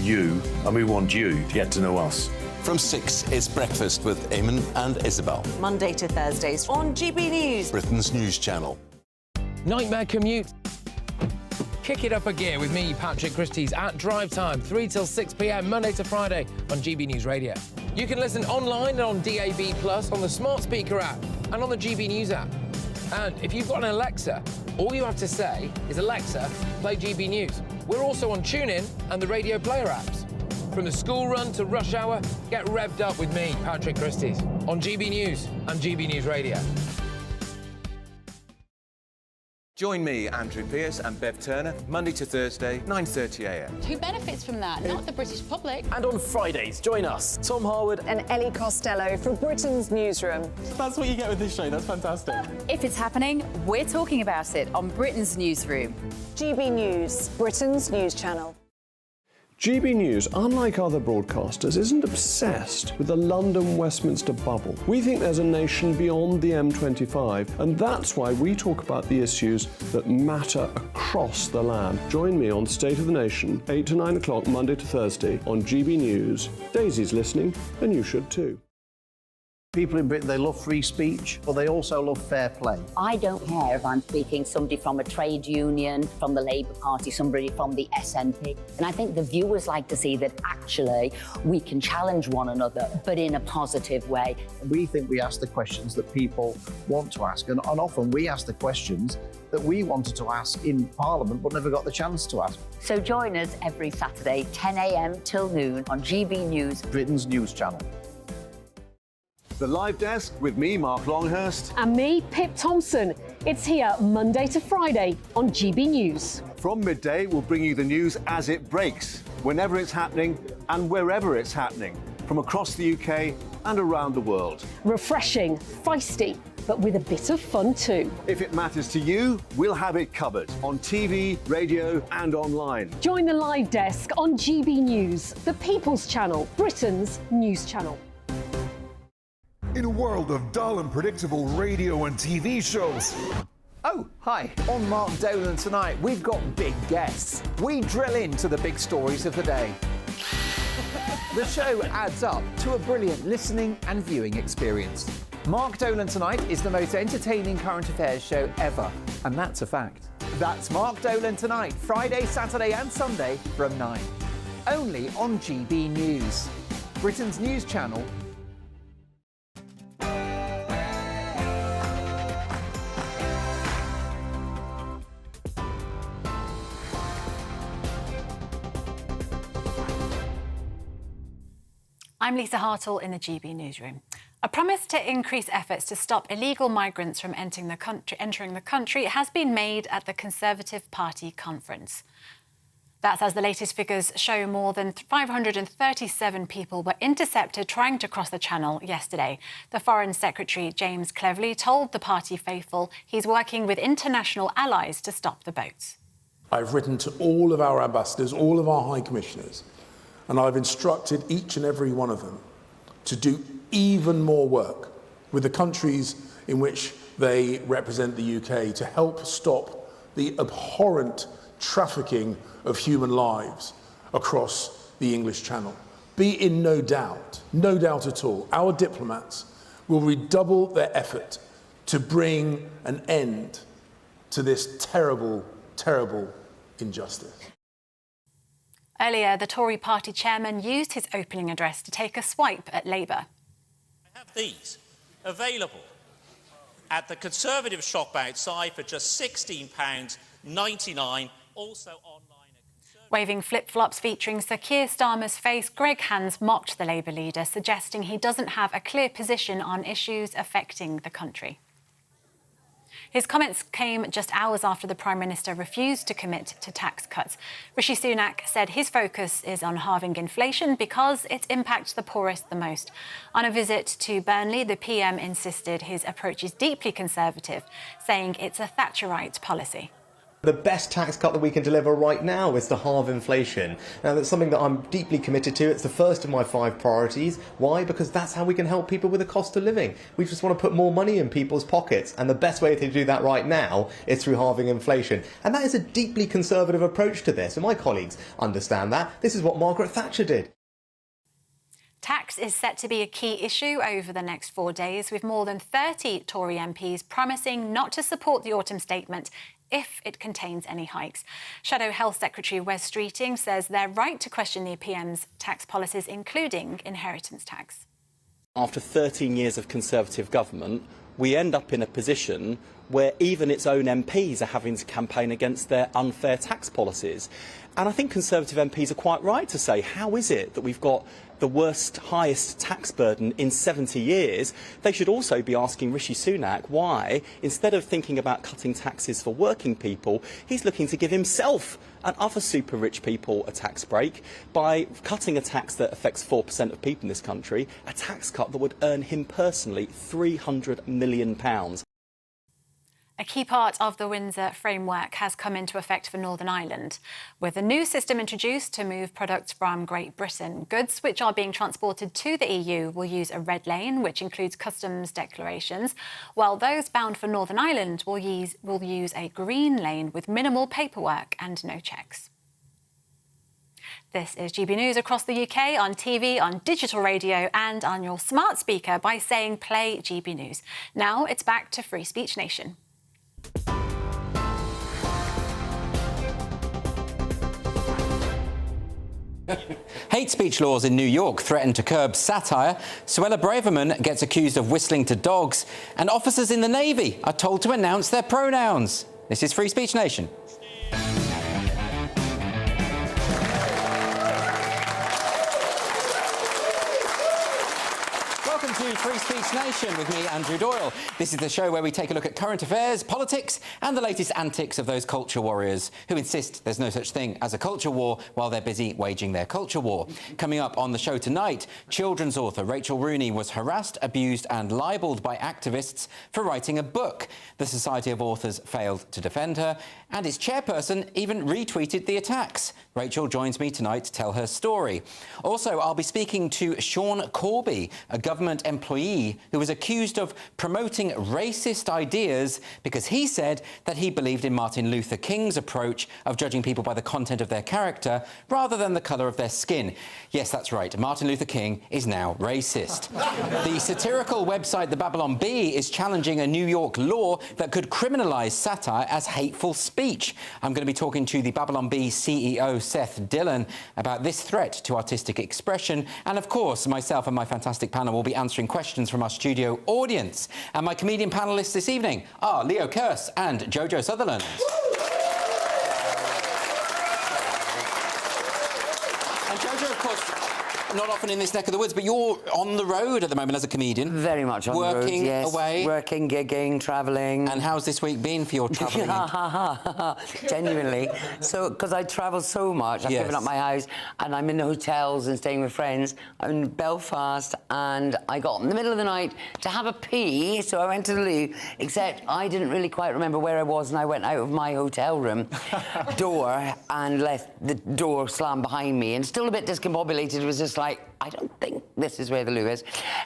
you, and we want you to get to know us. From 6, it's Breakfast with Eamon and Isabel. Monday to Thursdays on GB News, Britain's news channel. Nightmare commute. Kick it up a gear with me, Patrick Christie's, at drive time, 3 till 6 p.m, Monday to Friday on GB News Radio. You can listen online and on DAB+, on the smart speaker app and on the GB News app. And if you've got an Alexa, all you have to say is, Alexa, play GB News. We're also on TuneIn and the Radio Player apps. From the school run to rush hour, get revved up with me, Patrick Christie's, on GB News and GB News Radio. Join me, Andrew Pearce and Bev Turner, Monday to Thursday, 9:30 a.m. Who benefits from that? Not the British public. And on Fridays, join us, Tom Harwood and Ellie Costello from Britain's Newsroom. That's what you get with this show. That's fantastic. If it's happening, we're talking about it on Britain's Newsroom. GB News, Britain's news channel. GB News, unlike other broadcasters, isn't obsessed with the London-Westminster bubble. We think there's a nation beyond the M25, and that's why we talk about the issues that matter across the land. Join me on State of the Nation, 8 to 9 o'clock, Monday to Thursday, on GB News. Daisy's listening, and you should too. People in Britain, they love free speech, but they also love fair play. I don't care if I'm speaking somebody from a trade union, from the Labour Party, somebody from the SNP. And I think the viewers like to see that actually we can challenge one another, but in a positive way. We think we ask the questions that people want to ask, and often we ask the questions that we wanted to ask in Parliament but never got the chance to ask. So join us every Saturday, 10 a.m. till noon on GB News, Britain's news channel. The Live Desk with me, Mark Longhurst. And me, Pip Thompson. It's here Monday to Friday on GB News. From midday, we'll bring you the news as it breaks, whenever it's happening and wherever it's happening, from across the UK and around the world. Refreshing, feisty, but with a bit of fun too. If it matters to you, we'll have it covered on TV, radio and online. Join the Live Desk on GB News, the People's Channel, Britain's news channel. In a world of dull and predictable radio and TV shows. Oh, hi. On Mark Dolan tonight, we've got big guests. We drill into the big stories of the day. The show adds up to a brilliant listening and viewing experience. Mark Dolan Tonight is the most entertaining current affairs show ever, and that's a fact. That's Mark Dolan Tonight, Friday, Saturday and Sunday from 9. Only on GB News, Britain's news channel. I'm Lisa Hartle in the GB Newsroom. A promise to increase efforts to stop illegal migrants from entering the country has been made at the Conservative Party conference. That's as the latest figures show more than 537 people were intercepted trying to cross the Channel yesterday. The Foreign Secretary, James Cleverly, told the party faithful he's working with international allies to stop the boats. I've written to all of our ambassadors, all of our high commissioners, and I've instructed each and every one of them to do even more work with the countries in which they represent the UK to help stop the abhorrent trafficking of human lives across the English Channel. Be in no doubt at all, our diplomats will redouble their effort to bring an end to this terrible, terrible injustice. Earlier, the Tory party chairman used his opening address to take a swipe at Labour. I have these available at the Conservative shop outside for just £16.99, also online. Waving flip-flops featuring Sir Keir Starmer's face, Greg Hands mocked the Labour leader, suggesting he doesn't have a clear position on issues affecting the country. His comments came just hours after the Prime Minister refused to commit to tax cuts. Rishi Sunak said his focus is on halving inflation because it impacts the poorest the most. On a visit to Burnley, the PM insisted his approach is deeply conservative, saying it's a Thatcherite policy. The best tax cut that we can deliver right now is to halve inflation. Now, that's something that I'm deeply committed to. It's the first of my 5 priorities. Why? Because that's how we can help people with the cost of living. We just want to put more money in people's pockets, and the best way to do that right now is through halving inflation. And that is a deeply conservative approach to this, and my colleagues understand that. This is what Margaret Thatcher did. Tax is set to be a key issue over the next 4 days, with more than 30 Tory MPs promising not to support the autumn statement if it contains any hikes. Shadow Health Secretary Wes Streeting says they're right to question the PM's tax policies, including inheritance tax. After 13 years of Conservative government, we end up in a position where even its own MPs are having to campaign against their unfair tax policies. And I think Conservative MPs are quite right to say, how is it that we've got the worst, highest tax burden in 70 years? They should also be asking Rishi Sunak why, instead of thinking about cutting taxes for working people, he's looking to give himself and other super rich people a tax break by cutting a tax that affects 4% of people in this country, a tax cut that would earn him personally £300 million. A key part of the Windsor framework has come into effect for Northern Ireland, with a new system introduced to move products from Great Britain. Goods which are being transported to the EU will use a red lane, which includes customs declarations, while those bound for Northern Ireland will use a green lane with minimal paperwork and no checks. This is GB News across the UK, on TV, on digital radio and on your smart speaker by saying play GB News. Now it's back to Free Speech Nation. Hate speech laws in New York threaten to curb satire. Suella Braverman gets accused of whistling to dogs. And officers in the Navy are told to announce their pronouns. This is Free Speech Nation. Welcome to Free Speech Nation with me, Andrew Doyle. This is the show where we take a look at current affairs, politics and the latest antics of those culture warriors who insist there's no such thing as a culture war while they're busy waging their culture war. Coming up on the show tonight, children's author Rachel Rooney was harassed, abused and libelled by activists for writing a book. The Society of Authors failed to defend her, and its chairperson even retweeted the attacks. Rachel joins me tonight to tell her story. Also, I'll be speaking to Sean Corby, a government employee who was accused of promoting racist ideas because he said that he believed in Martin Luther King's approach of judging people by the content of their character rather than the colour of their skin. Yes, that's right, Martin Luther King is now racist. The satirical website The Babylon Bee is challenging a New York law that could criminalise satire as hateful speech. I'm going to be talking to the Babylon Bee CEO Seth Dillon about this threat to artistic expression, and of course myself and my fantastic panel will be answering questions from our studio audience. And my comedian panellists this evening are Leo Kearse and Jojo Sutherland. And Jojo, of course, not often in this neck of the woods, but you're on the road at the moment as a comedian. Very much on the road, yes. Working away. Working, gigging, travelling. And how's this week been for your travelling? Genuinely. So, because I travel so much, I've given up my house, and I'm in hotels and staying with friends. I'm in Belfast, and I got in the middle of the night to have a pee, so I went to the loo, except I didn't really quite remember where I was, and I went out of my hotel room door and left the door slammed behind me, and still a bit discombobulated. It was just like, I don't think this is where the loo is.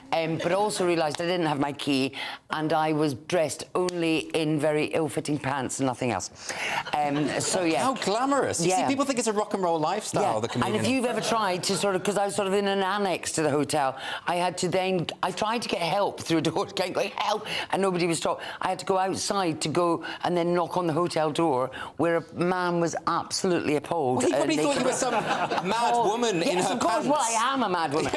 But also realised I didn't have my key, and I was dressed only in very ill-fitting pants and nothing else. So, yeah. How glamorous. You see, people think it's a rock and roll lifestyle, the comedian. And if you've ever tried to sort of, because I was sort of in an annex to the hotel, I had to then, I tried to get help through a door, going, help, and nobody was stopped. I had to go outside to go and then knock on the hotel door, where a man was absolutely appalled. Well, he probably thought you were some mad woman in her Yes, of course, pants. well, I am a mad woman.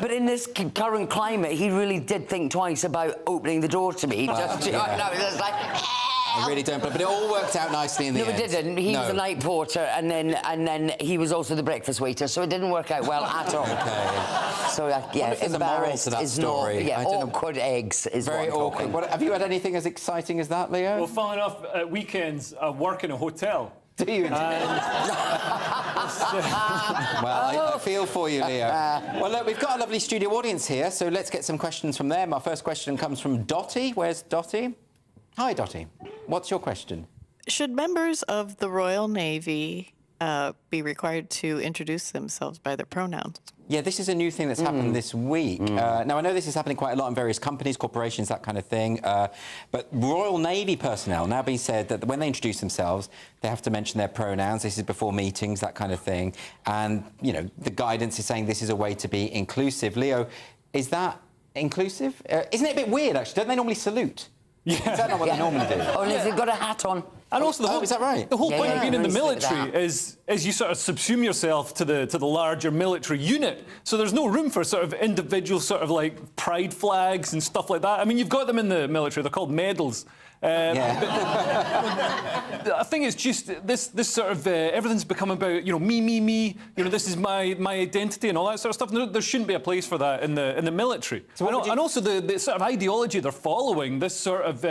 But in this current climate, he really did think twice about opening the door to me. Just like, I really don't, but it all worked out nicely in the end. No, it didn't. He was the night porter, and then he was also the breakfast waiter, so it didn't work out well at all. Okay. So, yeah, There's a moral to that story. Not, awkward eggs is very awkward. Have you had anything as exciting as that, Leo? Well, funnily enough, at weekends, I work in a hotel. Do you? Well, I feel for you, Leo. Well, look, we've got a lovely studio audience here, so let's get some questions from them. Our first question comes from Dottie. Where's Dottie? Hi, Dottie. What's your question? Should members of the Royal Navy be required to introduce themselves by their pronouns? Yeah, this is a new thing that's happened this week. Now, I know this is happening quite a lot in various companies, corporations, that kind of thing. But Royal Navy personnel now being said that when they introduce themselves, they have to mention their pronouns. This is before meetings, that kind of thing. And, you know, the guidance is saying this is a way to be inclusive. Leo, is that inclusive? Isn't it a bit weird, actually? Don't they normally salute? Yeah. Is that not what they normally do? Or unless they've got a hat on. And also, the whole, is that right? The whole point of being in the military that. is you sort of subsume yourself to the larger military unit. So there's no room for sort of individual sort of like pride flags and stuff like that. I mean, you've got them in the military. They're called medals. I think it's just this sort of everything's become about, you know, me. You know, this is my identity and all that sort of stuff. There shouldn't be a place for that in the military. So and also the sort of ideology they're following, this sort of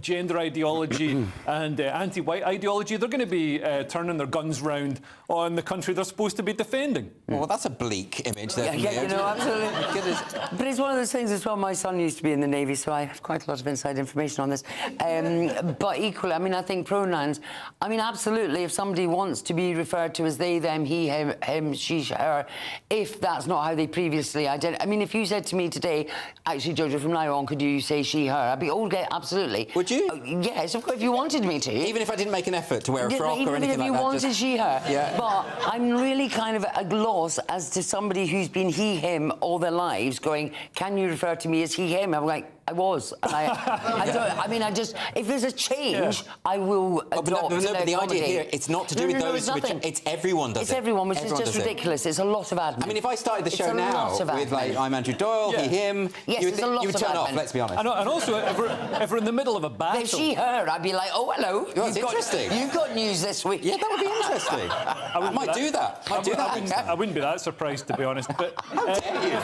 gender ideology and anti-white ideology, they're going to be turning their guns round on the country they're supposed to be defending. Well, that's a bleak image there. Yeah, you know, absolutely. But it's one of those things as well. My son used to be in the Navy, so I have quite a lot of inside information on this. But equally, I mean, I think pronouns, I mean, absolutely, if somebody wants to be referred to as they, them, he, him, she, her, if that's not how they previously identified. I mean, if you said to me today, actually, Jojo, from now on, could you say she, her? I'd be, okay, absolutely. Would you? Yes, of course, if you wanted me to. Even if I didn't make an effort to wear a frock or anything like that? Even if you wanted she, her. Yeah. But I'm really kind of at a loss as to somebody who's been he, him all their lives going, can you refer to me as he, him? I'm like, I was. And I mean, if there's a change, I will adopt but the idea here, it's not to do with those, it's everyone does it. It's everyone, which is just ridiculous. It's a lot of admin. I mean, if I started the show now with, like, I'm Andrew Doyle, he, him, you would turn off, let's be honest. And also, if we're in the middle of a battle... If she, her, I'd be like, oh, hello. That's interesting. You've got news this week. Yeah, that would be interesting. I might do that. I wouldn't be that surprised, to be honest. But how dare you?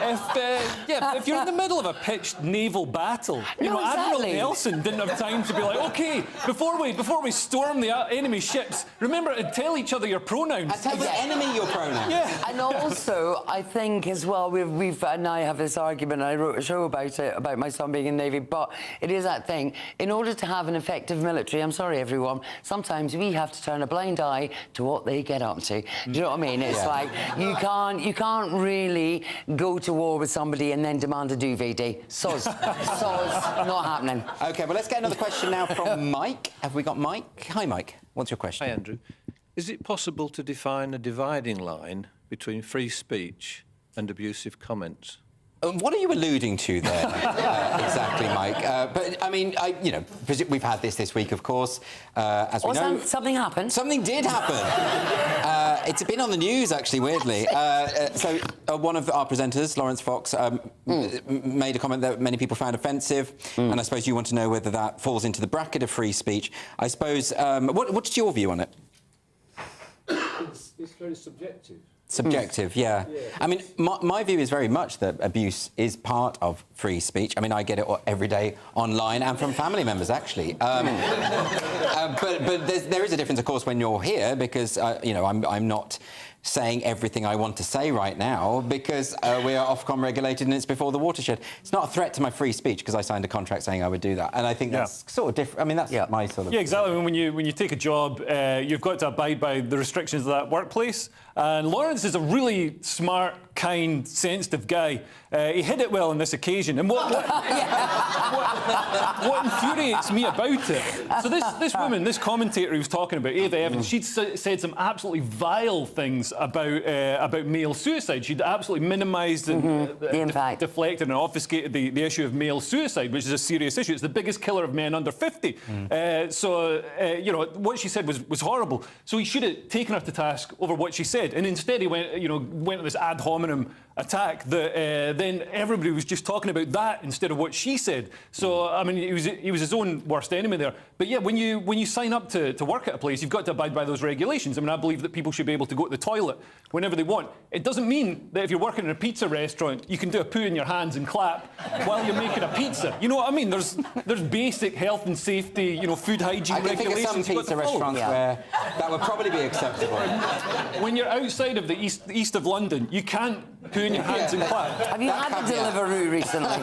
If you're in the middle of a pitched naval battle, you know, Admiral Nelson didn't have time to be like, OK, before we storm the enemy ships, remember to tell each other your pronouns. And tell the enemy your pronouns. Yeah. And also, I think as well, we've and I have this argument, I wrote a show about it, about my son being in the Navy, but it is that thing. In order to have an effective military, I'm sorry, everyone, sometimes we have to turn a blind eye to what they get up to. Do you know what I mean? It's like, you can't really go to war with somebody and then demand a DVD. Soz, not happening. OK, well, let's get another question now from Mike. Have we got Mike? Hi, Mike. What's your question? Hi, Andrew. Is it possible to define a dividing line between free speech and abusive comments? What are you alluding to there, exactly, Mike? But, I mean, you know, we've had this week, of course, as we know. Something happened? Something did happen. It's been on the news, actually, weirdly. So one of our presenters, Lawrence Fox, made a comment that many people found offensive, and I suppose you want to know whether that falls into the bracket of free speech. I suppose, what's your view on it? It's very subjective. Subjective, yeah. I mean, my view is very much that abuse is part of free speech. I mean, I get it every day online and from family members, actually. But there is a difference, of course, when you're here, because, you know, I'm not saying everything I want to say right now because we are Ofcom regulated and it's before the watershed. It's not a threat to my free speech because I signed a contract saying I would do that. And I think that's sort of different. I mean, that's my sort of... Yeah, exactly. When you take a job, you've got to abide by the restrictions of that workplace. And Lawrence is a really smart, kind, sensitive guy. He hid it well on this occasion. And what infuriates me about it... So this woman, this commentator he was talking about, Ava Evans, she'd said some absolutely vile things about male suicide. She'd absolutely minimised and deflected and obfuscated the issue of male suicide, which is a serious issue. It's the biggest killer of men under 50. You know, what she said was horrible. So he should have taken her to task over what she said. And instead he went on this ad hominem attack that then everybody was just talking about that instead of what she said. So, I mean, he was his own worst enemy there. But yeah, when you sign up to work at a place, you've got to abide by those regulations. I mean, I believe that people should be able to go to the toilet whenever they want. It doesn't mean that if you're working in a pizza restaurant, you can do a poo in your hands and clap while you're making a pizza. You know what I mean? There's basic health and safety, you know, food hygiene regulations. I can think of some pizza restaurants where that would probably be acceptable. When you're outside of the east of London, you can't poo doing your hands and clap. Have you had the Deliveroo recently?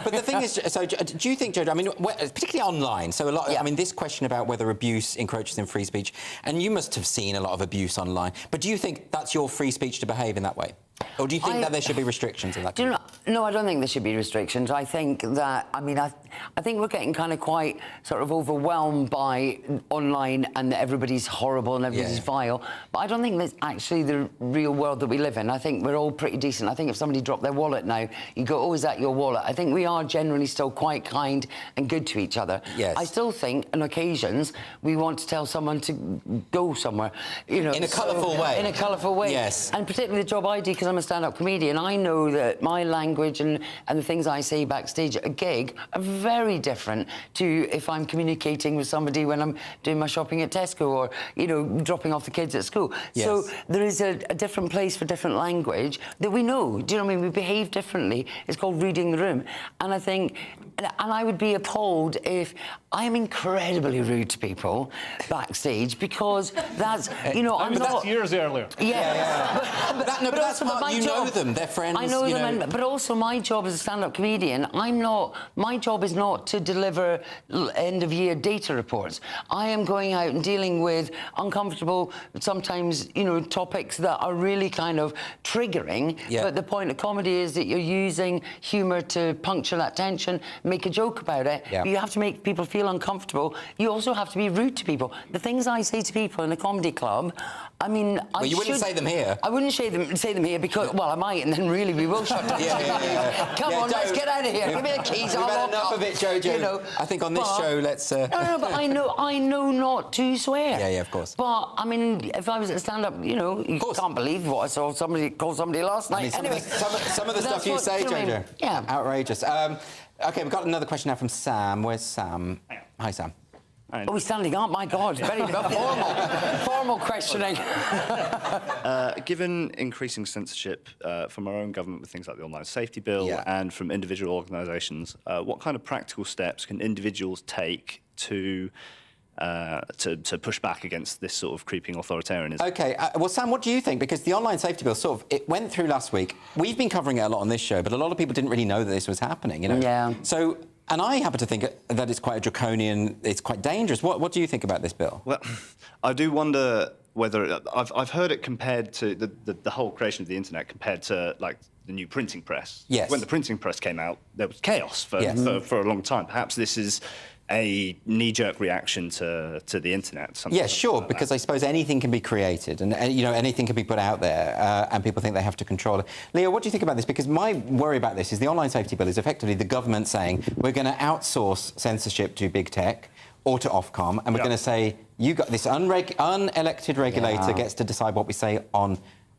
But the thing is, so do you think, Jojo, I mean, particularly online, so a lot, I mean, this question about whether abuse encroaches in free speech, and you must have seen a lot of abuse online, but do you think that's your free speech to behave in that way? Or do you think that there should be restrictions in that? No, I don't think there should be restrictions. I think that, I mean, I think we're getting kind of quite sort of overwhelmed by online and everybody's horrible and everybody's vile. But I don't think that's actually the real world that we live in. I think we're all pretty decent. I think if somebody dropped their wallet now, you go, oh, is that your wallet? I think we are generally still quite kind and good to each other. Yes. I still think, on occasions, we want to tell someone to go somewhere, you know. In a colourful way. In a colourful way. Yes. And particularly the job I do, because I'm a stand-up comedian, I know that my language and the things I say backstage at a gig are very different to if I'm communicating with somebody when I'm doing my shopping at Tesco or, you know, dropping off the kids at school. Yes. So there is a different place for different language that we know. Do you know what I mean? We behave differently. It's called reading the room. And I think, and I would be appalled if I am incredibly rude to people backstage because that's, you know, I'm not... That's years earlier. Yeah. But that's part, you know them, they're friends. I know them, but also my job as a stand-up comedian, my job is not to deliver end-of-year data reports. I am going out and dealing with uncomfortable, sometimes, you know, topics that are really kind of triggering. Yeah. But the point of comedy is that you're using humour to puncture that tension, make a joke about it. Yeah. You have to make people feel uncomfortable. You also have to be rude to people. The things I say to people in a comedy club, I mean, well, you wouldn't say them here. I wouldn't say them here because, well, I might, and then really we will shut down. Come on, let's get out of here. Give me the keys. We've had enough of it, Jojo. You know, I think on this show, let's... No, but I know not to swear. Yeah, of course. But, I mean, if I was at stand-up, you know, you can't believe what I saw somebody call somebody last night. I mean, anyway. some of the stuff you say, Jojo. Yeah. Outrageous. OK, we've got another question now from Sam. Where's Sam? Hi, Sam. Are we standing up? My God, very formal questioning. Given increasing censorship from our own government with things like the Online Safety Bill and from individual organisations, what kind of practical steps can individuals take to push back against this sort of creeping authoritarianism? OK, well, Sam, what do you think? Because the Online Safety Bill, sort of, it went through last week. We've been covering it a lot on this show, but a lot of people didn't really know that this was happening, you know? Yeah. So... And I happen to think that it's quite a draconian, it's quite dangerous. What do you think about this bill? Well, I do wonder whether... I've heard it compared to the whole creation of the internet compared to, like, the new printing press. Yes. When the printing press came out, there was chaos for a long time. Perhaps this is a knee-jerk reaction to the internet. Yeah, sure, like because I suppose anything can be created and, you know, anything can be put out there and people think they have to control it. Leo, what do you think about this? Because my worry about this is the Online Safety Bill is effectively the government saying we're going to outsource censorship to big tech or to Ofcom, and we're going to say, you got this unelected regulator gets to decide what we say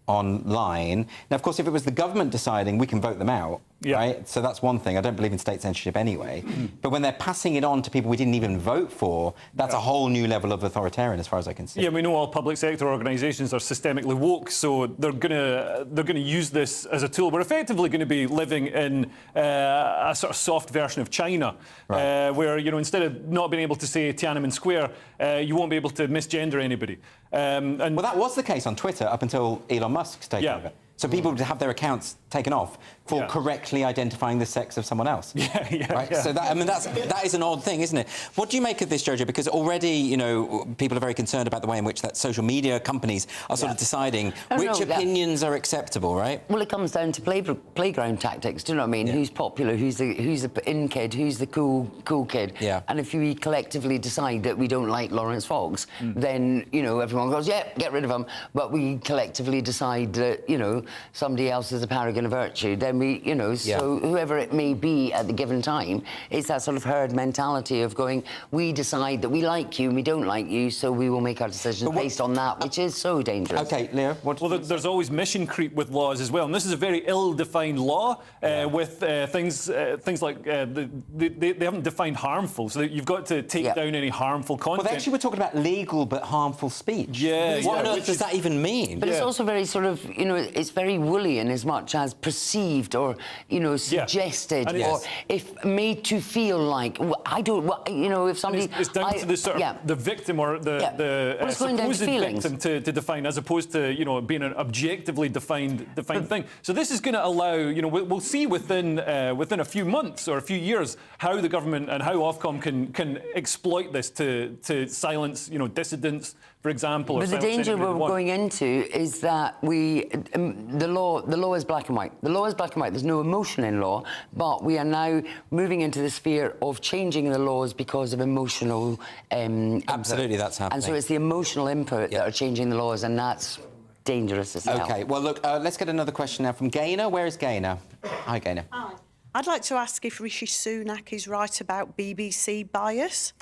online. Now, of course, if it was the government deciding, we can vote them out, right? So that's one thing. I don't believe in state censorship anyway. But when they're passing it on to people we didn't even vote for, that's a whole new level of authoritarian, as far as I can see. Yeah, we know all public sector organisations are systemically woke, so they're gonna use this as a tool. We're effectively going to be living in a sort of soft version of China, where, you know, instead of not being able to say Tiananmen Square, you won't be able to misgender anybody. Well, that was the case on Twitter up until Elon Musk's takeover. So people would have their accounts taken off for correctly identifying the sex of someone else. So that, I mean, that is an odd thing, isn't it? What do you make of this, Jojo? Because already, you know, people are very concerned about the way in which that social media companies are sort of deciding which opinions are acceptable, right? Well, it comes down to playground tactics. Do you know what I mean? Who's popular? Who's the in kid? Who's the cool kid? And if we collectively decide that we don't like Lawrence Fox, then, you know, everyone goes, yeah, get rid of him. But we collectively decide that, you know, somebody else is a paragon of virtue, then we, you know, so whoever it may be at the given time, it's that sort of herd mentality of going, we decide that we like you and we don't like you, so we will make our decisions based on that, which is so dangerous. OK, Leo, Well, there's always mission creep with laws as well, and this is a very ill-defined law with things like they haven't defined harmful, so you've got to take down any harmful content. Well, actually, we're talking about legal but harmful speech. Yeah. What on earth does that even mean? But it's also very sort of, you know, it's very woolly in as much as perceived or, you know, suggested, or if made to feel like, I don't, you know, if somebody... It's down to the sort of the victim or the supposed victim to define, as opposed to, you know, being an objectively defined thing. So this is going to allow, you know, we'll see within a few months or a few years how the government and how Ofcom can exploit this to silence, you know, dissidents, for example. But the danger we're going into is that the law is black and white. The law is black and white. There's no emotion in law, but we are now moving into the sphere of changing the laws because of emotional Absolutely, that's happening. And so it's the emotional input that are changing the laws, and that's dangerous as hell. OK, well, look, let's get another question now from Gaynor. Where is Gaynor? Hi, Gaynor. Hi. I'd like to ask if Rishi Sunak is right about BBC bias.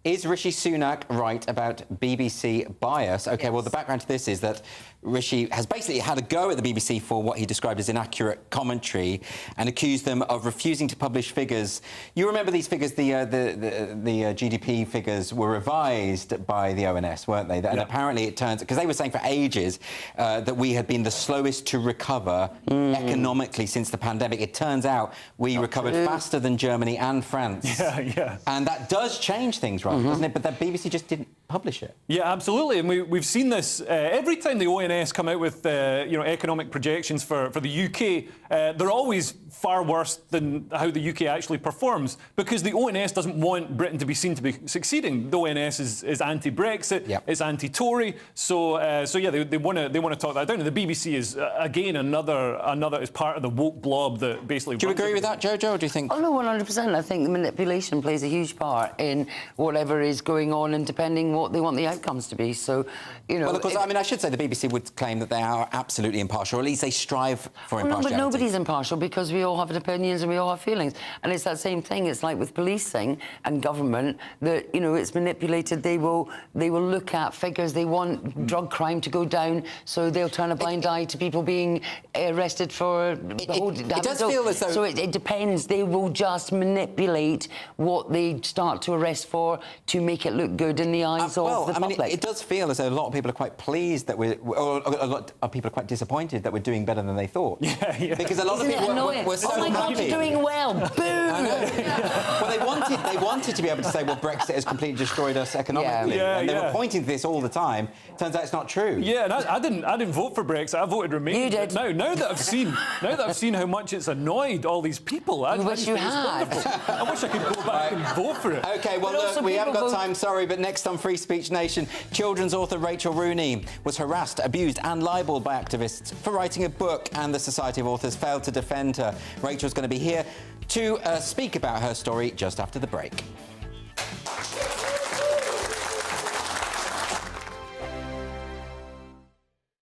Is Rishi Sunak right about BBC bias? OK, well, the background to this is that Rishi has basically had a go at the BBC for what he described as inaccurate commentary and accused them of refusing to publish figures. You remember these figures, the GDP figures were revised by the ONS, weren't they? And apparently it turns... Because they were saying for ages that we had been the slowest to recover economically since the pandemic. It turns out we recovered faster than Germany and France. Yeah. And that does change things, right, doesn't it? But the BBC just didn't publish it. Yeah, absolutely. And we've seen this every time the ONS come out with you know, economic projections for the UK. They're always far worse than how the UK actually performs, because the ONS doesn't want Britain to be seen to be succeeding. The ONS is anti-Brexit, it's anti-Tory, so yeah, they want to talk that down. And the BBC is again another is part of the woke blob that basically. Do you agree with that, Jojo? Or do you think? Oh no, 100%. I think the manipulation plays a huge part in whatever is going on, and depending what they want the outcomes to be. So, you know. Well, of course, I mean, I should say the BBC would claim that they are absolutely impartial, or at least they strive for impartiality. No, but nobody's impartial, because we all have opinions and we all have feelings. And it's that same thing. It's like with policing and government that, you know, it's manipulated. They will look at figures. They want drug crime to go down, so they'll turn a blind eye to people being arrested for... It does feel as though... So it depends. They will just manipulate what they start to arrest for to make it look good in the eyes of the public. I mean, it does feel as though a lot of people are quite pleased that or a lot of people are quite disappointed that we're doing better than they thought. Yeah. Because a lot of people were so happy. Oh my God, you're doing well. Boom! Well, they wanted to be able to say, well, Brexit has completely destroyed us economically. And they were pointing to this all the time. Turns out it's not true. Yeah, and I didn't vote for Brexit. I voted Remain. You did. Now that I've seen how much it's annoyed all these people, I wish you had. I wish I could go back and vote for it. OK, well, look, we haven't got time, sorry, but next on Free Speech Nation, children's author Rachel Rooney was harassed, abused and libelled by activists for writing a book, and the Society of Authors failed to defend her. Rachel's going to be here to speak about her story just after the break.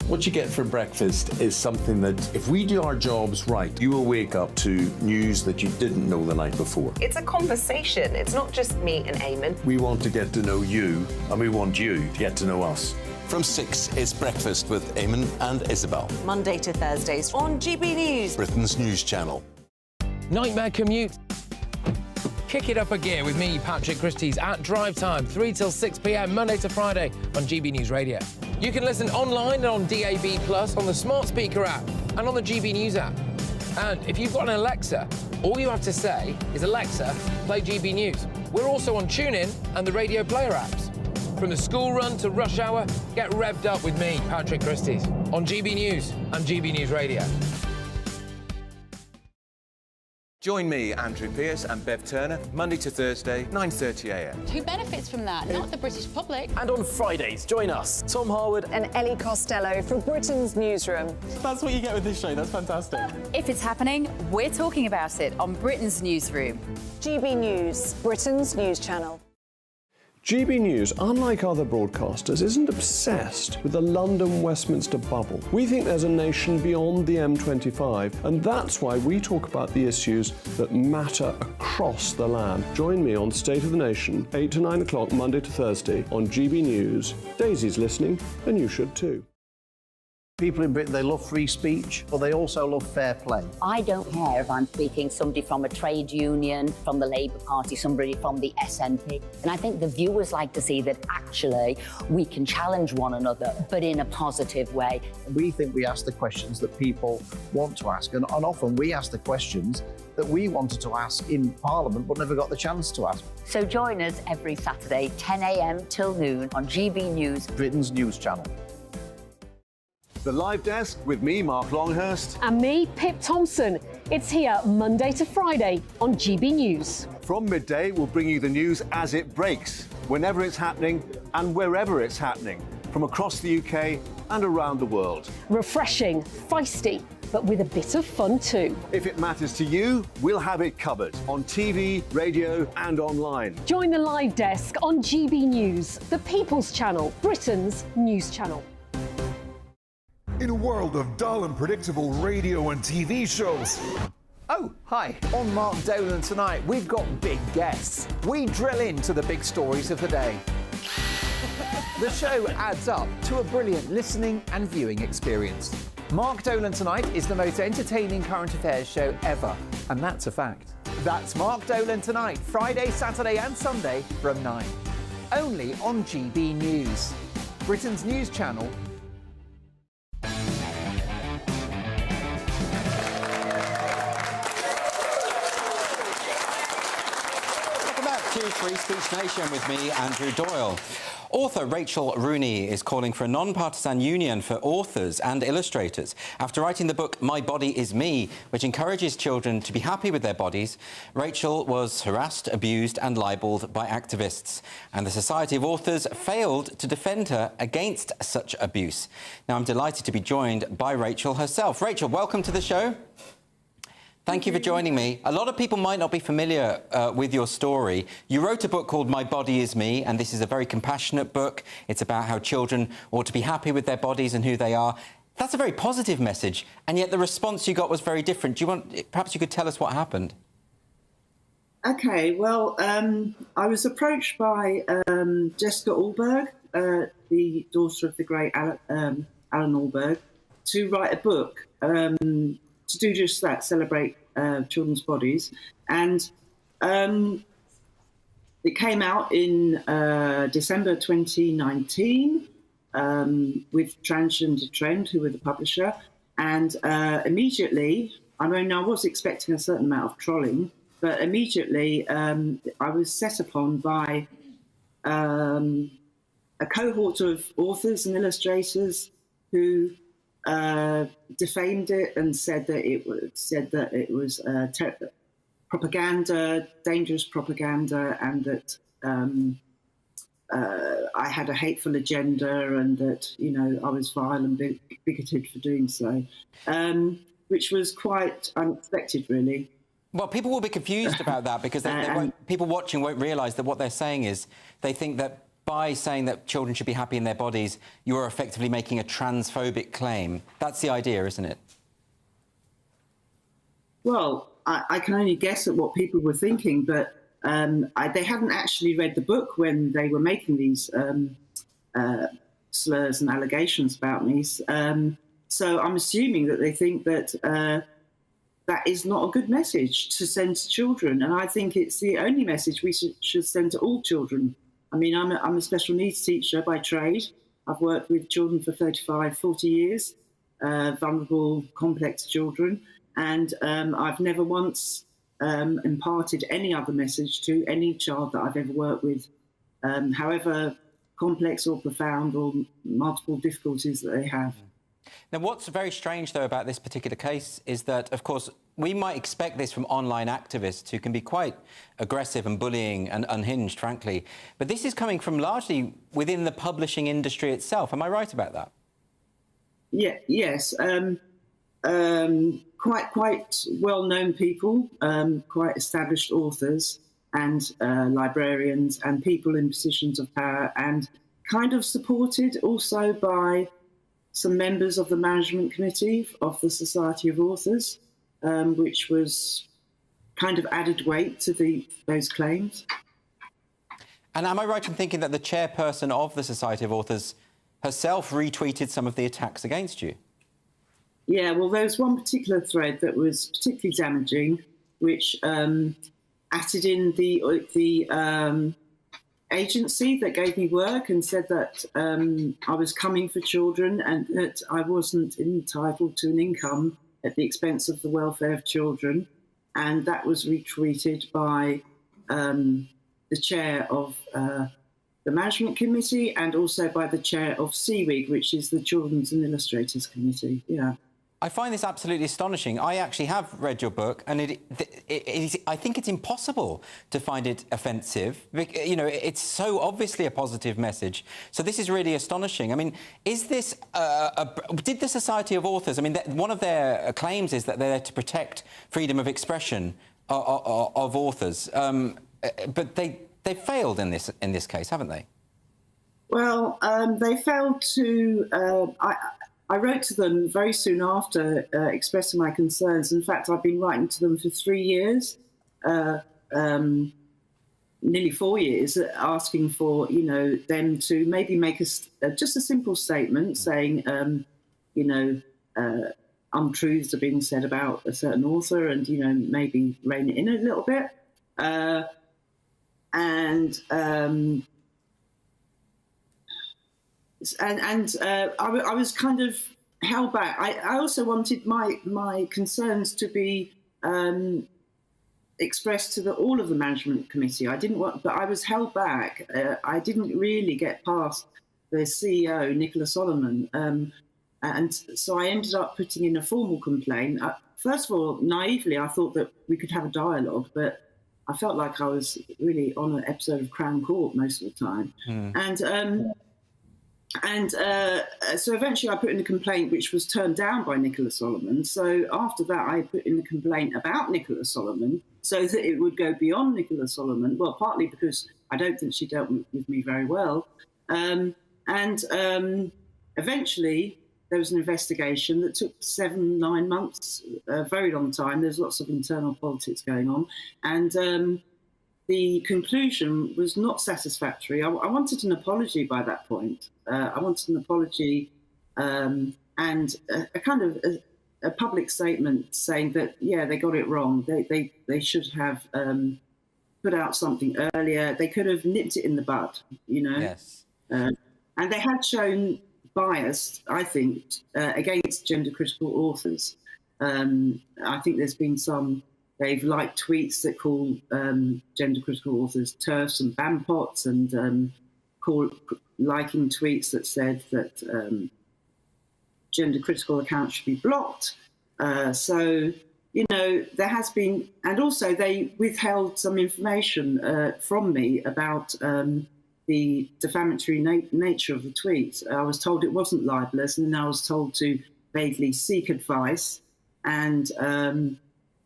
What you get for breakfast is something that, if we do our jobs right, you will wake up to news that you didn't know the night before. It's a conversation. It's not just me and Eamon. We want to get to know you, and we want you to get to know us. From 6, it's Breakfast with Eamon and Isabel. Monday to Thursdays on GB News, Britain's news channel. Nightmare commute. Kick it up a gear with me, Patrick Christie's, at drive time, 3 till 6 p.m, Monday to Friday on GB News Radio. You can listen online and on DAB+, on the smart speaker app and on the GB News app. And if you've got an Alexa, all you have to say is, Alexa, play GB News. We're also on TuneIn and the Radio Player apps. From the school run to rush hour, get revved up with me, Patrick Christie's, on GB News and GB News Radio. Join me, Andrew Pearce and Bev Turner, Monday to Thursday, 9:30 a.m. Who benefits from that? Not the British public. And on Fridays, join us, Tom Harwood and Ellie Costello from Britain's Newsroom. That's what you get with this show. That's fantastic. If it's happening, we're talking about it on Britain's Newsroom. GB News, Britain's news channel. GB News, unlike other broadcasters, isn't obsessed with the London-Westminster bubble. We think there's a nation beyond the M25, and that's why we talk about the issues that matter across the land. Join me on State of the Nation, 8 to 9 o'clock, Monday to Thursday, on GB News. Daisy's listening, and you should too. People in Britain, they love free speech, but they also love fair play. I don't care if I'm speaking somebody from a trade union, from the Labour Party, somebody from the SNP. And I think the viewers like to see that actually we can challenge one another, but in a positive way. We think we ask the questions that people want to ask, and often we ask the questions that we wanted to ask in Parliament but never got the chance to ask. So join us every Saturday, 10 a.m. till noon on GB News, Britain's news channel. The Live Desk with me, Mark Longhurst. And me, Pip Thompson. It's here Monday to Friday on GB News. From midday, we'll bring you the news as it breaks, whenever it's happening and wherever it's happening, from across the UK and around the world. Refreshing, feisty, but with a bit of fun too. If it matters to you, we'll have it covered on TV, radio and online. Join the Live Desk on GB News, the People's Channel, Britain's news channel. In a world of dull and predictable radio and TV shows. Oh, hi. On Mark Dolan tonight, we've got big guests. We drill into the big stories of the day. The show adds up to a brilliant listening and viewing experience. Mark Dolan Tonight is the most entertaining current affairs show ever, and that's a fact. That's Mark Dolan Tonight, Friday, Saturday and Sunday from 9. Only on GB News, Britain's news channel. Free Speech Nation with me, Andrew Doyle. Author Rachel Rooney is calling for a non-partisan union for authors and illustrators after writing the book My Body Is Me, which encourages children to be happy with their bodies. Rachel was harassed, abused and libelled by activists, and the Society of Authors failed to defend her against such abuse. Now, I'm delighted to be joined by Rachel herself. Rachel, welcome to the show. Thank you for joining me. A lot of people might not be familiar with your story. You wrote a book called My Body Is Me, and this is a very compassionate book. It's about how children ought to be happy with their bodies and who they are. That's a very positive message, and yet the response you got was very different. Perhaps you could tell us what happened? OK, well, I was approached by Jessica Alberg, the daughter of the great Alan Alberg, to write a book to do just that, celebrate children's bodies. And it came out in December 2019 with Transgender Trend, who were the publisher. And immediately, I mean, I was expecting a certain amount of trolling, but immediately I was set upon by a cohort of authors and illustrators who defamed it and said that it was propaganda, dangerous propaganda, and that I had a hateful agenda, and that I was vile and bigoted for doing so, which was quite unexpected, really. Well, people will be confused about that because people watching won't realise that what they're saying is they think that by saying that children should be happy in their bodies, you are effectively making a transphobic claim. That's the idea, isn't it? Well, I can only guess at what people were thinking, but they hadn't actually read the book when they were making these slurs and allegations about me. So I'm assuming that they think that that is not a good message to send to children. And I think it's the only message we should send to all children. I mean, I'm a special needs teacher by trade. I've worked with children for 35, 40 years, vulnerable, complex children. And I've never once imparted any other message to any child that I've ever worked with, however complex or profound or multiple difficulties that they have. Now, what's very strange, though, about this particular case is that, of course, we might expect this from online activists who can be quite aggressive and bullying and unhinged, frankly. But this is coming from largely within the publishing industry itself. Am I right about that? Yeah, yes. Quite well-known people, quite established authors and librarians and people in positions of power, and kind of supported also by some members of the management committee of the Society of Authors, which was kind of added weight to those claims. And am I right in thinking that the chairperson of the Society of Authors herself retweeted some of the attacks against you? Yeah, well, there was one particular thread that was particularly damaging, which added in the agency that gave me work and said that I was coming for children and that I wasn't entitled to an income at the expense of the welfare of children. And that was retweeted by the chair of the management committee and also by the chair of CWIG, which is the Children's and Illustrators Committee. Yeah. I find this absolutely astonishing. I actually have read your book, and I think it's impossible to find it offensive. You know, it's so obviously a positive message. So this is really astonishing. I mean, is this... did the Society of Authors... I mean, one of their claims is that they're there to protect freedom of expression of authors. But they failed in this case, haven't they? Well, they failed to... I wrote to them very soon after expressing my concerns. In fact, I've been writing to them for 3 years, nearly 4 years, asking for, you know, them to maybe make just a simple statement saying, you know, untruths are being said about a certain author and, you know, maybe rein it in a little bit. I was kind of held back. I also wanted my concerns to be expressed to all of the management committee. I didn't want, but I was held back. I didn't really get past the CEO, Nicola Solomon, and so I ended up putting in a formal complaint. First of all, naively, I thought that we could have a dialogue, but I felt like I was really on an episode of Crown Court most of the time. So eventually I put in a complaint which was turned down by Nicola Solomon. So after that, I put in a complaint about Nicola Solomon so that it would go beyond Nicola Solomon. Well, partly because I don't think she dealt with me very well. Eventually there was an investigation that took 7-9 months, a very long time. There's lots of internal politics going on. And the conclusion was not satisfactory. I wanted an apology by that point. I wanted an apology and a kind of a public statement saying that, yeah, they got it wrong. They should have put out something earlier. They could have nipped it in the bud, you know. Yes. And they had shown bias, I think, against gender-critical authors. I think there's been some... They've liked tweets that call gender-critical authors TERFs and BAMPOTs, and liking tweets that said that gender-critical accounts should be blocked. So, you know, there has been... And also they withheld some information from me about the defamatory nature of the tweets. I was told it wasn't libelous, and then I was told to vaguely seek advice, and...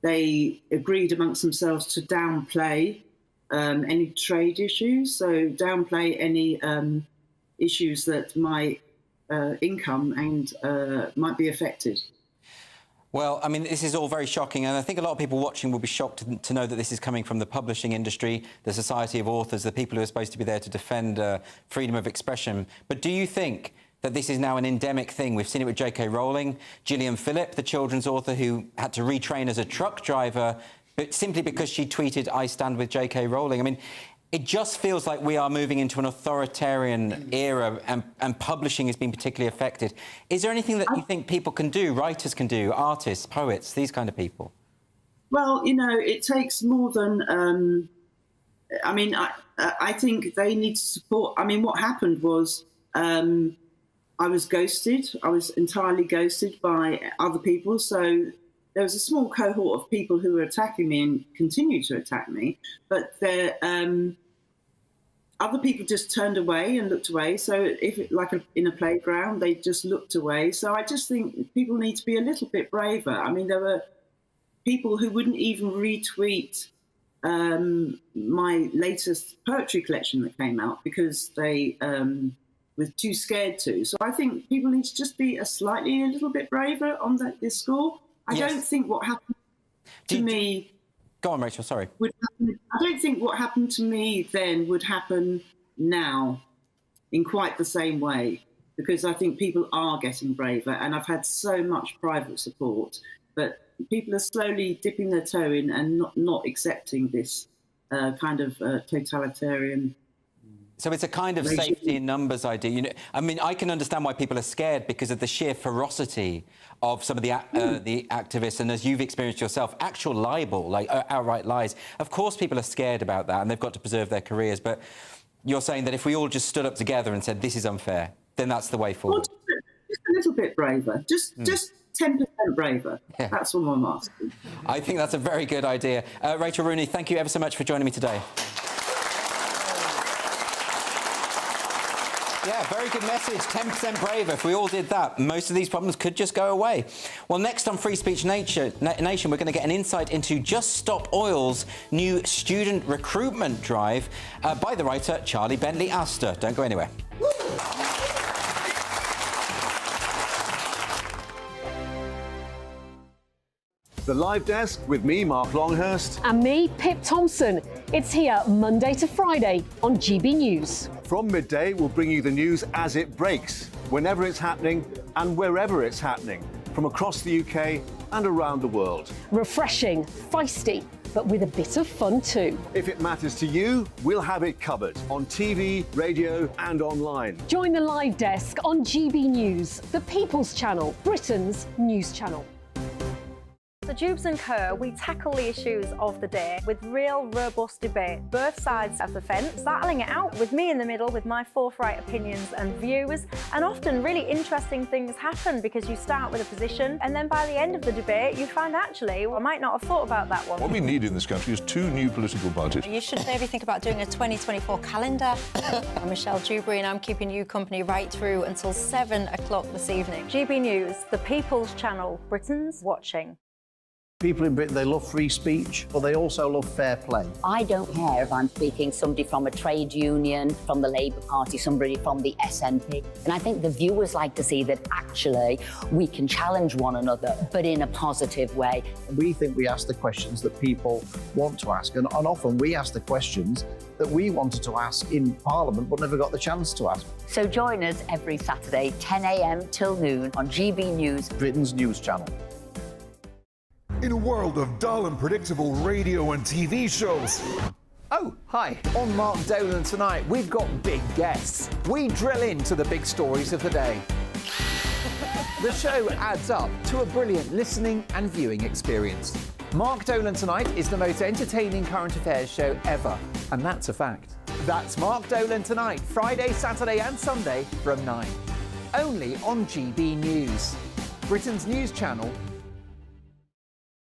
they agreed amongst themselves to downplay any trade issues, so downplay any issues that my income and might be affected. Well, I mean, this is all very shocking, and I think a lot of people watching will be shocked to know that this is coming from the publishing industry, the Society of Authors, the people who are supposed to be there to defend freedom of expression. But do you think that this is now an endemic thing? We've seen it with J.K. Rowling, Gillian Phillip, the children's author who had to retrain as a truck driver, but simply because she tweeted, "I stand with J.K. Rowling." I mean, it just feels like we are moving into an authoritarian era, and publishing has been particularly affected. Is there anything that you think people can do, writers can do, artists, poets, these kind of people? Well, you know, it takes more than... I mean, I think they need to support... I mean, what happened was... I was ghosted. I was entirely ghosted by other people. So there was a small cohort of people who were attacking me and continue to attack me. But other people just turned away and looked away. So in a playground, they just looked away. So I just think people need to be a little bit braver. I mean, there were people who wouldn't even retweet my latest poetry collection that came out because they... were too scared to. So I think people need to just be a little bit braver on this score. I don't think what happened to me... Go on, Rachel, sorry. I don't think what happened to me then would happen now in quite the same way. because I think people are getting braver, and I've had so much private support, but people are slowly dipping their toe in and not accepting this kind of totalitarian. So it's a kind of safety in numbers idea. You know, I mean, I can understand why people are scared because of the sheer ferocity of some of the activists, and as you've experienced yourself, actual libel, like outright lies. Of course, people are scared about that, and they've got to preserve their careers. But you're saying that if we all just stood up together and said this is unfair, then that's the way forward. Well, just a little bit braver, just 10% braver. Yeah. That's all I'm asking. I think that's a very good idea. Rachel Rooney, thank you ever so much for joining me today. Yeah, very good message. 10% braver. If we all did that, most of these problems could just go away. Well, next on Free Speech Nation, we're going to get an insight into Just Stop Oil's new student recruitment drive by the writer Charlie Bentley Astor. Don't go anywhere. The Live Desk with me, Mark Longhurst. And me, Pip Thompson. It's here Monday to Friday on GB News. From midday, we'll bring you the news as it breaks, whenever it's happening and wherever it's happening, from across the UK and around the world. Refreshing, feisty, but with a bit of fun too. If it matters to you, we'll have it covered on TV, radio and online. Join the Live Desk on GB News, the People's Channel, Britain's news channel. So Jubes and Kerr, we tackle the issues of the day with real robust debate, both sides of the fence, battling it out with me in the middle with my forthright opinions and views. And often really interesting things happen because you start with a position and then by the end of the debate you find actually, well, I might not have thought about that one. What we need in this country is 2 new political parties. You should maybe think about doing a 2024 calendar. I'm Michelle Dewberry and I'm keeping you company right through until 7 o'clock this evening. GB News, the People's Channel, Britain's watching. People in Britain, they love free speech, but they also love fair play. I don't care if I'm speaking somebody from a trade union, from the Labour Party, somebody from the SNP. And I think the viewers like to see that actually we can challenge one another, but in a positive way. We think we ask the questions that people want to ask, and often we ask the questions that we wanted to ask in Parliament but never got the chance to ask. So join us every Saturday, 10 a.m. till noon on GB News, Britain's news channel. In a world of dull and predictable radio and TV shows. Oh, hi. On Mark Dolan tonight, we've got big guests. We drill into the big stories of the day. The show adds up to a brilliant listening and viewing experience. Mark Dolan Tonight is the most entertaining current affairs show ever, and that's a fact. That's Mark Dolan Tonight, Friday, Saturday and Sunday from 9. Only on GB News, Britain's news channel.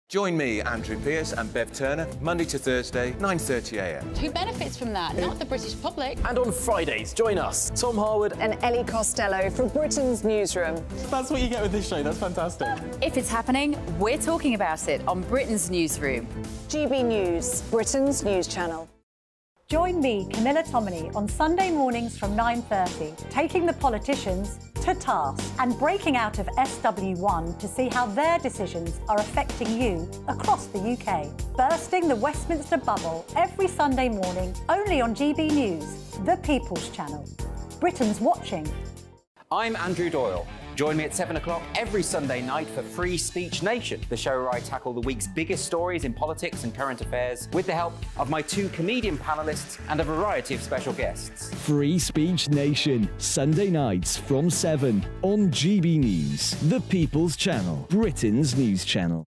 Join me, Andrew Pearce and Bev Turner, Monday to Thursday, 9:30 a.m. Who benefits from that? Not the British public. And on Fridays, join us, Tom Harwood And Ellie Costello from Britain's Newsroom. That's what you get with this show. That's fantastic. If it's happening, we're talking about it on Britain's Newsroom. GB News, Britain's news channel. Join me, Camilla Tominey, on Sunday mornings from 9:30, taking the politicians to task and breaking out of SW1 to see how their decisions are affecting you across the UK. Bursting the Westminster bubble every Sunday morning, only on GB News, the People's Channel. Britain's watching. I'm Andrew Doyle. Join me at 7 o'clock every Sunday night for Free Speech Nation, the show where I tackle the week's biggest stories in politics and current affairs with the help of my 2 comedian panellists and a variety of special guests. Free Speech Nation, Sunday nights from 7 on GB News, the People's Channel, Britain's news channel.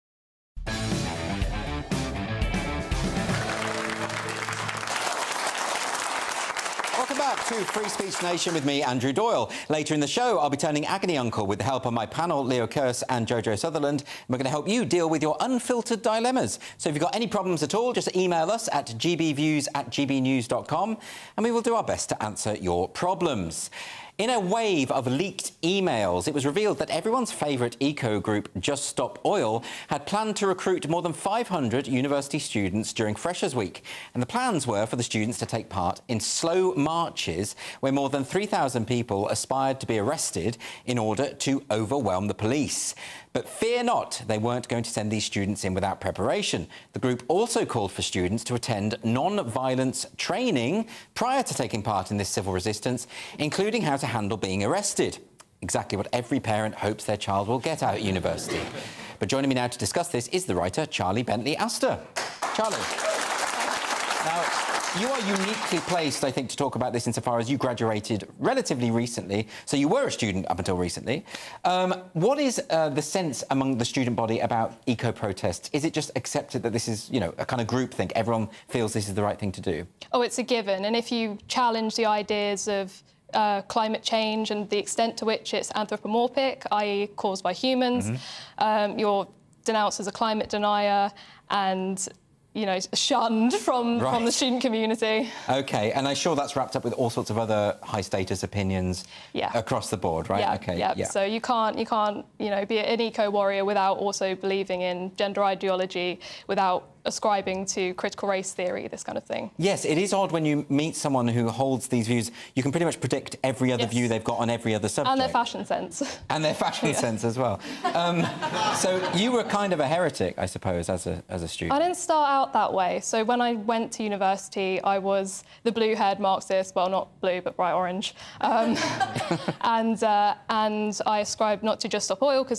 Welcome back to Free Speech Nation with me, Andrew Doyle. Later in the show, I'll be turning agony uncle with the help of my panel, Leo Kearse and Jojo Sutherland. We're going to help you deal with your unfiltered dilemmas. So if you've got any problems at all, just email us at gbviews@gbnews.com and we will do our best to answer your problems. In a wave of leaked emails, it was revealed that everyone's favourite eco group, Just Stop Oil, had planned to recruit more than 500 university students during Freshers' Week. And the plans were for the students to take part in slow marches where more than 3,000 people aspired to be arrested in order to overwhelm the police. But fear not, they weren't going to send these students in without preparation. The group also called for students to attend non-violence training prior to taking part in this civil resistance, including how to handle being arrested. exactly what every parent hopes their child will get out at university. But joining me now to discuss this is the writer Charlie Bentley-Astor. Charlie. Now, you are uniquely placed, I think, to talk about this insofar as you graduated relatively recently, so you were a student up until recently. What is the sense among the student body about eco-protests? Is it just accepted that this is, you know, a kind of groupthink? Everyone feels this is the right thing to do? Oh, it's a given. And if you challenge the ideas of climate change and the extent to which it's anthropomorphic, i.e. caused by humans, you're denounced as a climate denier and, you know, shunned from the student community. OK, and I'm sure that's wrapped up with all sorts of other high-status opinions across the board, right? Yeah, OK, yeah. So you can't, you know, be an eco-warrior without also believing in gender ideology, without ascribing to critical race theory, this kind of thing. Yes, it is odd when you meet someone who holds these views. You can pretty much predict every other view they've got on every other subject. And their fashion sense. And their fashion sense as well. So you were kind of a heretic, I suppose, as a student. I didn't start out that way. So when I went to university, I was the blue-haired Marxist, well, not blue, but bright orange. And I ascribed not to Just Stop Oil, because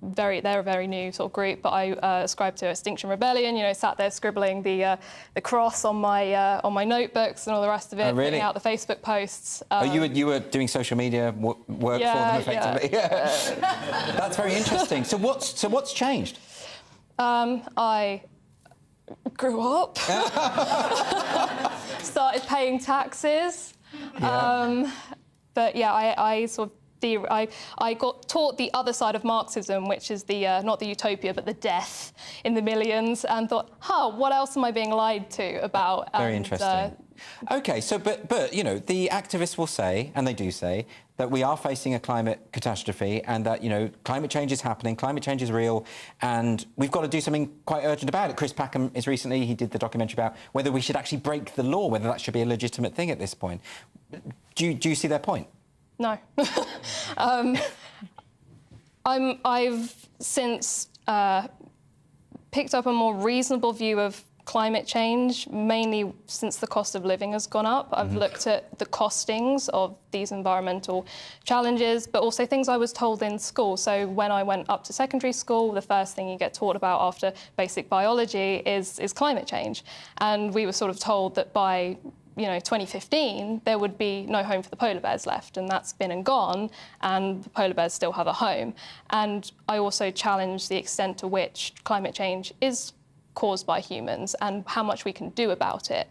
they're a very new sort of group, but I ascribed to Extinction Rebellion. You know, sat there scribbling the cross on my notebooks and all the rest of it, putting out the Facebook posts. You were doing social media work for them effectively. Yeah. That's very interesting. So what's changed? I grew up, started paying taxes, but yeah, I sort of. I got taught the other side of Marxism, which is the not the utopia, but the death in the millions, and thought, what else am I being lied to about? Very interesting. OK, so, but, you know, the activists will say, and they do say, that we are facing a climate catastrophe and that, you know, climate change is happening, climate change is real, and we've got to do something quite urgent about it. Chris Packham he did the documentary about whether we should actually break the law, whether that should be a legitimate thing at this point. Do you see their point? No. I've since picked up a more reasonable view of climate change, mainly since the cost of living has gone up. I've looked at the costings of these environmental challenges, but also things I was told in school. So when I went up to secondary school, the first thing you get taught about after basic biology is climate change. And we were sort of told that by 2015, there would be no home for the polar bears left, and that's been and gone, and the polar bears still have a home. And I also challenge the extent to which climate change is caused by humans and how much we can do about it.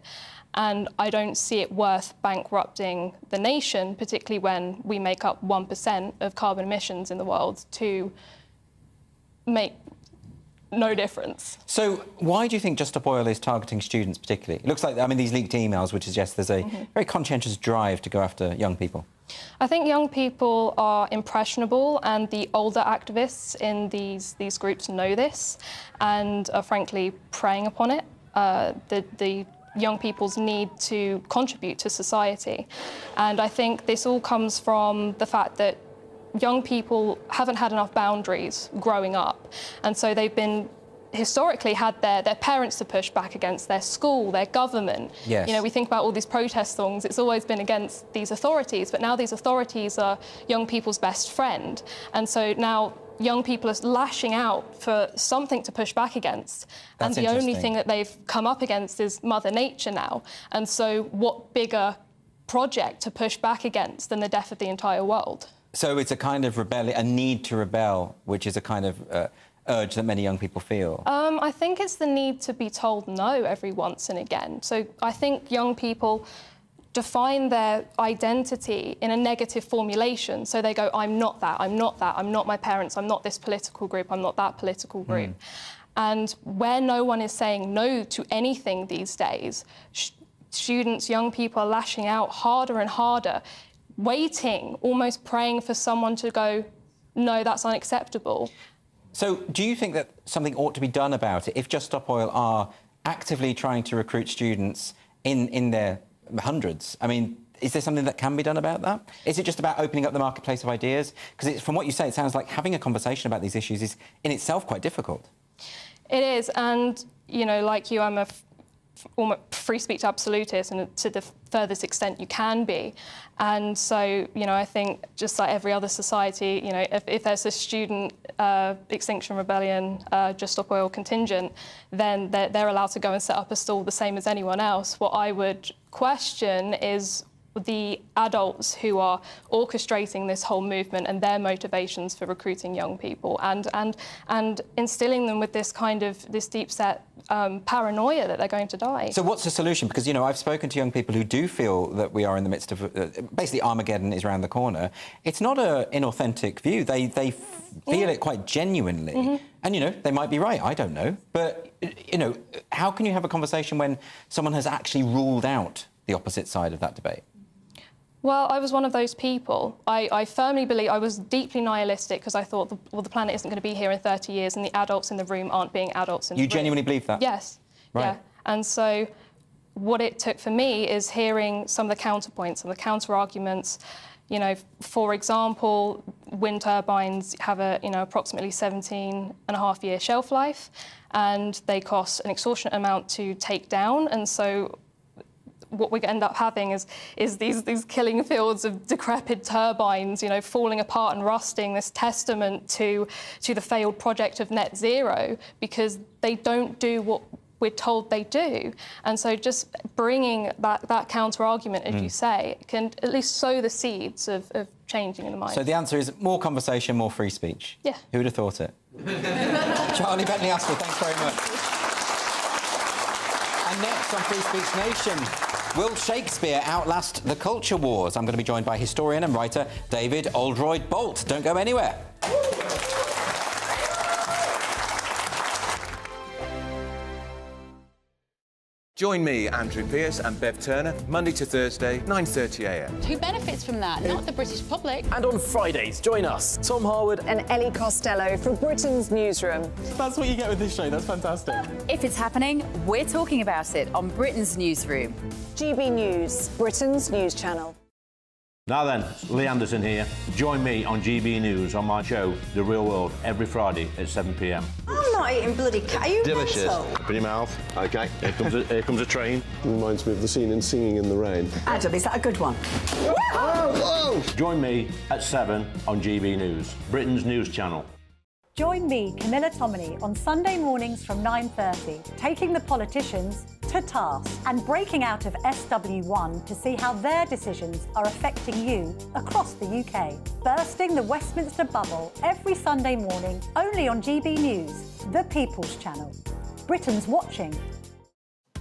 And I don't see it worth bankrupting the nation, particularly when we make up 1% of carbon emissions in the world, to make no difference. So why do you think Just Stop Oil is targeting students particularly? It looks like, I mean, these leaked emails would suggest there's a very conscientious drive to go after young people. I think young people are impressionable, and the older activists in these groups know this and are frankly preying upon it. The young people's need to contribute to society. And I think this all comes from the fact that young people haven't had enough boundaries growing up, and so they've been historically had their parents to push back against, their school, their government. Yes. You know, we think about all these protest songs, it's always been against these authorities, but now these authorities are young people's best friend, and so now young people are lashing out for something to push back against. That's and the only thing that they've come up against is Mother Nature now, and so what bigger project to push back against than the death of the entire world? So it's a kind of rebellion, a need to rebel, which is a kind of urge that many young people feel. I think it's the need to be told no every once and again. So I think young people define their identity in a negative formulation. So they go, I'm not that, I'm not that, I'm not my parents, I'm not this political group, I'm not that political group. And where no one is saying no to anything these days, students, young people are lashing out harder and harder, waiting, almost praying for someone to go, no, that's unacceptable. So do you think that something ought to be done about it if Just Stop Oil are actively trying to recruit students in their hundreds? I mean, is there something that can be done about that? Is it just about opening up the marketplace of ideas? Because from what you say, it sounds like having a conversation about these issues is in itself quite difficult. It is, and, you know, like you, I'm a free speech absolutist and to the furthest extent you can be. And so, you know, I think just like every other society, you know, if there's a student Extinction Rebellion Just Stop Oil contingent, then they're allowed to go and set up a stall the same as anyone else. What I would question is the adults who are orchestrating this whole movement and their motivations for recruiting young people and instilling them with this kind of deep set paranoia that they're going to die. So what's the solution? Because, you know, I've spoken to young people who do feel that we are in the midst of basically Armageddon is around the corner. It's not an inauthentic view. They feel it quite genuinely. And, you know, they might be right, I don't know. But, you know, how can you have a conversation when someone has actually ruled out the opposite side of that debate? Well, I was one of those people. I firmly believe, I was deeply nihilistic because I thought, the planet isn't going to be here in 30 years and the adults in the room aren't being adults in the room. You genuinely believe that? Yes. Right. Yeah. And so what it took for me is hearing some of the counterpoints and the counter-arguments. You know, for example, wind turbines have a, you know, approximately 17.5-year shelf life, and they cost an extortionate amount to take down. And so what we end up having is these killing fields of decrepit turbines, you know, falling apart and rusting, this testament to the failed project of net zero, because they don't do what we're told they do. And so just bringing that counter-argument, as you say, can at least sow the seeds of changing in the mind. So the answer is more conversation, more free speech? Yeah. Who would have thought it? Charlie Bentley-Astle, thanks very much. And next on Free Speech Nation, will Shakespeare outlast the culture wars? I'm going to be joined by historian and writer David Oldroyd-Bolt. Don't go anywhere. Join me, Andrew Pearce and Bev Turner, Monday to Thursday, 9:30 a.m. Who benefits from that? Not the British public. And on Fridays, join us, Tom Harwood and Ellie Costello from Britain's Newsroom. That's what you get with this show. That's fantastic. If it's happening, we're talking about it on Britain's Newsroom. GB News, Britain's news channel. Now then, Lee Anderson here. Join me on GB News on my show, The Real World, every Friday at 7 p.m. I'm not eating bloody cat. Are you Delicious. mental? Open your mouth. OK, here comes a train. Reminds me of the scene in Singing in the Rain. Adam, is that a good one? Whoa! Join me at 7 on GB News, Britain's news channel. Join me, Camilla Tominey, on Sunday mornings from 9:30, taking the politicians to task and breaking out of SW1 to see how their decisions are affecting you across the UK. Bursting the Westminster bubble every Sunday morning, only on GB News, the People's Channel. Britain's watching.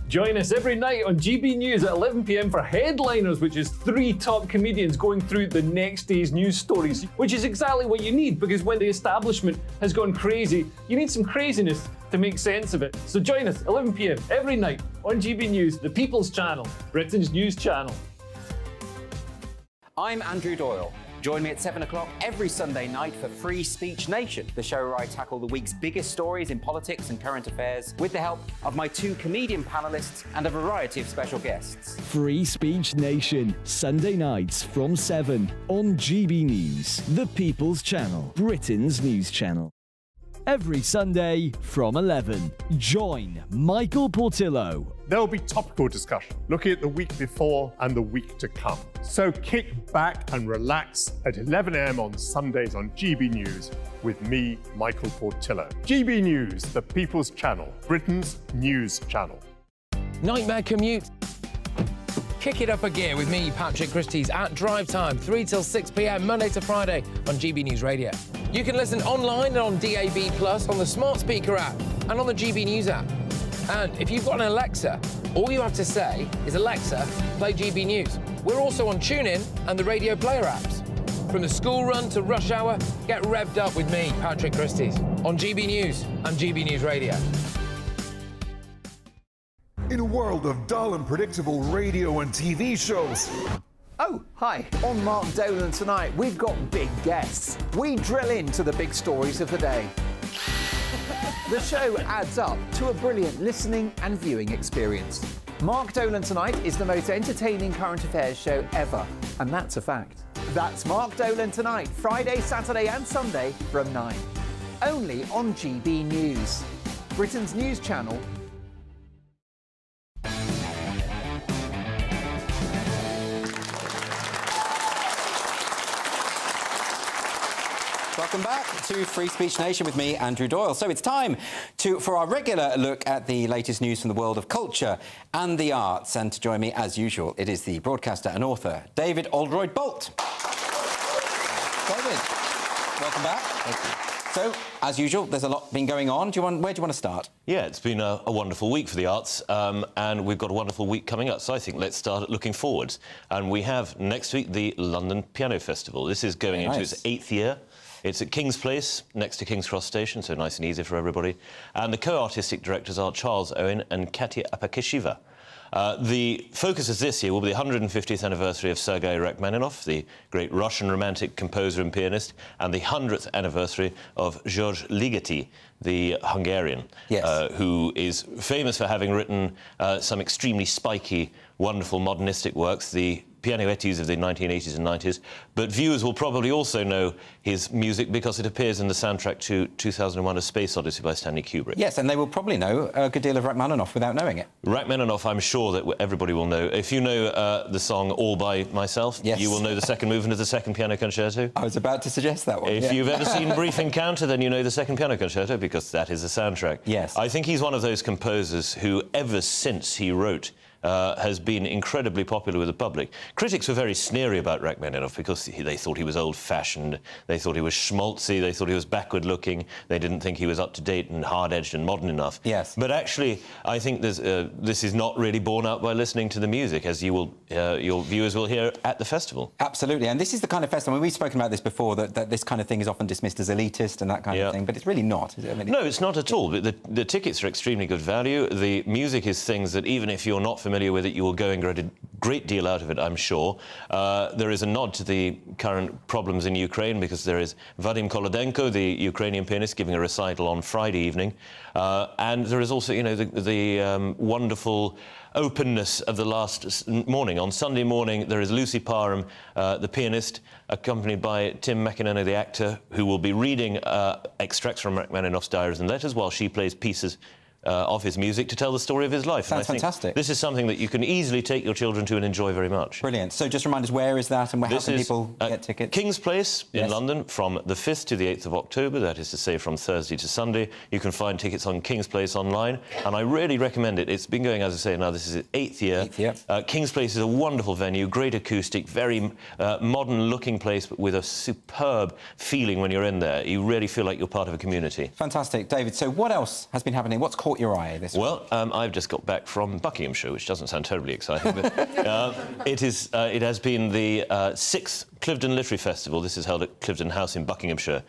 Join us every night on GB News at 11 p.m. for Headliners, which is 3 top comedians going through the next day's news stories, which is exactly what you need, because when the establishment has gone crazy, you need some craziness to make sense of it. So join us 11 p.m. every night on GB News, the People's Channel, Britain's news channel. I'm Andrew Doyle. Join me at 7 o'clock every Sunday night for Free Speech Nation, the show where I tackle the week's biggest stories in politics and current affairs with the help of my 2 comedian panellists and a variety of special guests. Free Speech Nation, Sunday nights from 7 on GB News, the People's Channel, Britain's news channel. Every Sunday from 11, join Michael Portillo. There will be topical discussion, looking at the week before and the week to come. So kick back and relax at 11 a.m. on Sundays on GB News with me, Michael Portillo. GB News, the People's Channel, Britain's news channel. Nightmare commute? Kick it up a gear with me, Patrick Christie's, at drive time, 3 till 6 p.m, Monday to Friday on GB News Radio. You can listen online and on DAB+, on the smart speaker app, and on the GB News app. And if you've got an Alexa, all you have to say is, Alexa, play GB News. We're also on TuneIn and the Radio Player apps. From the school run to rush hour, get revved up with me, Patrick Christie's, on GB News and GB News Radio. In a world of dull and predictable radio and TV shows. Oh, hi. On Mark Dolan tonight, we've got big guests. We drill into the big stories of the day. The show adds up to a brilliant listening and viewing experience. Mark Dolan Tonight is the most entertaining current affairs show ever, and that's a fact. That's Mark Dolan Tonight, Friday, Saturday and Sunday from 9. Only on GB News, Britain's news channel. Welcome back to Free Speech Nation with me, Andrew Doyle. So it's time for our regular look at the latest news from the world of culture and the arts. And to join me, as usual, it is the broadcaster and author, David Oldroyd-Bolt. David, welcome back. Thank you. So, as usual, there's a lot been going on. Where do you want to start? Yeah, it's been a wonderful week for the arts, and we've got a wonderful week coming up. So I think let's start at looking forwards. And we have next week the London Piano Festival. This is going into its 8th year. It's at King's Place, next to King's Cross Station, so nice and easy for everybody. And the co-artistic directors are Charles Owen and Katya Apakisheva. The focus of this year will be the 150th anniversary of Sergei Rachmaninoff, the great Russian romantic composer and pianist, and the 100th anniversary of George Ligeti, the Hungarian, who is famous for having written some extremely spiky, wonderful modernistic works, the piano etudes of the 1980s and 90s, but viewers will probably also know his music because it appears in the soundtrack to 2001: A Space Odyssey by Stanley Kubrick. Yes, and they will probably know a good deal of Rachmaninoff without knowing it. Rachmaninoff, I'm sure that everybody will know. If you know the song All By Myself, you will know the second movement of the Second Piano Concerto. I was about to suggest that one. If you've ever seen Brief Encounter, then you know the Second Piano Concerto because that is the soundtrack. Yes. I think he's one of those composers who, ever since he wrote, has been incredibly popular with the public. Critics were very sneery about Rachmaninoff because they thought he was old-fashioned, they thought he was schmaltzy, they thought he was backward-looking, they didn't think he was up-to-date and hard-edged and modern enough. Yes. But actually, I think this is not really borne out by listening to the music, as your viewers will hear at the festival. Absolutely, and this is the kind of festival, I mean, we've spoken about this before, that this kind of thing is often dismissed as elitist and that kind of thing, but it's really not, is it? I mean, no, it's not at all. The tickets are extremely good value. The music is things that, even if you're not familiar with it, you will go and get a great deal out of it, I'm sure. There is a nod to the current problems in Ukraine because there is Vadim Kolodenko, the Ukrainian pianist, giving a recital on Friday evening. And there is also, you know, the wonderful openness of the last morning. On Sunday morning, there is Lucy Parham, the pianist, accompanied by Tim McInerney, the actor, who will be reading extracts from Rachmaninoff's diaries and letters while she plays pieces of his music to tell the story of his life. That's fantastic. This is something that you can easily take your children to and enjoy very much. Brilliant. So just remind us, where is that and how can people get tickets? King's Place in London from the 5th to the 8th of October, that is to say from Thursday to Sunday. You can find tickets on King's Place online, and I really recommend it. It's been going, as I say, now this is its 8th year. King's Place is a wonderful venue, great acoustic, very modern-looking place, but with a superb feeling when you're in there. You really feel like you're part of a community. Fantastic. David, so what else has been happening? What's caught your eye this week? Well, I've just got back from Buckinghamshire, which doesn't sound terribly exciting, but it has been the 6th Cliveden Literary Festival. This is held at Cliveden House in Buckinghamshire,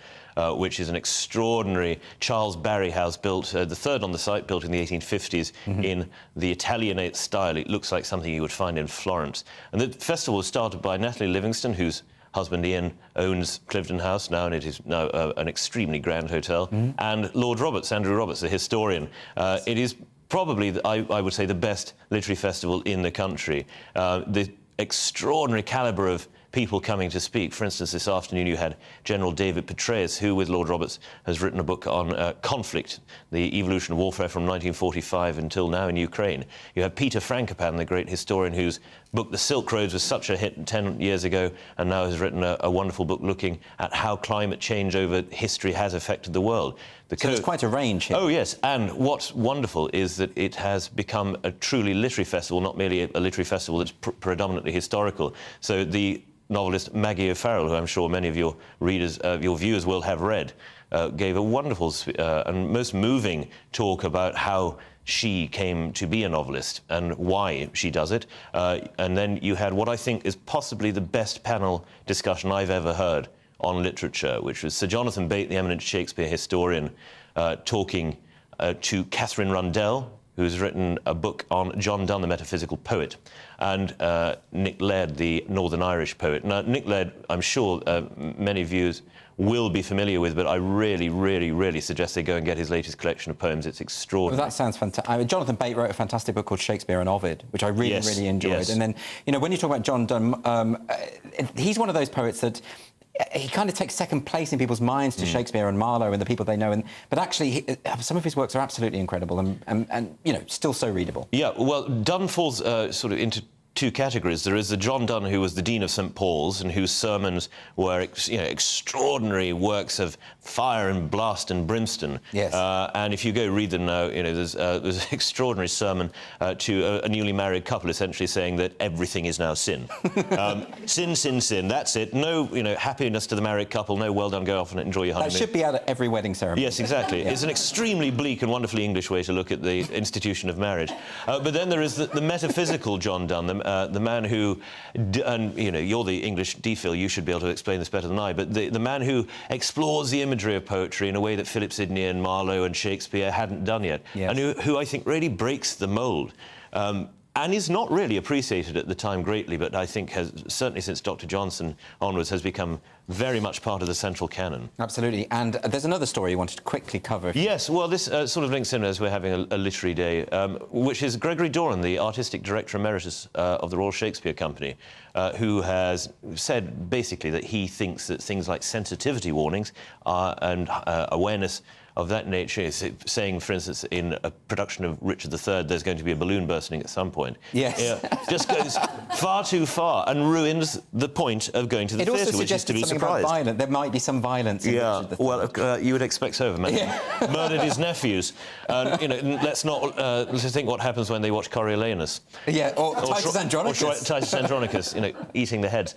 which is an extraordinary Charles Barry house built, the third on the site, built in the 1850s in the Italianate style. It looks like something you would find in Florence. And the festival was started by Natalie Livingston, whose husband Ian owns Cliveden House now, and it is now an extremely grand hotel. And Lord Roberts, Andrew Roberts, the historian. It is probably, I would say, the best literary festival in the country. The extraordinary calibre of people coming to speak. For instance, this afternoon you had General David Petraeus, who, with Lord Roberts, has written a book on conflict, the evolution of warfare from 1945 until now in Ukraine. You had Peter Frankopan, the great historian, whose book The Silk Roads was such a hit 10 years ago, and now has written a wonderful book looking at how climate change over history has affected the world. So there's quite a range here. Oh, yes, and what's wonderful is that it has become a truly literary festival, not merely a literary festival that's predominantly historical. So the novelist Maggie O'Farrell, who I'm sure many of your readers, your viewers will have read, gave a wonderful and most moving talk about how she came to be a novelist and why she does it. And then you had what I think is possibly the best panel discussion I've ever heard on literature, which was Sir Jonathan Bate, the eminent Shakespeare historian, talking to Catherine Rundell, who's written a book on John Donne, the metaphysical poet, and Nick Laird, the Northern Irish poet. Now, Nick Laird, I'm sure many viewers will be familiar with, but I really, really, really suggest they go and get his latest collection of poems. It's extraordinary. Well, that sounds fantastic. I mean, Jonathan Bate wrote a fantastic book called Shakespeare and Ovid, which I really, really enjoyed. And then, you know, when you talk about John Donne, he's one of those poets that he kind of takes second place in people's minds to Shakespeare and Marlowe and the people they know. But actually, some of his works are absolutely incredible and you know, still so readable. Yeah, well, Donne falls sort of into two categories. There is the John Donne who was the Dean of St Paul's and whose sermons were extraordinary works of fire and blast and brimstone. Yes. And if you go read them now, there's an extraordinary sermon to a newly married couple, essentially saying that everything is now sin. Sin, sin, sin. That's it. No, happiness to the married couple. No, well done. Go off and enjoy your honeymoon. That should be out at every wedding ceremony. Yes, exactly. Yeah. It's an extremely bleak and wonderfully English way to look at the institution of marriage. But then there is the metaphysical John Donne, the man who, you're the English DPhil, you should be able to explain this better than I, but the man who explores the imagery of poetry in a way that Philip Sidney and Marlowe and Shakespeare hadn't done yet, yes. and who I think really breaks the mould. And is not really appreciated at the time greatly, but I think has, certainly since Dr. Johnson onwards, has become very much part of the central canon. Absolutely. And there's another story you wanted to quickly cover. Yes, well, this sort of links in as we're having a literary day, which is Gregory Doran, the Artistic Director Emeritus of the Royal Shakespeare Company, who has said, basically, that he thinks that things like sensitivity warnings and awareness of that nature, is saying, for instance, in a production of Richard III, there's going to be a balloon bursting at some point. Yes. Just goes far too far and ruins the point of going to the theatre, which is to be surprised. About violence. There might be some violence in Richard III. Well, you would expect so of a man. Murdered his nephews. Let's not think what happens when they watch Coriolanus. Yeah, or Titus Andronicus. Or Titus Andronicus, eating the heads.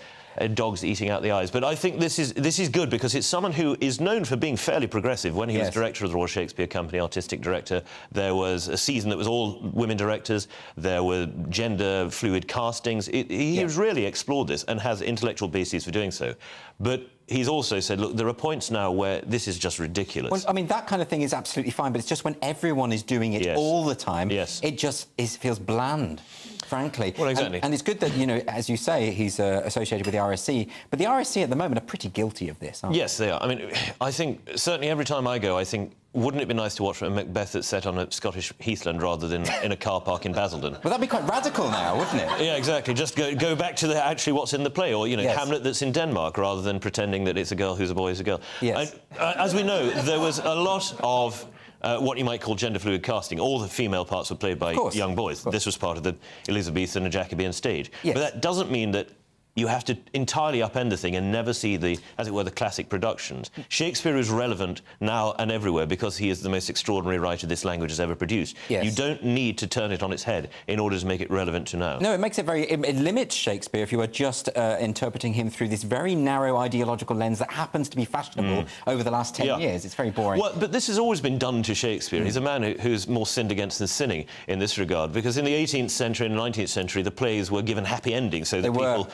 Dogs eating out the eyes. But I think this is good because it's someone who is known for being fairly progressive. When he was director of the Royal Shakespeare Company, artistic director, there was a season that was all women directors. There were gender-fluid castings. He has really explored this and has intellectual bases for doing so. But he's also said, look, there are points now where this is just ridiculous. Well, I mean, that kind of thing is absolutely fine, but it's just when everyone is doing it all the time, it just feels bland, frankly. Well, exactly. And it's good that, as you say, he's associated with the RSC, but the RSC at the moment are pretty guilty of this, aren't they? Yes, they are. I mean, I think, certainly every time I go, I think, wouldn't it be nice to watch a Macbeth that's set on a Scottish heathland rather than in a car park in Basildon? Well, that'd be quite radical now, wouldn't it? Yeah, exactly. Just go back to actually what's in the play, or, Hamlet that's in Denmark, rather than pretending that it's a girl who's a boy who's a girl. Yes. As we know, there was a lot of what you might call gender-fluid casting. All the female parts were played by young boys. This was part of the Elizabethan and Jacobean stage. Yes. But that doesn't mean that you have to entirely upend the thing and never see the, as it were, the classic productions. Shakespeare is relevant now and everywhere because he is the most extraordinary writer this language has ever produced. Yes. You don't need to turn it on its head in order to make it relevant to now. No, it makes it it limits Shakespeare if you are just interpreting him through this very narrow ideological lens that happens to be fashionable over the last 10 years. It's very boring. Well, but this has always been done to Shakespeare. He's a man who's more sinned against than sinning in this regard, because in the 18th century and 19th century, the plays were given happy endings so that people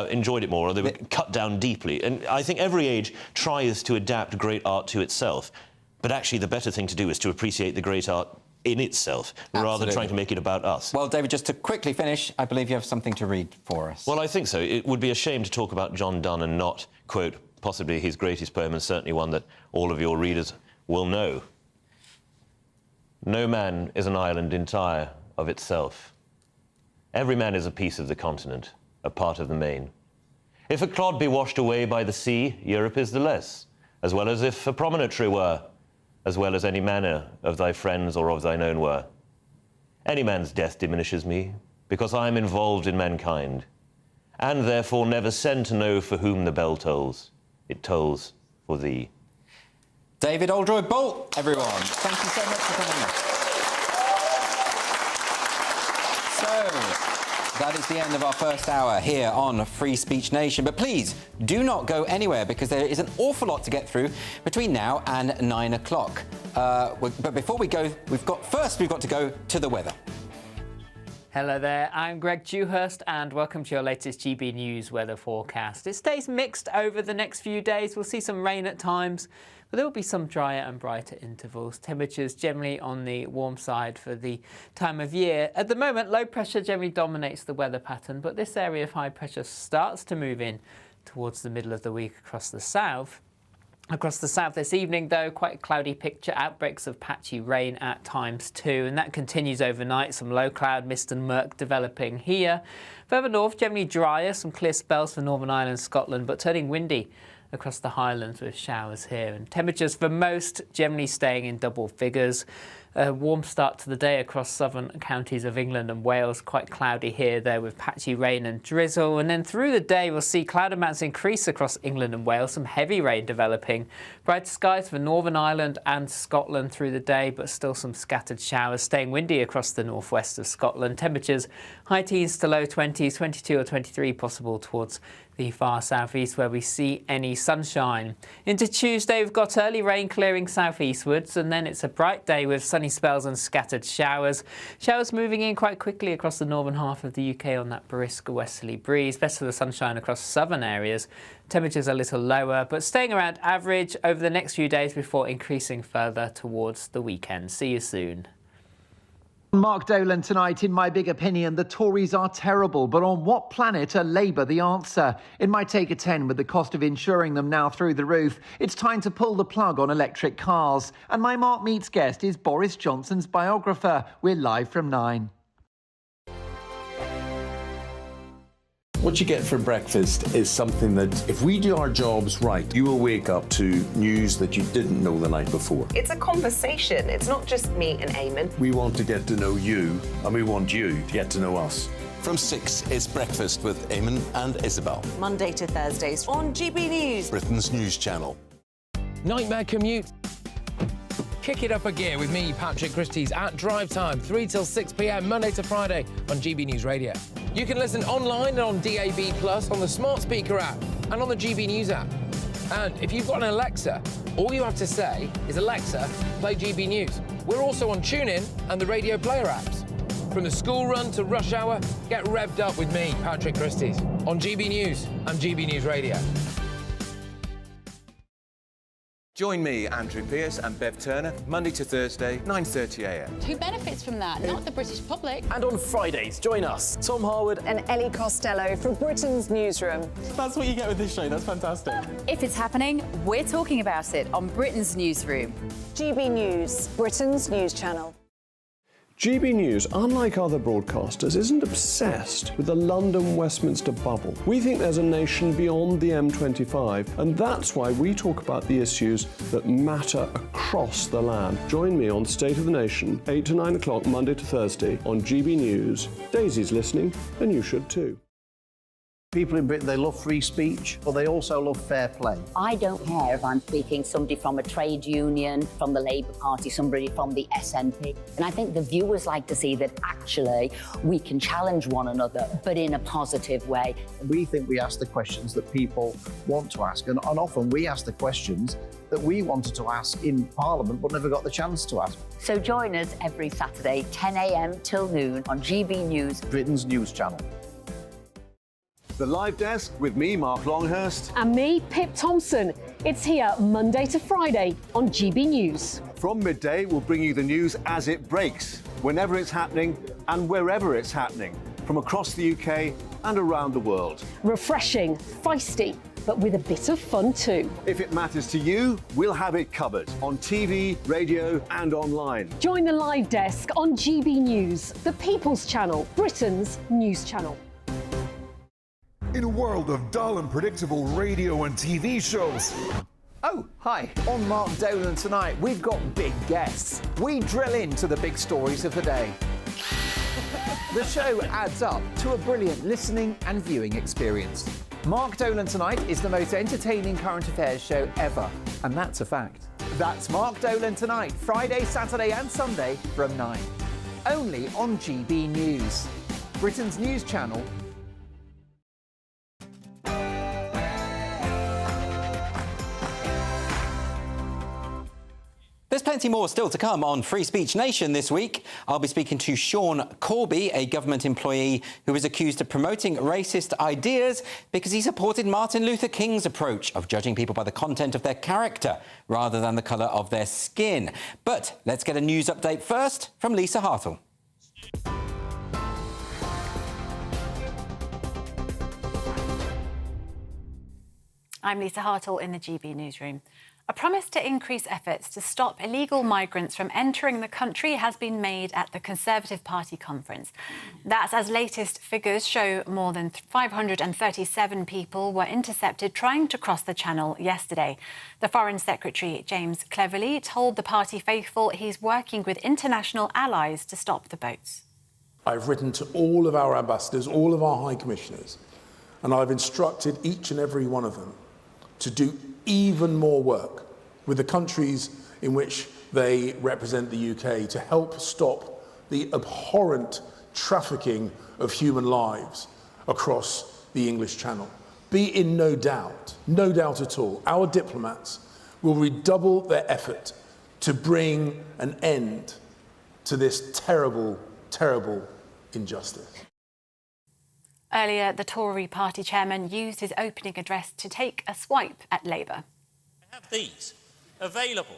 enjoyed it more, or they were cut down deeply. And I think every age tries to adapt great art to itself. But actually, the better thing to do is to appreciate the great art in itself, rather than trying to make it about us. Well, David, just to quickly finish, I believe you have something to read for us. Well, I think so. It would be a shame to talk about John Donne and not quote possibly his greatest poem, and certainly one that all of your readers will know. No man is an island entire of itself. Every man is a piece of the continent, a part of the main. If a clod be washed away by the sea, Europe is the less, as well as if a promontory were, as well as any manner of thy friends or of thine own were. Any man's death diminishes me, because I am involved in mankind, and therefore never send to know for whom the bell tolls. It tolls for thee. David Oldroyd-Bolt, everyone. Thank you so much for coming. That is the end of our first hour here on Free Speech Nation. But please, do not go anywhere, because there is an awful lot to get through between now and 9 o'clock. But before we go, we've got to go to the weather. Hello there, I'm Greg Dewhurst and welcome to your latest GB News weather forecast. It stays mixed over the next few days. We'll see some rain at times, but there will be some drier and brighter intervals. Temperatures generally on the warm side for the time of year. At the moment, low pressure generally dominates the weather pattern, but this area of high pressure starts to move in towards the middle of the week across the south. Across the south this evening, though, quite a cloudy picture, outbreaks of patchy rain at times too, and that continues overnight. Some low cloud, mist and murk developing here. Further north, generally drier, some clear spells for Northern Ireland, Scotland, but turning windy across the Highlands with showers here. And temperatures for most generally staying in double figures. A warm start to the day across southern counties of England and Wales. Quite cloudy here, there, with patchy rain and drizzle. And then through the day, we'll see cloud amounts increase across England and Wales. Some heavy rain developing. Bright skies for Northern Ireland and Scotland through the day, but still some scattered showers. Staying windy across the northwest of Scotland. Temperatures high teens to low 20s, 22 or 23 possible towards the far southeast, where we see any sunshine. Into Tuesday, we've got early rain clearing southeastwards, and then it's a bright day with sunny spells and scattered showers. Showers moving in quite quickly across the northern half of the UK on that brisk westerly breeze. Best of the sunshine across southern areas. Temperatures a little lower, but staying around average over the next few days before increasing further towards the weekend. See you soon. Mark Dolan tonight. In My Big Opinion, the Tories are terrible, but on what planet are Labour the answer? It might take a 10 with the cost of insuring them now through the roof. It's time to pull the plug on electric cars. And my Mark Meets guest is Boris Johnson's biographer. We're live from 9. What you get for breakfast is something that, if we do our jobs right, you will wake up to news that you didn't know the night before. It's a conversation. It's not just me and Eamon. We want to get to know you, and we want you to get to know us. From 6, it's Breakfast with Eamon and Isabel. Monday to Thursdays on GB News, Britain's news channel. Nightmare commute. Kick it up a gear with me, Patrick Christie's, at drive time, 3 till 6 p.m, Monday to Friday on GB News Radio. You can listen online and on DAB+, on the smart speaker app, and on the GB News app. And if you've got an Alexa, all you have to say is, Alexa, play GB News. We're also on TuneIn and the Radio Player apps. From the school run to rush hour, get revved up with me, Patrick Christie's, on GB News and GB News Radio. Join me, Andrew Pearce and Bev Turner, Monday to Thursday, 9:30 a.m. Who benefits from that? Not the British public. And on Fridays, join us, Tom Harwood and Ellie Costello from Britain's Newsroom. That's what you get with this show. That's fantastic. If it's happening, we're talking about it on Britain's Newsroom. GB News, Britain's news channel. GB News, unlike other broadcasters, isn't obsessed with the London-Westminster bubble. We think there's a nation beyond the M25, and that's why we talk about the issues that matter across the land. Join me on State of the Nation, 8 to 9 o'clock, Monday to Thursday, on GB News. Daisy's listening, and you should too. People in Britain, they love free speech, but they also love fair play. I don't care if I'm speaking somebody from a trade union, from the Labour Party, somebody from the SNP. And I think the viewers like to see that actually we can challenge one another, but in a positive way. We think we ask the questions that people want to ask, and often we ask the questions that we wanted to ask in Parliament but never got the chance to ask. So join us every Saturday, 10 a.m. till noon on GB News, Britain's news channel. The Live Desk with me, Mark Longhurst. And me, Pip Thompson. It's here Monday to Friday on GB News. From midday, we'll bring you the news as it breaks, whenever it's happening and wherever it's happening, from across the UK and around the world. Refreshing, feisty, but with a bit of fun too. If it matters to you, we'll have it covered on TV, radio and online. Join the Live Desk on GB News, the People's Channel, Britain's news channel. In a world of dull and predictable radio and TV shows. Oh, hi. On Mark Dolan tonight, we've got big guests. We drill into the big stories of the day. The show adds up to a brilliant listening and viewing experience. Mark Dolan Tonight is the most entertaining current affairs show ever, and that's a fact. That's Mark Dolan Tonight, Friday, Saturday and Sunday from 9. Only on GB News, Britain's news channel. There's plenty more still to come on Free Speech Nation this week. I'll be speaking to Sean Corby, a government employee who is accused of promoting racist ideas because he supported Martin Luther King's approach of judging people by the content of their character rather than the colour of their skin. But let's get a news update first from Lisa Hartle. I'm Lisa Hartle in the GB Newsroom. A promise to increase efforts to stop illegal migrants from entering the country has been made at the Conservative Party conference. That's as latest figures show more than 537 people were intercepted trying to cross the Channel yesterday. The Foreign Secretary, James Cleverly, told the party faithful he's working with international allies to stop the boats. I've written to all of our ambassadors, all of our high commissioners, and I've instructed each and every one of them to do even more work with the countries in which they represent the UK to help stop the abhorrent trafficking of human lives across the English Channel. Be in no doubt at all, our diplomats will redouble their effort to bring an end to this terrible, terrible injustice. Earlier, the Tory party chairman used his opening address to take a swipe at Labour. I have these available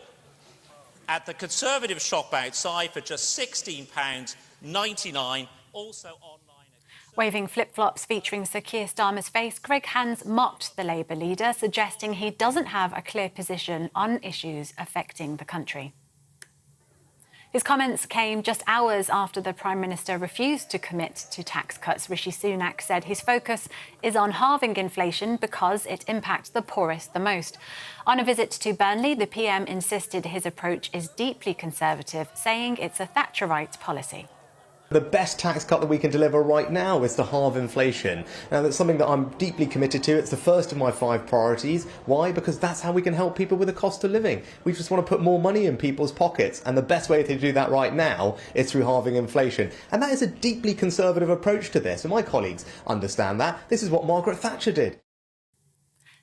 at the Conservative shop outside for just £16.99, also online. Waving flip-flops featuring Sir Keir Starmer's face, Greg Hands mocked the Labour leader, suggesting he doesn't have a clear position on issues affecting the country. His comments came just hours after the Prime Minister refused to commit to tax cuts. Rishi Sunak said his focus is on halving inflation because it impacts the poorest the most. On a visit to Burnley, the PM insisted his approach is deeply conservative, saying it's a Thatcherite policy. The best tax cut that we can deliver right now is to halve inflation. Now, that's something that I'm deeply committed to. It's the first of my 5 priorities. Why? Because that's how we can help people with the cost of living. We just want to put more money in people's pockets. And the best way to do that right now is through halving inflation. And that is a deeply conservative approach to this. And my colleagues understand that. This is what Margaret Thatcher did.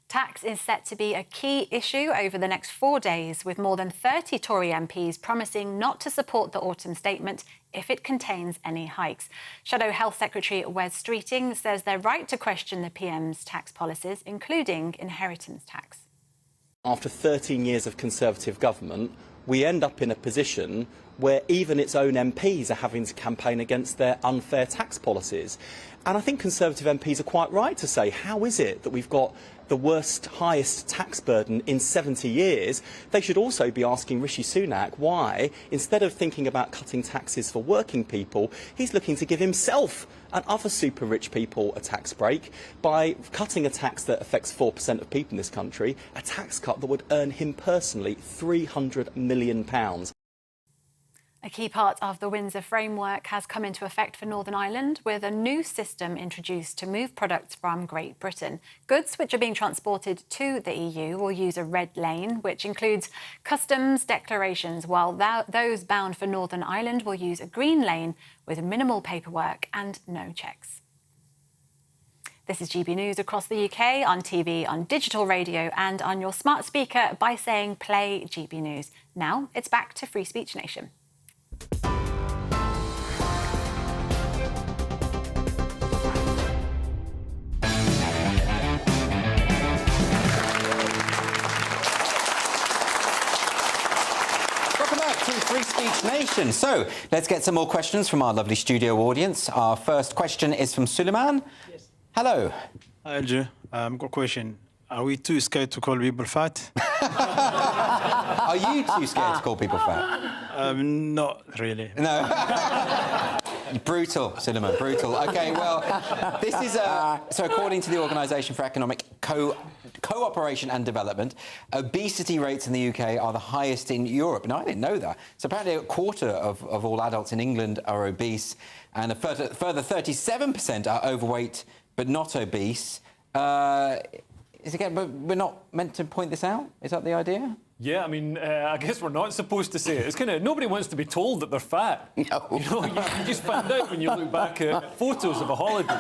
Tax is set to be a key issue over the next 4 days, with more than 30 Tory MPs promising not to support the autumn statement if it contains any hikes. Shadow Health Secretary Wes Streeting says they're right to question the PM's tax policies, including inheritance tax. After 13 years of Conservative government, we end up in a position where even its own MPs are having to campaign against their unfair tax policies. And I think Conservative MPs are quite right to say, how is it that we've got the worst, highest tax burden in 70 years? They should also be asking Rishi Sunak why, instead of thinking about cutting taxes for working people, he's looking to give himself and other super rich people a tax break by cutting a tax that affects 4% of people in this country, a tax cut that would earn him personally £300 million. A key part of the Windsor framework has come into effect for Northern Ireland, with a new system introduced to move products from Great Britain. Goods which are being transported to the EU will use a red lane, which includes customs declarations, while those bound for Northern Ireland will use a green lane with minimal paperwork and no checks. This is GB News across the UK, on TV, on digital radio and on your smart speaker by saying play GB News. Now it's back to Free Speech Nation. Free Speech Nation. So, let's get some more questions from our lovely studio audience. Our first question is from Suleiman. Yes. Hello. Hi, Andrew. Got a question. Are we too scared to call people fat? Are you too scared to call people fat? Not really. No. Brutal, Suleiman, brutal. OK, well, this is... so according to the Organisation for Economic Cooperation and Development, obesity rates in the UK are the highest in Europe. Now, I didn't know that. So apparently a quarter of all adults in England are obese, and a further 37% are overweight but not obese. But we're not meant to point this out? Is that the idea? Yeah, I mean, I guess we're not supposed to say it. It's kind of, nobody wants to be told that they're fat. No. You know, you just find out when you look back at photos of a holiday.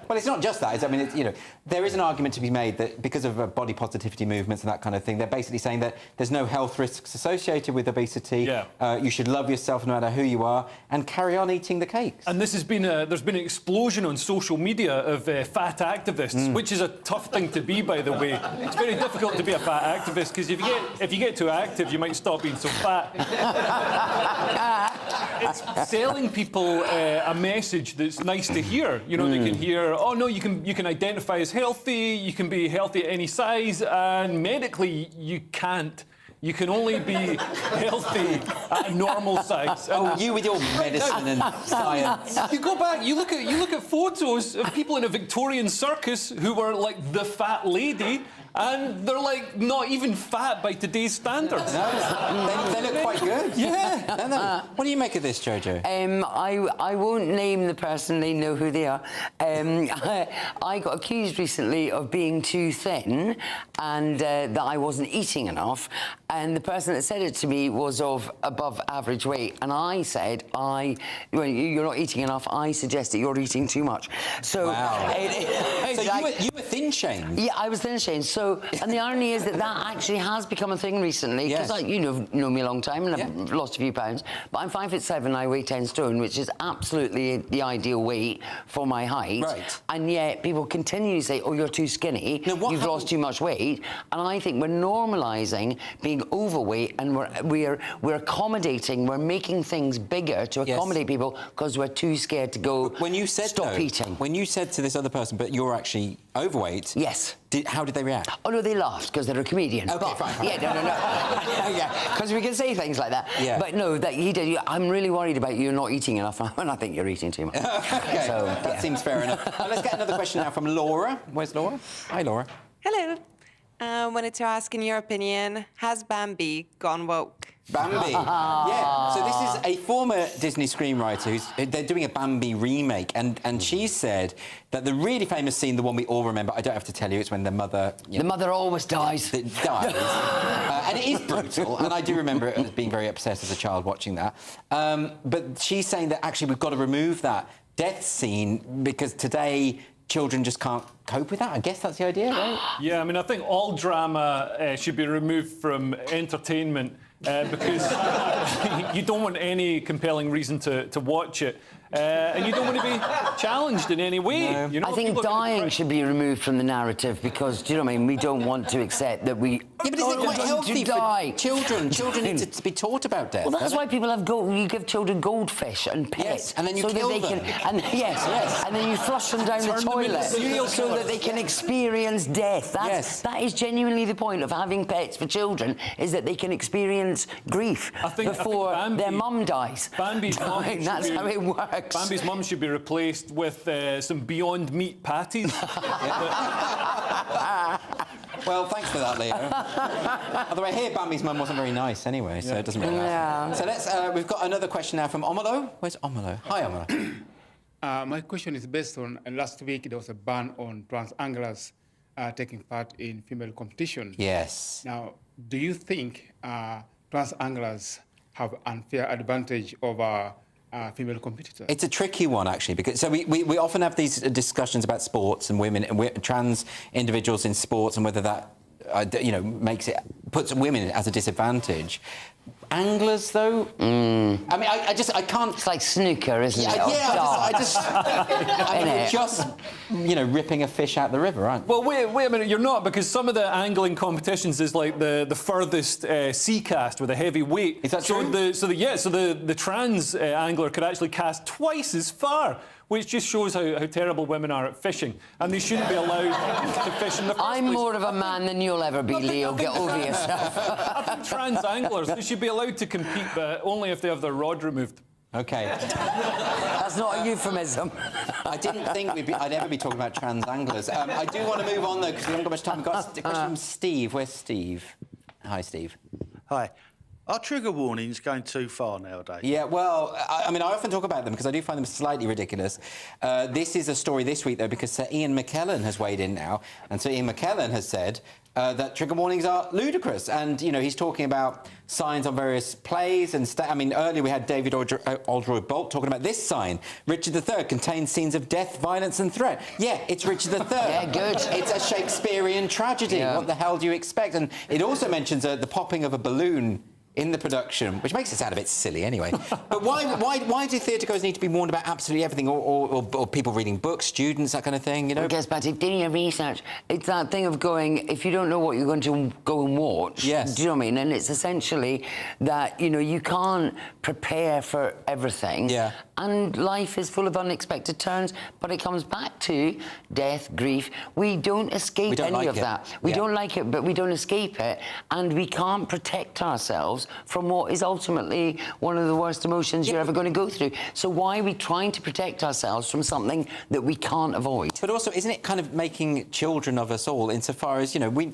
Well, it's not just that. I mean, it's, you know, there is an argument to be made that because of body positivity movements and that kind of thing, they're basically saying that there's no health risks associated with obesity. Yeah. You should love yourself no matter who you are and carry on eating the cakes. And this has been there's been an explosion on social media of fat activists, which is a tough thing to be, by the way. It's very difficult to be a fat activist because if you get too active, you might stop being so fat. it's selling people a message that's nice to hear. You know, they can hear, oh no, you can identify as healthy, you can be healthy at any size, and medically you can't. You can only be healthy at a normal size. Oh, you with your medicine and science. You go back, you look at photos of people in a Victorian circus who were like the fat lady, and they're like not even fat by today's standards. No, they look quite good. Yeah. What do you make of this, Jojo? I won't name the person, they know who they are. I got accused recently of being too thin and that I wasn't eating enough. And the person that said it to me was of above average weight. And I said, well, you're not eating enough. I suggest that you're eating too much. So, wow. So you were thin-shamed? Yeah, I was thin-shamed. So, and the irony is that actually has become a thing recently. Because you know me a long time and I've lost a few pounds. But I'm 5'7", I weigh 10 stone, which is absolutely the ideal weight for my height. Right. And yet people continue to say, oh, you're too skinny. You've lost too much weight. And I think we're normalising being overweight, and we're accommodating, we're making things bigger to accommodate people because we're too scared to go. When you said stop eating. When you said to this other person, but you're actually overweight. Yes. How did they react? Oh no, they laughed because they're a comedian. Okay, fine. Yeah, no. Yeah, because we can say things like that. Yeah. But no, that he did. I'm really worried about you not eating enough, and I think you're eating too much. Okay, so, that seems fair enough. Let's get another question now from Laura. Where's Laura? Hi, Laura. Hello. Wanted to ask, in your opinion, has Bambi gone woke? Bambi. Yeah. So this is a former Disney screenwriter they're doing a Bambi remake, and she said that the really famous scene, the one we all remember, I don't have to tell you, it's when the mother... The mother always dies. Dies. And it is brutal, and I do remember it as being very obsessed as a child watching that. But she's saying that actually we've got to remove that death scene because today children just can't cope with that. I guess that's the idea, right? Yeah, I mean, I think all drama should be removed from entertainment because you don't want any compelling reason to watch it. And you don't want to be challenged in any way. No. You know, I think dying should be removed from the narrative because, do you know what I mean? We don't want to accept that we... Yeah, but is it quite healthy for children? Children need to be taught about death. Well, that's why people have you give children goldfish and pets. Yes, and then you so kill that they them. Can, and, yes, and then you flush them down the toilet so that they can experience death. That is genuinely the point of having pets for children, is that they can experience grief before their mum dies. Bambi's mum that's how it works. Bambi's mum should be replaced with some Beyond Meat patties. Well, thanks for that, Leo. Although I hear Bambi's mum wasn't very nice anyway, so it doesn't really matter. So let's. We've got another question now from Omolo. Where's Omolo? Hi, Omolo. My question is based on last week there was a ban on trans anglers taking part in female competition. Yes. Now, do you think trans anglers have unfair advantage over female competitors? It's a tricky one, actually, because we often have these discussions about sports and women and trans individuals in sports and whether that puts women at a disadvantage. Anglers, though, I mean, I can't. It's like snooker, isn't it? I mean, we're just ripping a fish out the river, aren't we? Well, wait a minute, you're not, because some of the angling competitions is like the furthest sea cast with a heavy weight. Is that true? So the trans angler could actually cast twice as far, which just shows how terrible women are at fishing, and they shouldn't be allowed to fish in the first place. I'm more of a man than you'll ever be, Leo. Get over yourself. I think trans anglers, they should be allowed to compete, but only if they have their rod removed. OK. That's not a euphemism. I didn't think I'd ever be talking about trans anglers. I do want to move on, though, because we haven't got much time. We've got a question from Steve. Where's Steve? Hi, Steve. Hi. Are trigger warnings going too far nowadays? Yeah, well, I mean, I often talk about them because I do find them slightly ridiculous. This is a story this week, though, because Sir Ian McKellen has weighed in now, and Sir Ian McKellen has said that trigger warnings are ludicrous. And, he's talking about signs on various plays and... I mean, earlier we had David Oldroyd-Bolt talking about this sign. Richard III contains scenes of death, violence and threat. Yeah, it's Richard III. Yeah, good. It's a Shakespearean tragedy. Yeah. What the hell do you expect? And it also mentions the popping of a balloon in the production, which makes it sound a bit silly anyway. But why do theatregoers need to be warned about absolutely everything, or people reading books, students, that kind of thing, you know? I guess, but doing your research, it's that thing of going, if you don't know what you're going to go and watch, yes. Do you know what I mean? And it's essentially that, you know, you can't prepare for everything. Yeah. And life is full of unexpected turns, but it comes back to death, grief. We don't escape any of that. We don't like it, but we don't escape it, and we can't protect ourselves from what is ultimately one of the worst emotions you're ever going to go through. So why are we trying to protect ourselves from something that we can't avoid? But also, isn't it kind of making children of us all, insofar as, you know,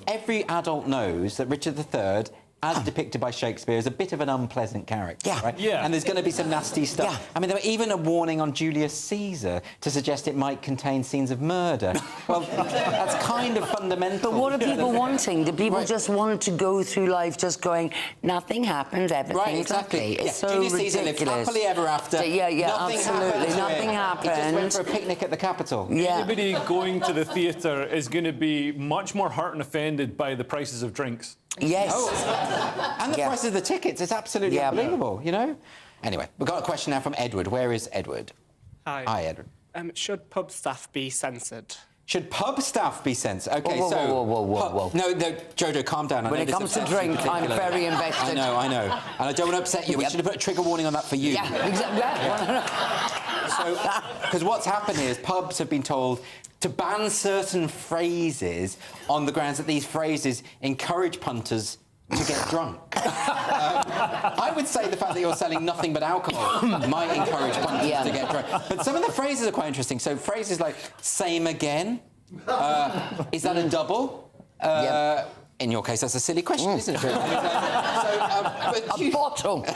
every adult knows that Richard III, as depicted by Shakespeare, is a bit of an unpleasant character, right? Yeah. And there's going to be some nasty stuff. Yeah. I mean, there were even a warning on Julius Caesar to suggest it might contain scenes of murder. Well, that's kind of fundamental. But what are people wanting? Do people just want to go through life just going, nothing happens, everything's Right, exactly. okay? It's so Julius ridiculous. Caesar lived happily ever after. Absolutely. Nothing happened. He just went for a picnic at the Capitol. Anybody going to the theatre is going to be much more hurt and offended by the prices of drinks. Yes. And the price of the tickets is absolutely unbelievable, you know? Anyway, we've got a question now from Edward. Where is Edward? Hi. Hi, Edward. Should pub staff be censored? Should pub staff be censored? OK, whoa. No, Jojo, calm down. When it comes to drink, I'm very invested. I know. And I don't want to upset you. We should have put a trigger warning on that for you. Yeah, exactly. Because what's happened here is pubs have been told to ban certain phrases on the grounds that these phrases encourage punters to get drunk. I would say the fact that you're selling nothing but alcohol might encourage punters to get drunk. But some of the phrases are quite interesting. So phrases like "same again," is that a double? In your case, that's a silly question, isn't it? A bottle.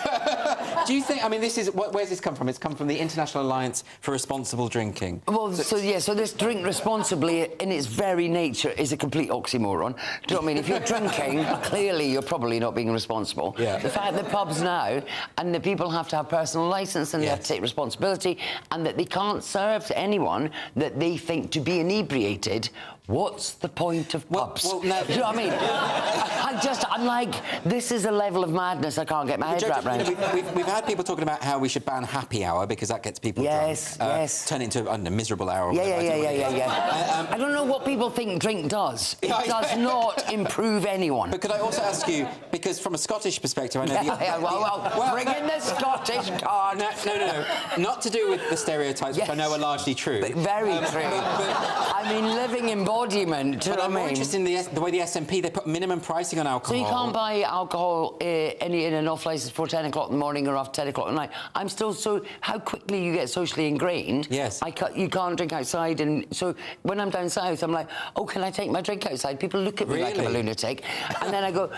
Do you think? I mean, where's this come from? It's come from the International Alliance for Responsible Drinking. Well, so this drink responsibly, in its very nature, is a complete oxymoron. Do you know what I mean? If you're drinking, clearly you're probably not being responsible. Yeah. The fact that pubs now, and that people have to have personal licence and they have to take responsibility, and that they can't serve to anyone that they think to be inebriated. What's the point of pubs? Well, no. Do you know what I mean? I'm like, this is a level of madness I can't get my head wrapped around. We've had people talking about how we should ban happy hour because that gets people drunk. Yes. Turn it into, I don't know, miserable hour. Yeah. I don't know what people think drink does. It does not improve anyone. But could I also ask you, because from a Scottish perspective, I know... Well, bring in the Scottish card. No. Not to do with the stereotypes, which I know are largely true. But very true. I mean, living embodiment. But I'm more interested in the way the SNP, they put minimum pricing on alcohol. So you can't buy alcohol in an off-licence before 10 o'clock in the morning or after 10 o'clock at night. I'm still how quickly you get socially ingrained. Yes. You can't drink outside, and so when I'm down south, I'm like, oh, can I take my drink outside? People look at me like I'm a lunatic. And then I go,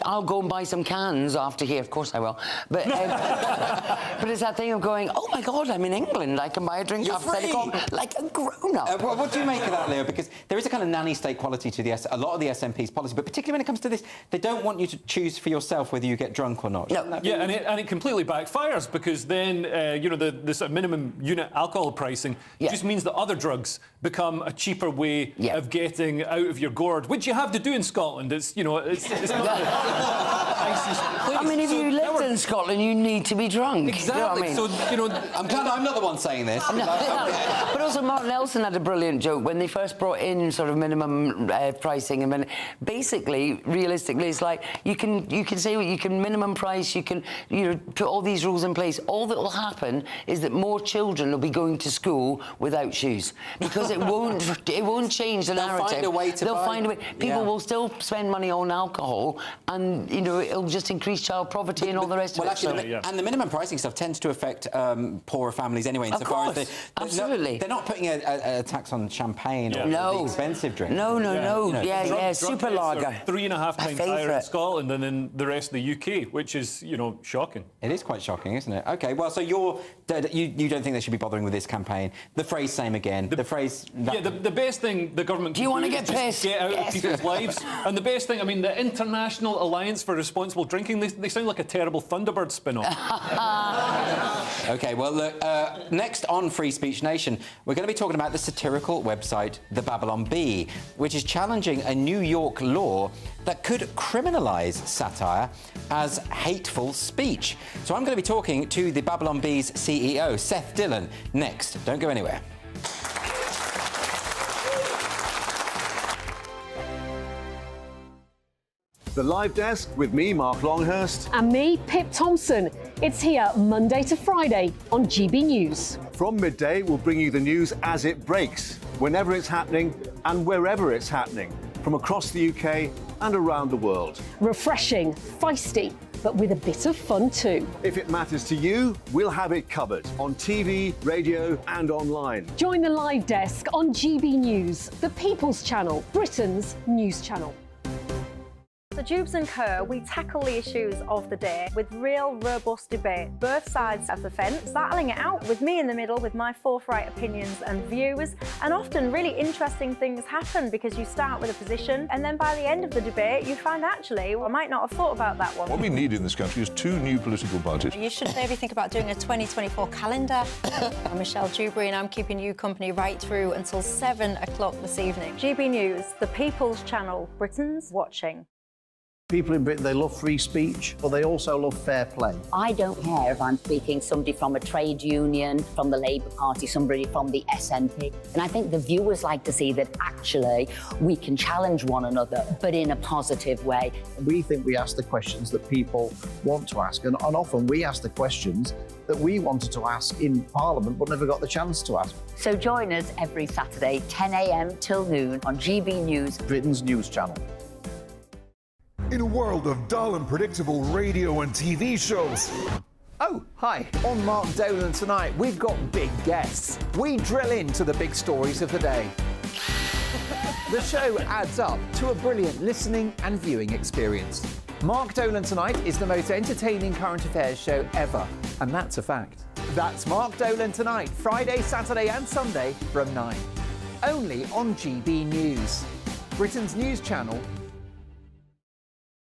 I'll go and buy some cans after here. Of course I will. But but it's that thing of going, oh my God, I'm in England. I can buy a drink after 10 o'clock like a grown-up. What do you make of that, Leo? Because there is a kind of nanny state quality to a lot of the SNP's policy, but particularly when it comes to this, they don't want you to choose for yourself whether you get drunk or not. No. Yeah, and it completely backfires because then, you know, the sort of minimum unit alcohol pricing just means that other drugs become a cheaper way of getting out of your gourd, which you have to do in Scotland. It's, you know, it's not I mean, if you lived in Scotland, you need to be drunk. Exactly. You know what I mean? So, you know, I'm glad I'm not the one saying this. But also, Mark Nelson had a brilliant joke when they first brought in sort of minimum pricing, and basically, realistically, it's like you can say you can minimum price, you can put all these rules in place. All that will happen is that more children will be going to school without shoes because it won't change the narrative. They'll find a way. People will still spend money on alcohol, and it'll just increase child poverty and all the rest of it. Actually, and the minimum pricing stuff tends to affect poorer families anyway. Insofar as absolutely. They're not putting a tax on champagne or the expensive drink. No. Super lager. 3.5 times higher in Scotland than in the rest of the UK, which is, shocking. It is quite shocking, isn't it? OK, well, so you don't think they should be bothering with this campaign? The phrase "same again," the phrase... the best thing the government can do is just get out of people's lives. And the best thing, I mean, the International Alliance for Responsible Drinking, they sound like a terrible Thunderbird spin-off. OK, well, look, next on Free Speech Nation, we're going to be talking about the satirical website The Babylon Bee, which is challenging a New York law that could criminalise satire as hateful speech. So I'm going to be talking to the Babylon Bee's CEO, Seth Dillon, next. Don't go anywhere. The Live Desk with me, Mark Longhurst. And me, Pip Thompson. It's here Monday to Friday on GB News. From midday, we'll bring you the news as it breaks, whenever it's happening and wherever it's happening, from across the UK and around the world. Refreshing, feisty, but with a bit of fun too. If it matters to you, we'll have it covered on TV, radio and online. Join the Live Desk on GB News, the People's Channel, Britain's news channel. So Jubes and Kerr, we tackle the issues of the day with real, robust debate, both sides of the fence, battling it out with me in the middle with my forthright opinions and views. And often really interesting things happen because you start with a position and then by the end of the debate you find actually, well, I might not have thought about that one. What we need in this country is 2 new political parties. You should maybe think about doing a 2024 calendar. I'm Michelle Dewberry and I'm keeping you company right through until 7 o'clock this evening. GB News, the People's Channel, Britain's watching. People in Britain, they love free speech, but they also love fair play. I don't care if I'm speaking somebody from a trade union, from the Labour Party, somebody from the SNP. And I think the viewers like to see that actually we can challenge one another, but in a positive way. We think we ask the questions that people want to ask, and often we ask the questions that we wanted to ask in Parliament but never got the chance to ask. So join us every Saturday, 10 a.m. till noon on GB News, Britain's news channel. In a world of dull and predictable radio and TV shows. Oh, hi. On Mark Dolan tonight, we've got big guests. We drill into the big stories of the day. The show adds up to a brilliant listening and viewing experience. Mark Dolan Tonight is the most entertaining current affairs show ever, and that's a fact. That's Mark Dolan Tonight, Friday, Saturday and Sunday from 9. Only on GB News, Britain's news channel.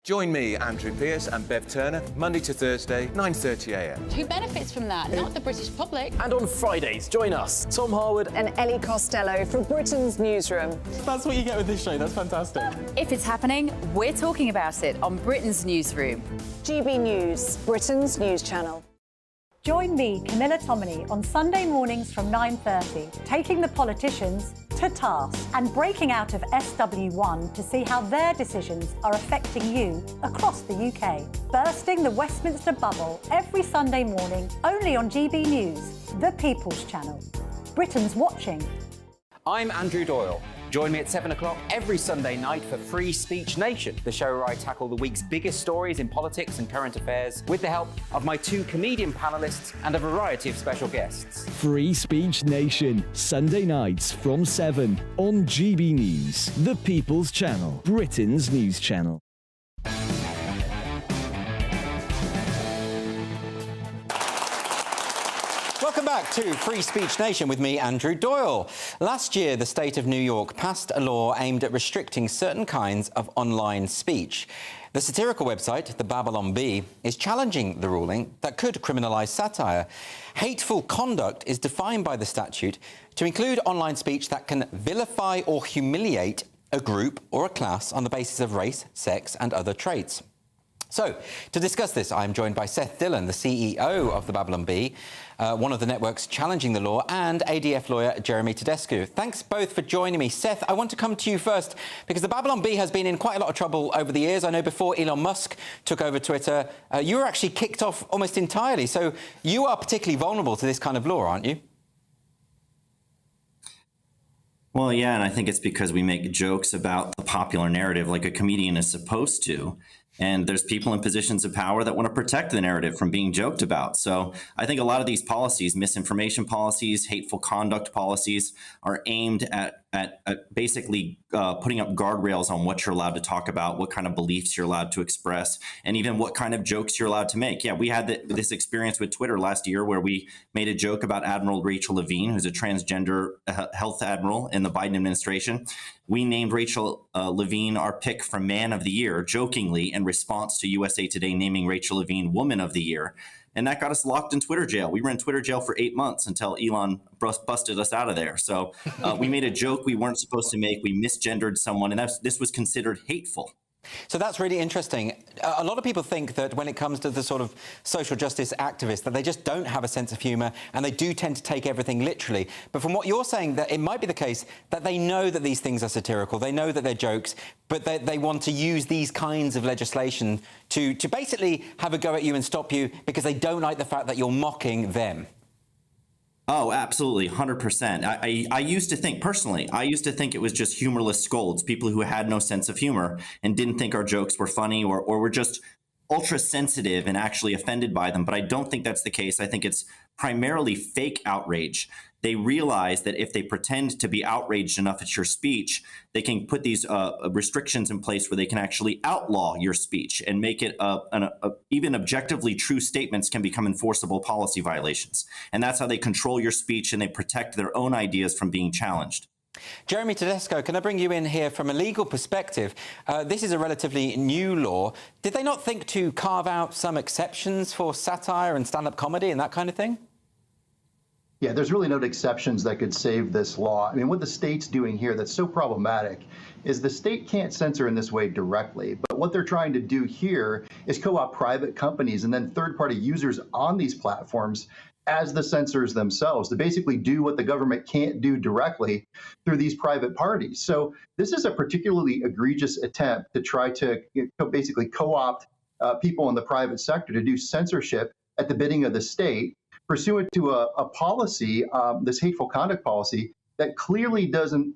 Join me, Andrew Pearce and Bev Turner, Monday to Thursday, 9:30 a.m. Who benefits from that? Not the British public. And on Fridays, join us, Tom Harwood and Ellie Costello from Britain's Newsroom. That's what you get with this show, that's fantastic. If it's happening, we're talking about it on Britain's Newsroom. GB News, Britain's news channel. Join me, Camilla Tominey, on Sunday mornings from 9:30, taking the politicians to task and breaking out of SW1 to see how their decisions are affecting you across the UK. Bursting the Westminster bubble every Sunday morning, only on GB News, the People's Channel. Britain's watching. I'm Andrew Doyle. Join me at 7 o'clock every Sunday night for Free Speech Nation, the show where I tackle the week's biggest stories in politics and current affairs with the help of my 2 comedian panellists and a variety of special guests. Free Speech Nation, Sunday nights from 7 on GB News, the People's Channel, Britain's news channel. Welcome back to Free Speech Nation with me, Andrew Doyle. Last year, the state of New York passed a law aimed at restricting certain kinds of online speech. The satirical website, The Babylon Bee, is challenging the ruling that could criminalise satire. Hateful conduct is defined by the statute to include online speech that can vilify or humiliate a group or a class on the basis of race, sex and other traits. So, to discuss this, I am joined by Seth Dillon, the CEO of The Babylon Bee, one of the networks challenging the law, and ADF lawyer Jeremy Tedescu. Thanks both for joining me. Seth, I want to come to you first, because The Babylon Bee has been in quite a lot of trouble over the years. I know before Elon Musk took over Twitter, you were actually kicked off almost entirely. So you are particularly vulnerable to this kind of law, aren't you? Well, yeah, and I think it's because we make jokes about the popular narrative like a comedian is supposed to. And there's people in positions of power that want to protect the narrative from being joked about. So I think a lot of these policies, misinformation policies, hateful conduct policies, are aimed at basically putting up guardrails on what you're allowed to talk about, what kind of beliefs you're allowed to express, and even what kind of jokes you're allowed to make. Yeah, we had this experience with Twitter last year where we made a joke about Admiral Rachel Levine, who's a transgender health admiral in the Biden administration. We named Rachel Levine our pick for Man of the Year, jokingly, in response to USA Today naming Rachel Levine Woman of the Year. And that got us locked in Twitter jail. We were in Twitter jail for 8 months until Elon busted us out of there. So we made a joke we weren't supposed to make. We misgendered someone, and this was considered hateful. So that's really interesting. A lot of people think that when it comes to the sort of social justice activists, that they just don't have a sense of humour and they do tend to take everything literally. But from what you're saying, that it might be the case that they know that these things are satirical, they know that they're jokes, but they want to use these kinds of legislation to basically have a go at you and stop you because they don't like the fact that you're mocking them. Oh, absolutely, 100%. I used to think, personally, it was just humorless scolds, people who had no sense of humor and didn't think our jokes were funny or were just ultra sensitive and actually offended by them. But I don't think that's the case. I think it's primarily fake outrage. They realize that if they pretend to be outraged enough at your speech, they can put these restrictions in place where they can actually outlaw your speech and make it even objectively true statements can become enforceable policy violations. And that's how they control your speech and they protect their own ideas from being challenged. Jeremy Tedesco, can I bring you in here from a legal perspective? This is a relatively new law. Did they not think to carve out some exceptions for satire and stand-up comedy and that kind of thing? Yeah, there's really no exceptions that could save this law. I mean, what the state's doing here that's so problematic is the state can't censor in this way directly. But what they're trying to do here is co-opt private companies and then third-party users on these platforms as the censors themselves to basically do what the government can't do directly through these private parties. So this is a particularly egregious attempt to try to basically co-opt people in the private sector to do censorship at the bidding of the state, pursuant to a policy, this hateful conduct policy, that clearly doesn't,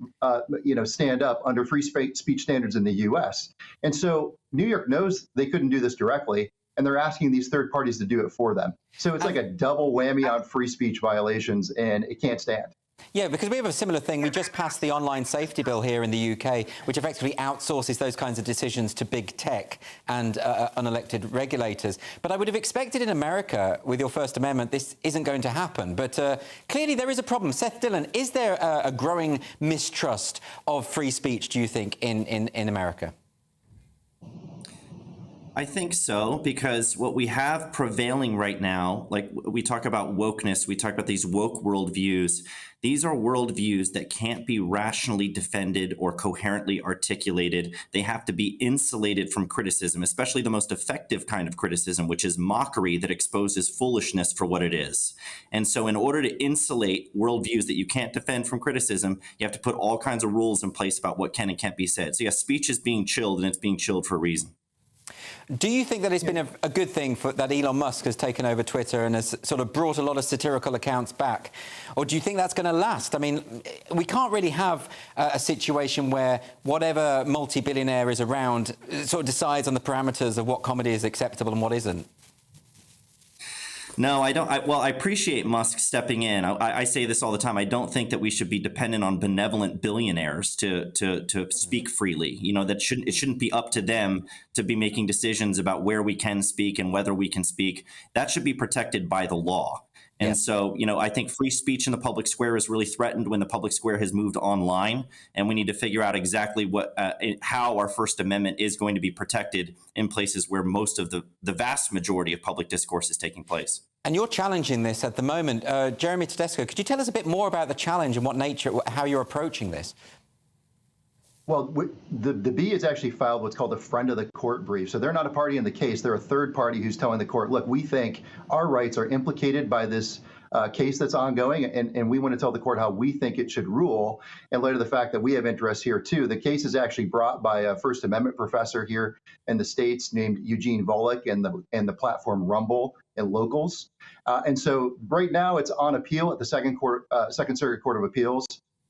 stand up under free speech standards in the U.S. And so New York knows they couldn't do this directly, and they're asking these third parties to do it for them. So it's like a double whammy on free speech violations, and it can't stand. Yeah, because we have a similar thing. We just passed the online safety bill here in the UK, which effectively outsources those kinds of decisions to big tech and unelected regulators. But I would have expected in America, with your First Amendment, this isn't going to happen. But clearly there is a problem. Seth Dillon, is there a growing mistrust of free speech, do you think, in America? I think so, because what we have prevailing right now, like we talk about wokeness, we talk about these woke worldviews. These are worldviews that can't be rationally defended or coherently articulated. They have to be insulated from criticism, especially the most effective kind of criticism, which is mockery that exposes foolishness for what it is. And so in order to insulate worldviews that you can't defend from criticism, you have to put all kinds of rules in place about what can and can't be said. So yes, speech is being chilled, and it's being chilled for a reason. Do you think that it's been a good thing that Elon Musk has taken over Twitter and has sort of brought a lot of satirical accounts back? Or do you think that's going to last? I mean, we can't really have a situation where whatever multi-billionaire is around sort of decides on the parameters of what comedy is acceptable and what isn't. No, I don't. I appreciate Musk stepping in. I say this all the time. I don't think that we should be dependent on benevolent billionaires to speak freely. You know, it shouldn't be up to them to be making decisions about where we can speak and whether we can speak. That should be protected by the law. And so, you know, I think free speech in the public square is really threatened when the public square has moved online, and we need to figure out exactly how our First Amendment is going to be protected in places where most of the vast majority of public discourse is taking place. And you're challenging this at the moment. Jeremy Tedesco, could you tell us a bit more about the challenge and what nature, how you're approaching this? Well, the B has actually filed what's called a friend of the court brief. So they're not a party in the case. They're a third party who's telling the court, look, we think our rights are implicated by this case that's ongoing, and we want to tell the court how we think it should rule in light of the fact that we have interests here, too. The case is actually brought by a First Amendment professor here in the States named Eugene Volokh and the platform Rumble and Locals. And so right now it's on appeal at the Second Circuit Court of Appeals.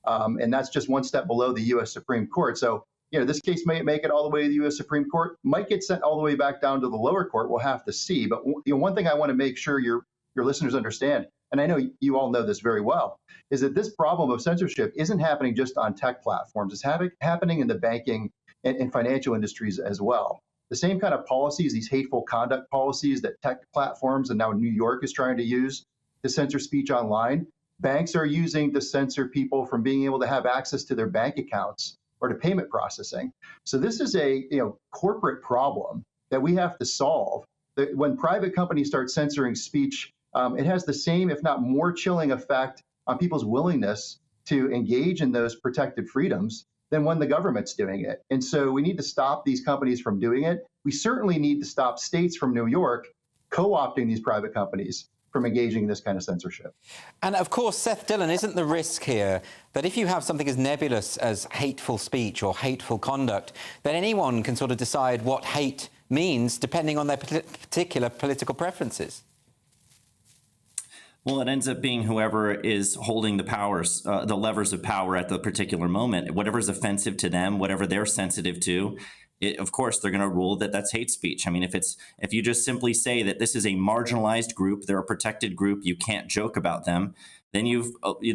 And that's just one step below the U.S. Supreme Court. So, you know, this case may make it all the way to the U.S. Supreme Court, might get sent all the way back down to the lower court. We'll have to see. But you know, one thing I want to make sure your listeners understand, and I know you all know this very well, is that this problem of censorship isn't happening just on tech platforms. It's happening in the banking and financial industries as well. The same kind of policies, these hateful conduct policies that tech platforms and now New York is trying to use to censor speech online, banks are using to censor people from being able to have access to their bank accounts or to payment processing. So this is a corporate problem that we have to solve. when private companies start censoring speech, it has the same, if not more chilling effect on people's willingness to engage in those protected freedoms than when the government's doing it. And so we need to stop these companies from doing it. We certainly need to stop states from New York co-opting these private companies from engaging in this kind of censorship. And of course, Seth Dillon, isn't the risk here that if you have something as nebulous as hateful speech or hateful conduct, then anyone can sort of decide what hate means depending on their particular political preferences? Well, it ends up being whoever is holding the powers, the levers of power at the particular moment, whatever's offensive to them, whatever they're sensitive to. Of course, they're going to rule that that's hate speech. I mean, if you just simply say that this is a marginalized group, they're a protected group, you can't joke about them, then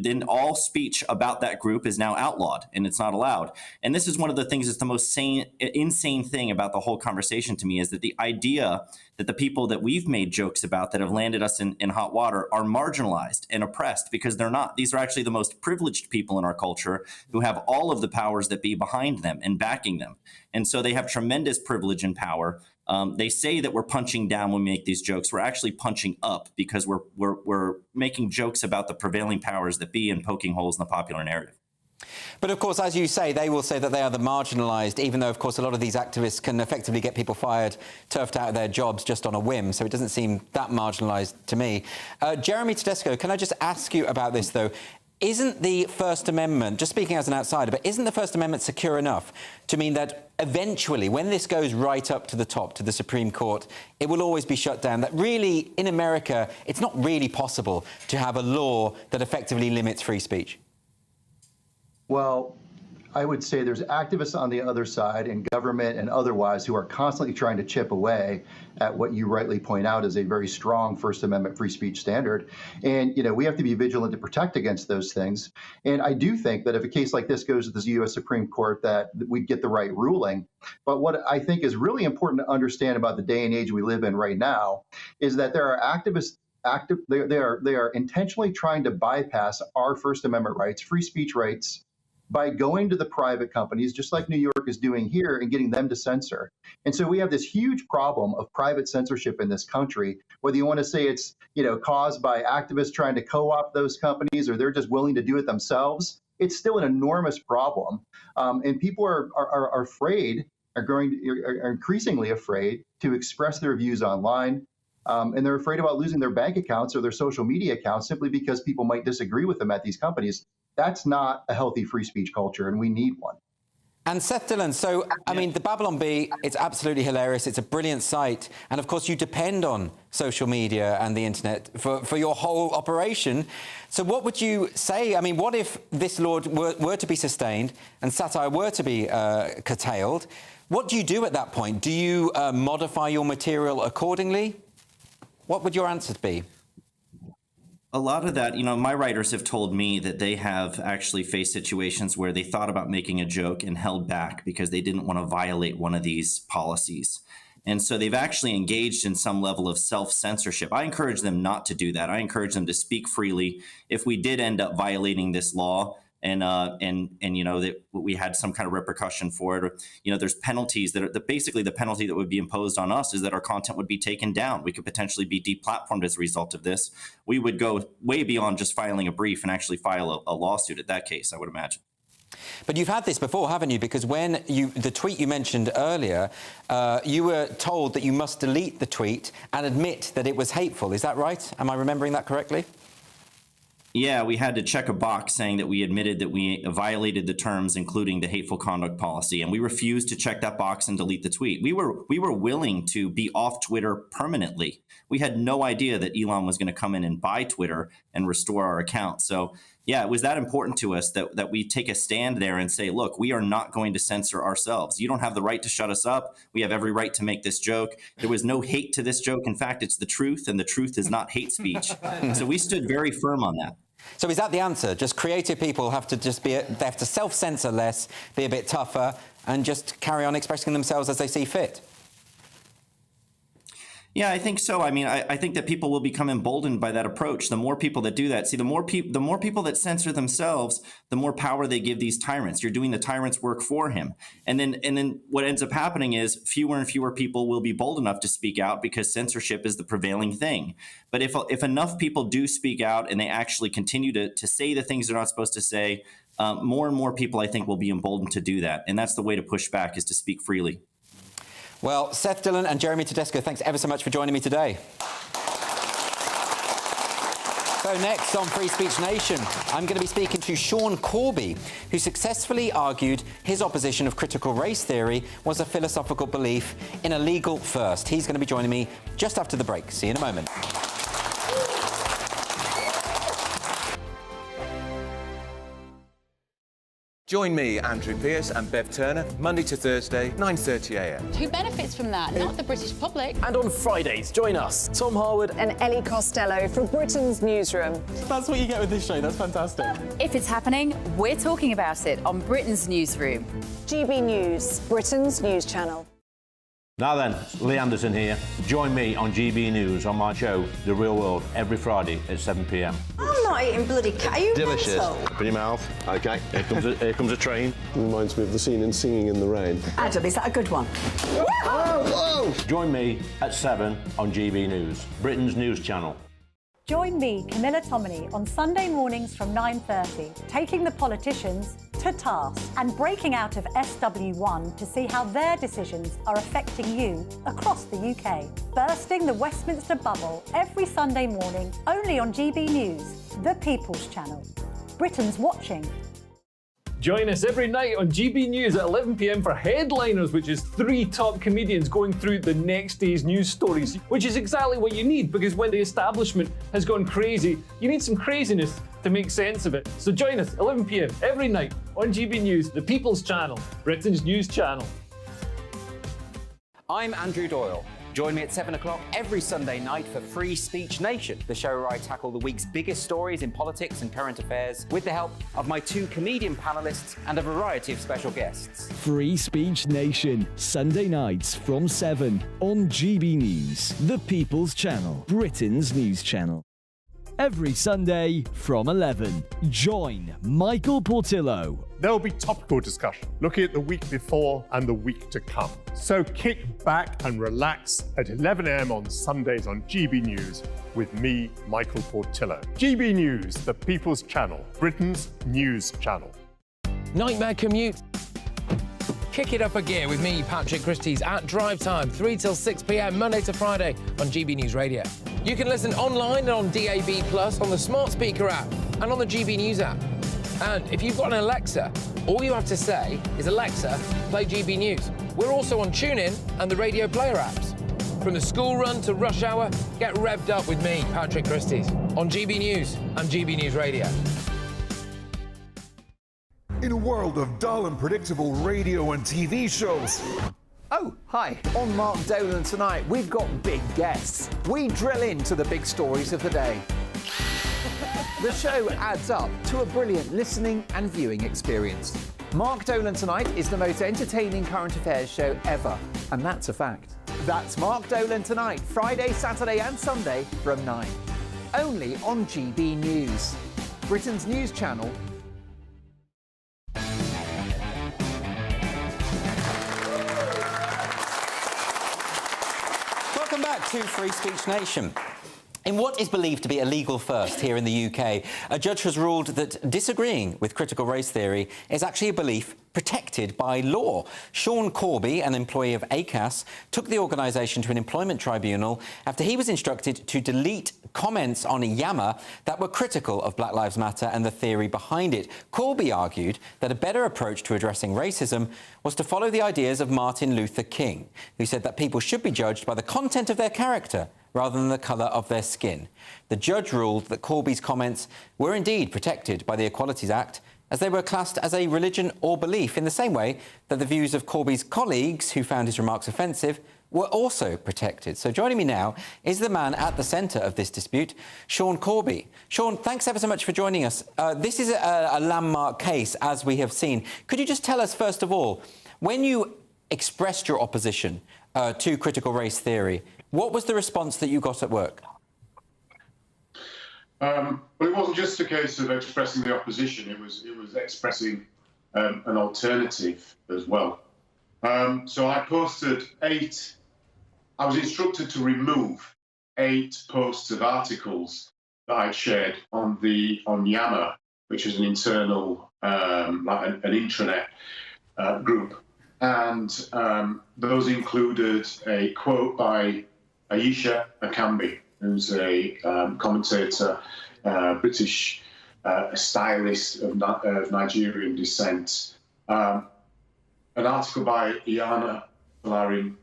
then all speech about that group is now outlawed and it's not allowed. And this is one of the things that's the most insane thing about the whole conversation to me, is that the idea that the people that we've made jokes about that have landed us in hot water are marginalized and oppressed, because they're not. These are actually the most privileged people in our culture who have all of the powers that be behind them and backing them. And so they have tremendous privilege and power. They say that we're punching down when we make these jokes. We're actually punching up, because we're making jokes about the prevailing powers that be and poking holes in the popular narrative. But of course, as you say, they will say that they are the marginalised, even though, of course, a lot of these activists can effectively get people fired, turfed out of their jobs just on a whim. So it doesn't seem that marginalised to me. Jeremy Tedesco, can I just ask you about this, though? Isn't the First Amendment, just speaking as an outsider, but isn't the First Amendment secure enough to mean that eventually, when this goes right up to the top, to the Supreme Court, it will always be shut down? That really, in America, it's not really possible to have a law that effectively limits free speech? Well, I would say there's activists on the other side, in government and otherwise, who are constantly trying to chip away at what you rightly point out is a very strong First Amendment free speech standard. And, we have to be vigilant to protect against those things. And I do think that if a case like this goes to the U.S. Supreme Court, that we'd get the right ruling. But what I think is really important to understand about the day and age we live in right now is that there are activists they are intentionally trying to bypass our First Amendment rights, free speech rights, by going to the private companies, just like New York is doing here, and getting them to censor. And so we have this huge problem of private censorship in this country, whether you want to say it's, caused by activists trying to co-opt those companies, or they're just willing to do it themselves. It's still an enormous problem. And people are afraid, are increasingly afraid to express their views online. And they're afraid about losing their bank accounts or their social media accounts simply because people might disagree with them at these companies. That's not a healthy free speech culture, and we need one. And Seth Dillon, so, I mean, the Babylon Bee, it's absolutely hilarious. It's a brilliant site. And, of course, you depend on social media and the internet for your whole operation. So what would you say? I mean, what if this law were to be sustained and satire were to be curtailed? What do you do at that point? Do you modify your material accordingly? What would your answer be? A lot of that, my writers have told me that they have actually faced situations where they thought about making a joke and held back because they didn't want to violate one of these policies. And so they've actually engaged in some level of self-censorship. I encourage them not to do that. I encourage them to speak freely. If we did end up violating this law, and that we had some kind of repercussion for it, or there's penalties that basically the penalty that would be imposed on us is that our content would be taken down. We could potentially be deplatformed as a result of this. We would go way beyond just filing a brief and actually file a lawsuit at that case, I would imagine. But you've had this before, haven't you? Because when the tweet you mentioned earlier, you were told that you must delete the tweet and admit that it was hateful. Is that right? Am I remembering that correctly? Yeah, we had to check a box saying that we admitted that we violated the terms, including the hateful conduct policy, and we refused to check that box and delete the tweet. We were willing to be off Twitter permanently. We had no idea that Elon was going to come in and buy Twitter and restore our account. So yeah, it was that important to us that we take a stand there and say, look, we are not going to censor ourselves. You don't have the right to shut us up. We have every right to make this joke. There was no hate to this joke. In fact, it's the truth, and the truth is not hate speech. So we stood very firm on that. So is that the answer? Just creative people have to they have to self-censor less, be a bit tougher, and just carry on expressing themselves as they see fit? Yeah, I think so. I mean, I think that people will become emboldened by that approach. The more people that do that, see, the more people that censor themselves, the more power they give these tyrants. You're doing the tyrant's work for him. And then what ends up happening is fewer and fewer people will be bold enough to speak out because censorship is the prevailing thing. But if enough people do speak out and they actually continue to say the things they're not supposed to say, more and more people, I think, will be emboldened to do that. And that's the way to push back, is to speak freely. Well, Seth Dillon and Jeremy Tedesco, thanks ever so much for joining me today. So next on Free Speech Nation, I'm going to be speaking to Sean Corby, who successfully argued his opposition of critical race theory was a philosophical belief in a legal first. He's going to be joining me just after the break. See you in a moment. Join me, Andrew Pearce and Bev Turner, Monday to Thursday, 9:30 a.m. Who benefits from that? Not the British public. And on Fridays, join us, Tom Harwood And Ellie Costello from Britain's Newsroom. That's what you get with this show. That's fantastic. If it's happening, we're talking about it on Britain's Newsroom. GB News, Britain's news channel. Now then, Lee Anderson here. Join me on GB News on my show, The Real World, every Friday at 7 p.m. I'm not eating bloody cat. Are you Delicious. mental? Open your mouth. OK, here comes a train. Reminds me of the scene in Singing in the Rain. Adam, is that a good one? Whoa! Join me at 7 on GB News, Britain's news channel. Join me, Camilla Tominey, on Sunday mornings from 9:30, taking the politicians to task and breaking out of SW1 to see how their decisions are affecting you across the UK. Bursting the Westminster bubble every Sunday morning, only on GB News, the People's Channel. Britain's watching. Join us every night on GB News at 11 p.m. for Headliners, which is 3 top comedians going through the next day's news stories, which is exactly what you need, because when the establishment has gone crazy, you need some craziness to make sense of it. So join us 11 p.m. every night on GB News, the People's Channel, Britain's news channel. I'm Andrew Doyle. Join me at 7 o'clock every Sunday night for Free Speech Nation, the show where I tackle the week's biggest stories in politics and current affairs with the help of my 2 comedian panellists and a variety of special guests. Free Speech Nation, Sunday nights from 7 on GB News, the People's Channel, Britain's news channel. Every Sunday from 11, join Michael Portillo. There will be topical discussion, looking at the week before and the week to come. So kick back and relax at 11 a.m. on Sundays on GB News with me, Michael Portillo. GB News, the People's Channel, Britain's news channel. Nightmare commute? Kick it up a gear with me, Patrick Christie's, at drive time, 3 till 6 p.m, Monday to Friday on GB News Radio. You can listen online and on DAB+, on the smart speaker app, and on the GB News app. And if you've got an Alexa, all you have to say is, Alexa, play GB News. We're also on TuneIn and the Radio Player apps. From the school run to rush hour, get revved up with me, Patrick Christie's, on GB News and GB News Radio. In a world of dull and predictable radio and TV shows. Oh, hi. On Mark Dolan tonight, we've got big guests. We drill into the big stories of the day. The show adds up to a brilliant listening and viewing experience. Mark Dolan Tonight is the most entertaining current affairs show ever, and that's a fact. That's Mark Dolan Tonight, Friday, Saturday and Sunday from 9. Only on GB News, Britain's news channel. Welcome back to Free Speech Nation. In what is believed to be a legal first here in the UK, a judge has ruled that disagreeing with critical race theory is actually a belief protected by law. Sean Corby, an employee of ACAS, took the organisation to an employment tribunal after he was instructed to delete comments on Yammer that were critical of Black Lives Matter and the theory behind it. Corby argued that a better approach to addressing racism was to follow the ideas of Martin Luther King, who said that people should be judged by the content of their character rather than the colour of their skin. The judge ruled that Corby's comments were indeed protected by the Equalities Act, as they were classed as a religion or belief, in the same way that the views of Corby's colleagues, who found his remarks offensive, were also protected. So joining me now is the man at the centre of this dispute, Sean Corby. Sean, thanks ever so much for joining us. This is a landmark case, as we have seen. Could you just tell us, first of all, when you expressed your opposition to critical race theory, What was the response that you got at work? Well, it wasn't just a case of expressing the opposition. It was expressing an alternative as well. So I posted 8. I was instructed to remove 8 posts of articles that I'd shared on Yammer, which is an internal, like an intranet group. And those included a quote by Aisha Akambi, who's a commentator, British stylist of Nigerian descent. An article by Iyana Folarin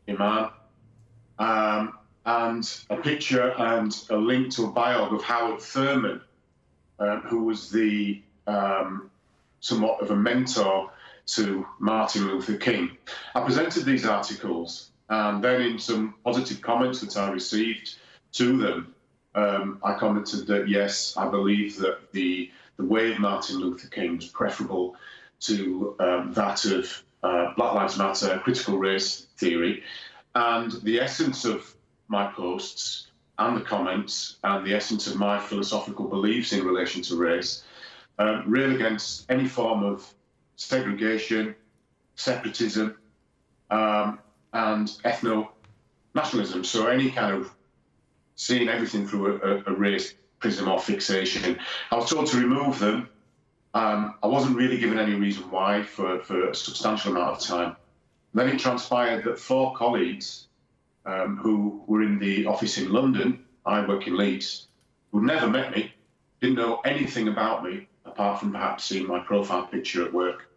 Iman, and a picture and a link to a biog of Howard Thurman, who was the somewhat of a mentor to Martin Luther King. I presented these articles, and then in some positive comments that I received to them, I commented that yes, I believe that the way of Martin Luther King was preferable to that of Black Lives Matter, critical race theory, and the essence of my posts and the comments and the essence of my philosophical beliefs in relation to race rail against any form of segregation, separatism, and ethno-nationalism. So any kind of seeing everything through a race prism or fixation. I was told to remove them. I wasn't really given any reason why for a substantial amount of time. Then it transpired that 4 colleagues who were in the office in London, I work in Leeds, who'd never met me, didn't know anything about me, apart from perhaps seeing my profile picture at work.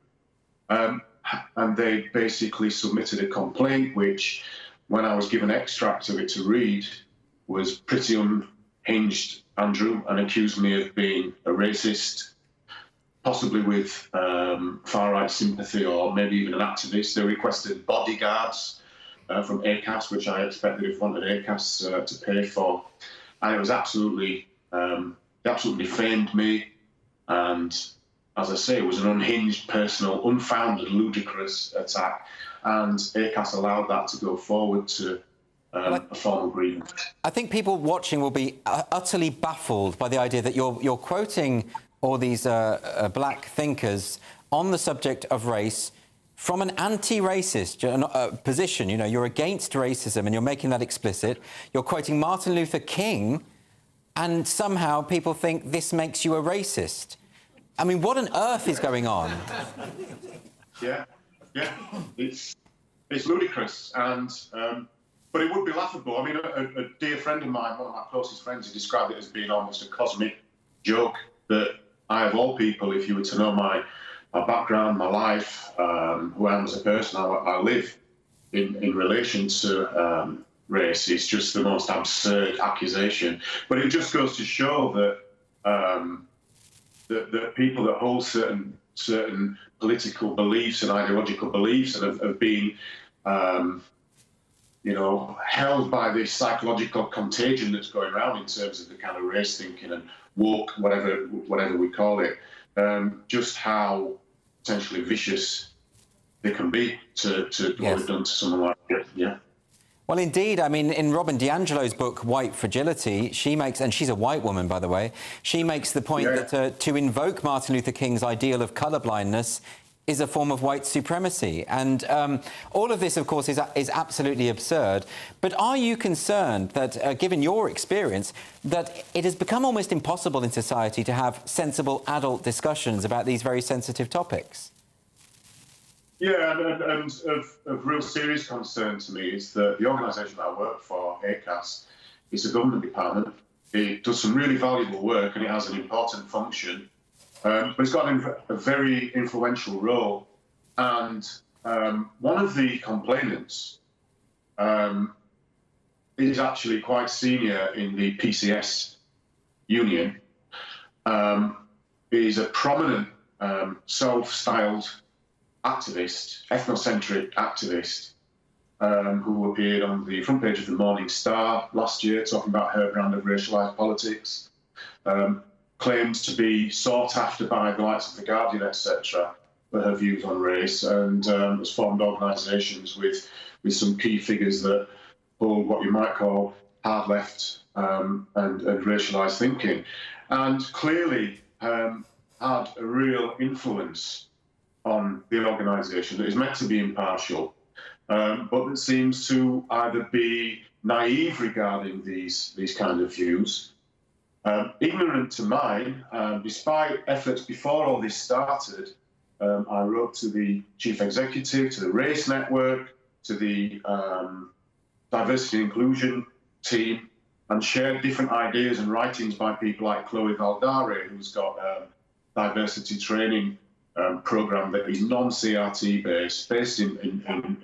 And they basically submitted a complaint, which, when I was given extracts of it to read, was pretty unhinged, Andrew, and accused me of being a racist, possibly with far-right sympathy or maybe even an activist. They requested bodyguards from ACAS, which I expected if wanted ACAS to pay for. And it was absolutely, they absolutely famed me. And as I say, it was an unhinged, personal, unfounded, ludicrous attack. And ACAS allowed that to go forward to a formal grievance. I think people watching will be utterly baffled by the idea that you're quoting all these black thinkers on the subject of race from an anti-racist position. You know, you're against racism and you're making that explicit. You're quoting Martin Luther King, and somehow people think this makes you a racist. I mean, what on earth is going on? Yeah, it's ludicrous, and but it would be laughable. I mean, a dear friend of mine, one of my closest friends, he described it as being almost a cosmic joke that I, of all people, if you were to know my background, my life, who I am as a person, I live in relation to race. It's just the most absurd accusation. But it just goes to show that that people that hold certain political beliefs and ideological beliefs and have been, you know, held by this psychological contagion that's going around in terms of the kind of race thinking and woke, whatever we call it, just how potentially vicious they can be to what they've done to someone like it. Yeah. Well, indeed. I mean, in Robin DiAngelo's book, White Fragility, she makes, and she's a white woman, by the way, she makes the point that to invoke Martin Luther King's ideal of colourblindness is a form of white supremacy. And all of this, of course, is absolutely absurd. But are you concerned that, given your experience, that it has become almost impossible in society to have sensible adult discussions about these very sensitive topics? Yeah, and of real serious concern to me is that the organisation that I work for, ACAS, is a government department. It does some really valuable work and it has an important function. But it's got a very influential role. And one of the complainants is actually quite senior in the PCS union, is a prominent self-styled activist, ethnocentric activist, who appeared on the front page of the Morning Star last year talking about her brand of racialised politics. Claims to be sought after by the likes of The Guardian, etc., for her views on race, and has formed organisations with some key figures that hold what you might call hard left and racialised thinking, and clearly had a real influence on the organisation that is meant to be impartial, but that seems to either be naive regarding these kind of views, ignorant to mine. Despite efforts before all this started, I wrote to the chief executive, to the race network, to the diversity and inclusion team, and shared different ideas and writings by people like Chloe Valdare, who's got a diversity training program that is non-CRT based,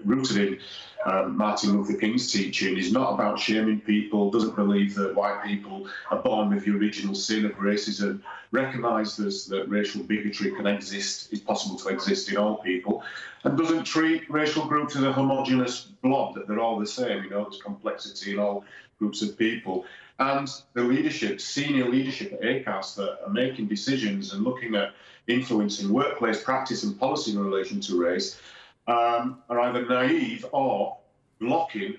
rooted in Martin Luther King's teaching, is not about shaming people, doesn't believe that white people are born with the original sin of racism, recognises that racial bigotry can exist, is possible to exist in all people, and doesn't treat racial groups as a homogenous blob, that they're all the same, there's complexity in all groups of people. And the leadership, senior leadership at ACAS that are making decisions and looking at influencing workplace practice and policy in relation to race are either naive or blocking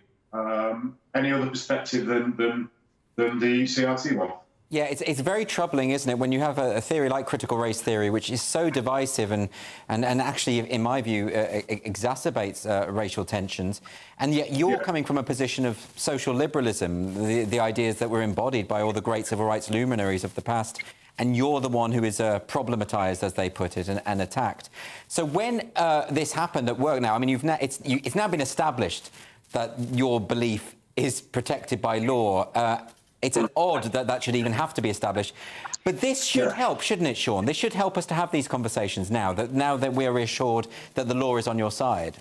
any other perspective than the CRT one. Yeah, it's very troubling, isn't it, when you have a theory like critical race theory, which is so divisive and actually, in my view, exacerbates racial tensions, and yet you're coming from a position of social liberalism, the ideas that were embodied by all the great civil rights luminaries of the past, and you're the one who is problematized, as they put it, and attacked. So when this happened at work now, I mean, it's now been established that your belief is protected by law. It's an odd that should even have to be established. But this should help, shouldn't it, Sean? This should help us to have these conversations now that we're reassured that the law is on your side.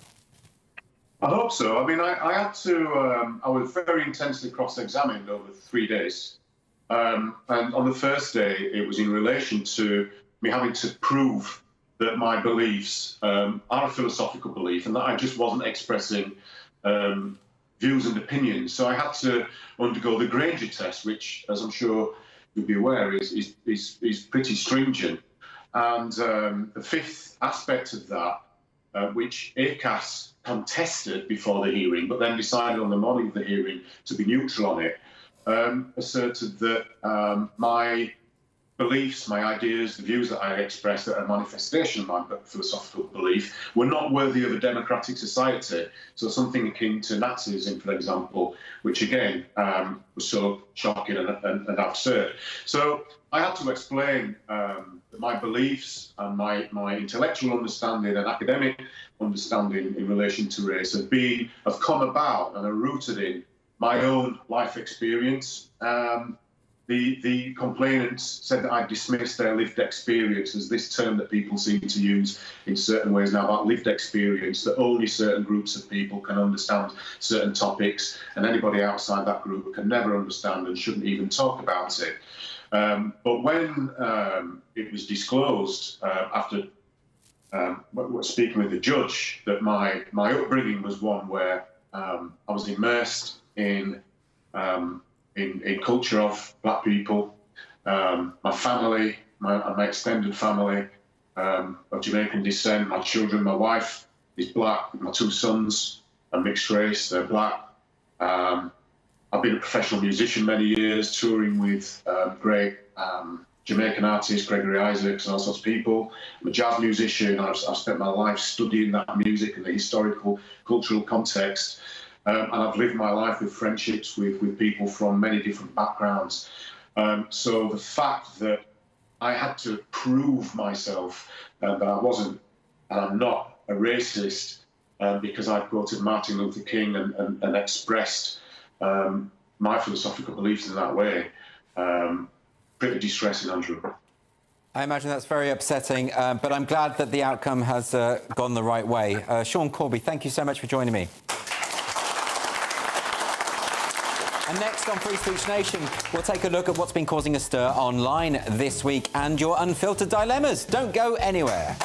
I hope so. I mean, I had to, I was very intensely cross-examined over 3 days. And on the first day, it was in relation to me having to prove that my beliefs are a philosophical belief and that I just wasn't expressing views and opinions. So I had to undergo the Granger test, which, as I'm sure you'll be aware, is pretty stringent. And the fifth aspect of that, which ACAS contested before the hearing, but then decided on the morning of the hearing to be neutral on it, asserted that my beliefs, my ideas, the views that I expressed that are a manifestation of my philosophical belief were not worthy of a democratic society. So something akin to Nazism, for example, which again was so shocking and absurd. So I had to explain that my beliefs and my intellectual understanding and academic understanding in relation to race have come about and are rooted in my own life experience. The complainants said that I dismissed their lived experience as this term that people seem to use in certain ways now about lived experience, that only certain groups of people can understand certain topics and anybody outside that group can never understand and shouldn't even talk about it. But when it was disclosed after speaking with the judge that my upbringing was one where I was immersed in culture of black people, my family, my extended family of Jamaican descent, my children, my wife is black, my two sons are mixed race, they're black. I've been a professional musician many years, touring with great Jamaican artists, Gregory Isaacs and all sorts of people. I'm a jazz musician. I've spent my life studying that music and the historical, cultural context. And I've lived my life with friendships with people from many different backgrounds. So the fact that I had to prove myself that I wasn't, and I'm not a racist because I quoted Martin Luther King and expressed my philosophical beliefs in that way, pretty distressing, Andrew. I imagine that's very upsetting, but I'm glad that the outcome has gone the right way. Sean Corby, thank you so much for joining me. And next on Free Speech Nation, we'll take a look at what's been causing a stir online this week and your unfiltered dilemmas. Don't go anywhere.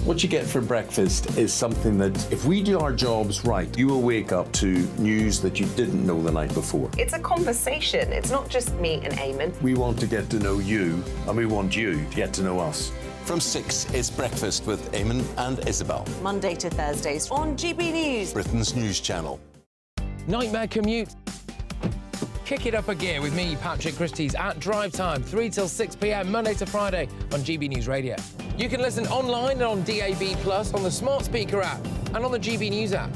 What you get for breakfast is something that, if we do our jobs right, you will wake up to news that you didn't know the night before. It's a conversation. It's not just me and Eamon. We want to get to know you, and we want you to get to know us. From 6, it's Breakfast with Eamon and Isabel. Monday to Thursdays on GB News. Britain's news channel. Nightmare commute. Kick it up a gear with me, Patrick Christie's, at drive time, 3 till 6 p.m, Monday to Friday on GB News Radio. You can listen online and on DAB+, on the smart speaker app and on the GB News app.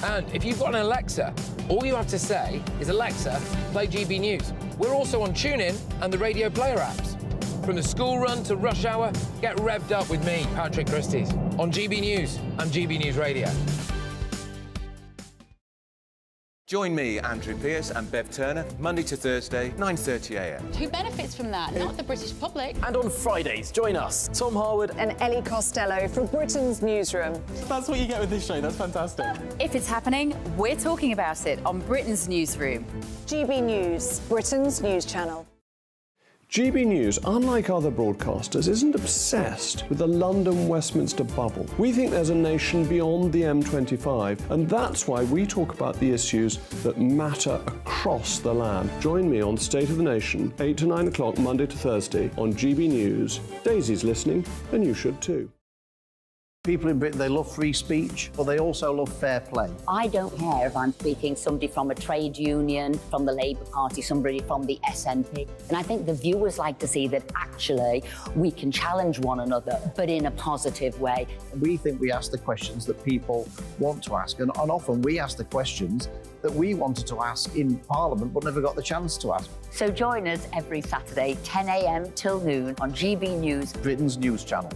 And if you've got an Alexa, all you have to say is, Alexa, play GB News. We're also on TuneIn and the Radio Player apps. From the school run to rush hour, get revved up with me, Patrick Christie's, on GB News and GB News Radio. Join me, Andrew Pearce and Bev Turner, Monday to Thursday, 9:30am. Who benefits from that? Not the British public. And on Fridays, join us, Tom Harwood And Ellie Costello from Britain's Newsroom. That's what you get with this show. That's fantastic. If it's happening, we're talking about it on Britain's Newsroom. GB News, Britain's news channel. GB News, unlike other broadcasters, isn't obsessed with the London-Westminster bubble. We think there's a nation beyond the M25, and that's why we talk about the issues that matter across the land. Join me on State of the Nation, 8 to 9 o'clock, Monday to Thursday, on GB News. Daisy's listening, and you should too. People in Britain, they love free speech, but they also love fair play. I don't care if I'm speaking somebody from a trade union, from the Labour Party, somebody from the SNP. And I think the viewers like to see that actually we can challenge one another, but in a positive way. We think we ask the questions that people want to ask, and often we ask the questions that we wanted to ask in Parliament but never got the chance to ask. So join us every Saturday, 10 a.m. till noon on GB News, Britain's news channel.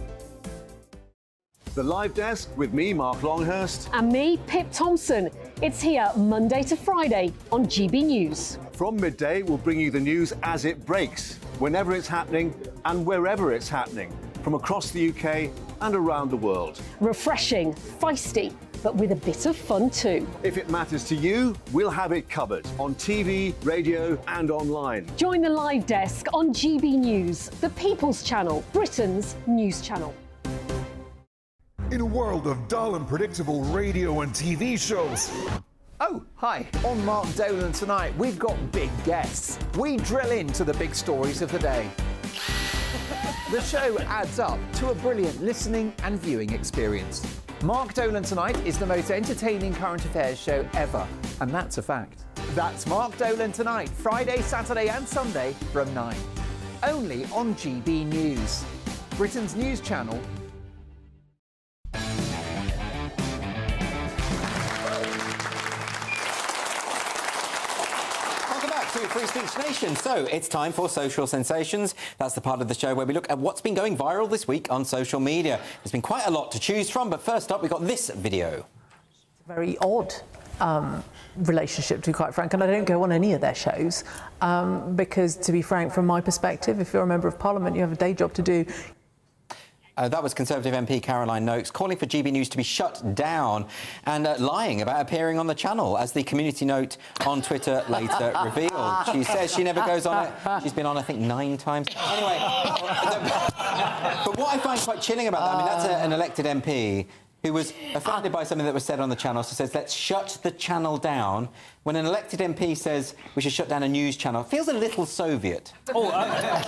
The Live Desk with me, Mark Longhurst. And me, Pip Thompson. It's here Monday to Friday on GB News. From midday, we'll bring you the news as it breaks, whenever it's happening and wherever it's happening, from across the UK and around the world. Refreshing, feisty, but with a bit of fun too. If it matters to you, we'll have it covered on TV, radio and online. Join the Live Desk on GB News, the People's Channel, Britain's news channel. In a world of dull and predictable radio and TV shows. Oh, hi. On Mark Dolan tonight, we've got big guests. We drill into the big stories of the day. The show adds up to a brilliant listening and viewing experience. Mark Dolan Tonight is the most entertaining current affairs show ever, and that's a fact. That's Mark Dolan Tonight, Friday, Saturday and Sunday from 9. Only on GB News, Britain's news channel. Free Speech Nation. So it's time for Social Sensations. That's the part of the show where we look at what's been going viral this week on social media. There's been quite a lot to choose from, but first up, we've got this video. It's a very odd relationship, to be quite frank, and I don't go on any of their shows because, to be frank, from my perspective, if you're a member of Parliament, you have a day job to do. That was Conservative MP Caroline Noakes calling for GB News to be shut down and lying about appearing on the channel, as the community note on Twitter later revealed. She says she never goes on it. She's been on, I think, 9 times. Anyway, but what I find quite chilling about that, I mean, that's an elected MP who was offended by something that was said on the channel, so says, let's shut the channel down. When an elected MP says we should shut down a news channel, it feels a little Soviet. Oh,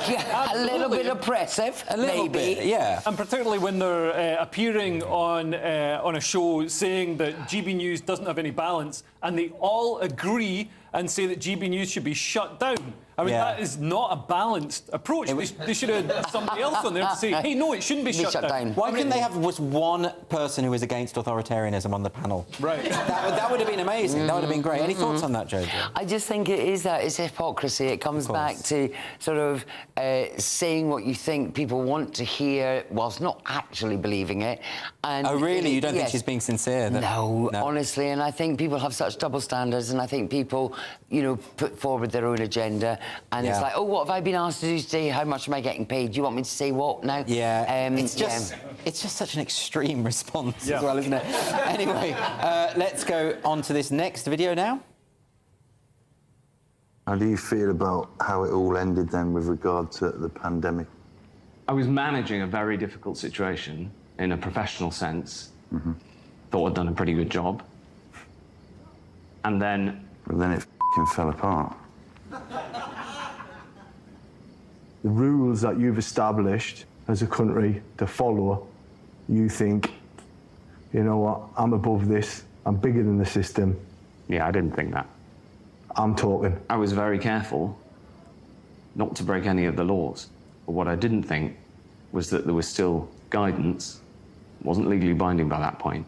yeah, a little bit oppressive, a little maybe. Bit, yeah. And particularly when they're appearing on a show saying that GB News doesn't have any balance, and they all agree and say that GB News should be shut down. I mean, that is not a balanced approach. They should have somebody else on there to say, hey, no, it shouldn't be shut down. Why couldn't they have just one person who was against authoritarianism on the panel? Right. That would have been amazing. That would have been great. Any thoughts on that, Jojo? I just think it is that. It's hypocrisy. It comes back to sort of saying what you think people want to hear whilst not actually believing it. And oh, really? You don't think she's being sincere? No, honestly. And I think people have such double standards, and I think people, you know, put forward their own agenda. And it's like, oh, what have I been asked to do today? How much am I getting paid? Do you want me to say what now? Yeah, it's just such an extreme response as well, isn't it? Anyway, let's go on to this next video now. How do you feel about how it all ended then with regard to the pandemic? I was managing a very difficult situation in a professional sense. Thought I'd done a pretty good job. And then... But then it f***ing fell apart. The rules that you've established as a country to follow, you think, you know what, I'm above this, I'm bigger than the system. Yeah, I didn't think that. I'm talking. I was very careful not to break any of the laws. But what I didn't think was that there was still guidance, wasn't legally binding by that point.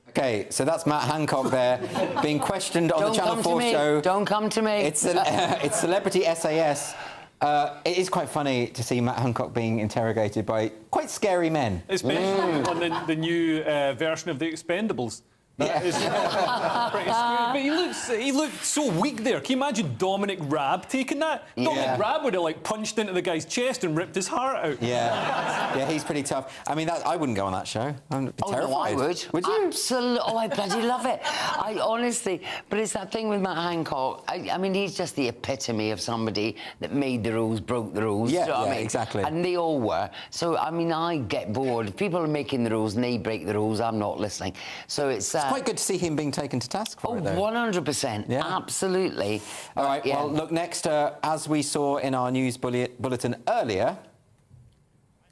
Okay, so that's Matt Hancock there, being questioned on the Channel 4 show. Don't come to me. It's Celebrity SAS. It is quite funny to see Matt Hancock being interrogated by quite scary men. Especially on the new version of The Expendables. That is pretty scary. But he looked so weak there. Can you imagine Dominic Raab taking that? Yeah. Dominic Raab would have like punched into the guy's chest and ripped his heart out. Yeah, he's pretty tough. I mean, I wouldn't go on that show. I'm terrified. No, I would. Would you? Absolutely. Oh, I bloody love it. I honestly, but it's that thing with Matt Hancock. I mean, he's just the epitome of somebody that made the rules, broke the rules. Yeah, you know what I mean? exactly. And they all were. So, I mean, I get bored. If people are making the rules and they break the rules, I'm not listening. So it's quite good to see him being taken to task for it, though. 100%. Yeah. Absolutely. All right, well, look, next, as we saw in our news bulletin earlier...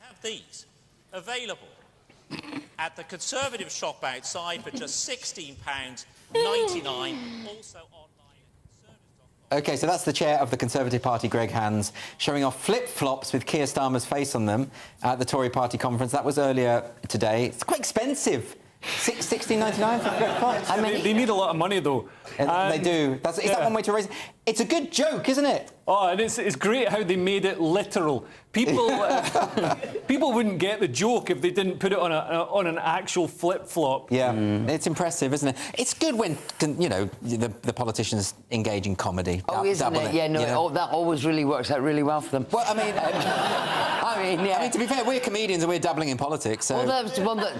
I have these available at the Conservative shop outside for just £16.99, also online. OK, so that's the chair of the Conservative Party, Greg Hands, showing off flip-flops with Keir Starmer's face on them at the Tory party conference. That was earlier today. It's quite expensive. $16.99 for flip-flops? I mean, they need a lot of money, though. They do. Is that one way to raise it? It's a good joke, isn't it? Oh, and it's great how they made it literal. People people wouldn't get the joke if they didn't put it on an actual flip-flop. Yeah, it's impressive, isn't it? It's good when, you know, the politicians engage in comedy. Oh, isn't it? Yeah, no, you know? that always really works out really well for them. Well, I mean, to be fair, we're comedians and we're dabbling in politics, so... Well,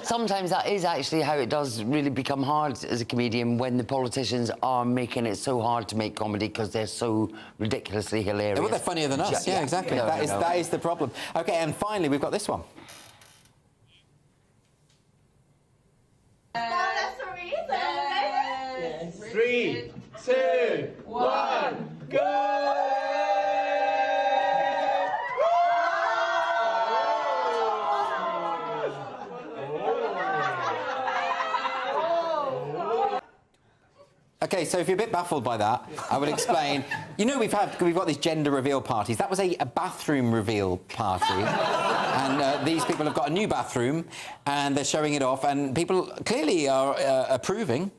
sometimes that is actually how it does really become hard as a comedian, when the politicians are making it so hard to make comedy because they're so ridiculously hilarious. Well, they're funnier than us. Yeah, exactly. That is the problem. OK, and finally, we've got this one. Yes. 3, 2, 1, go! OK, so if you're a bit baffled by that, I will explain. You know, we've got these gender reveal parties. That was a bathroom reveal party. And these people have got a new bathroom, and they're showing it off, and people clearly are approving.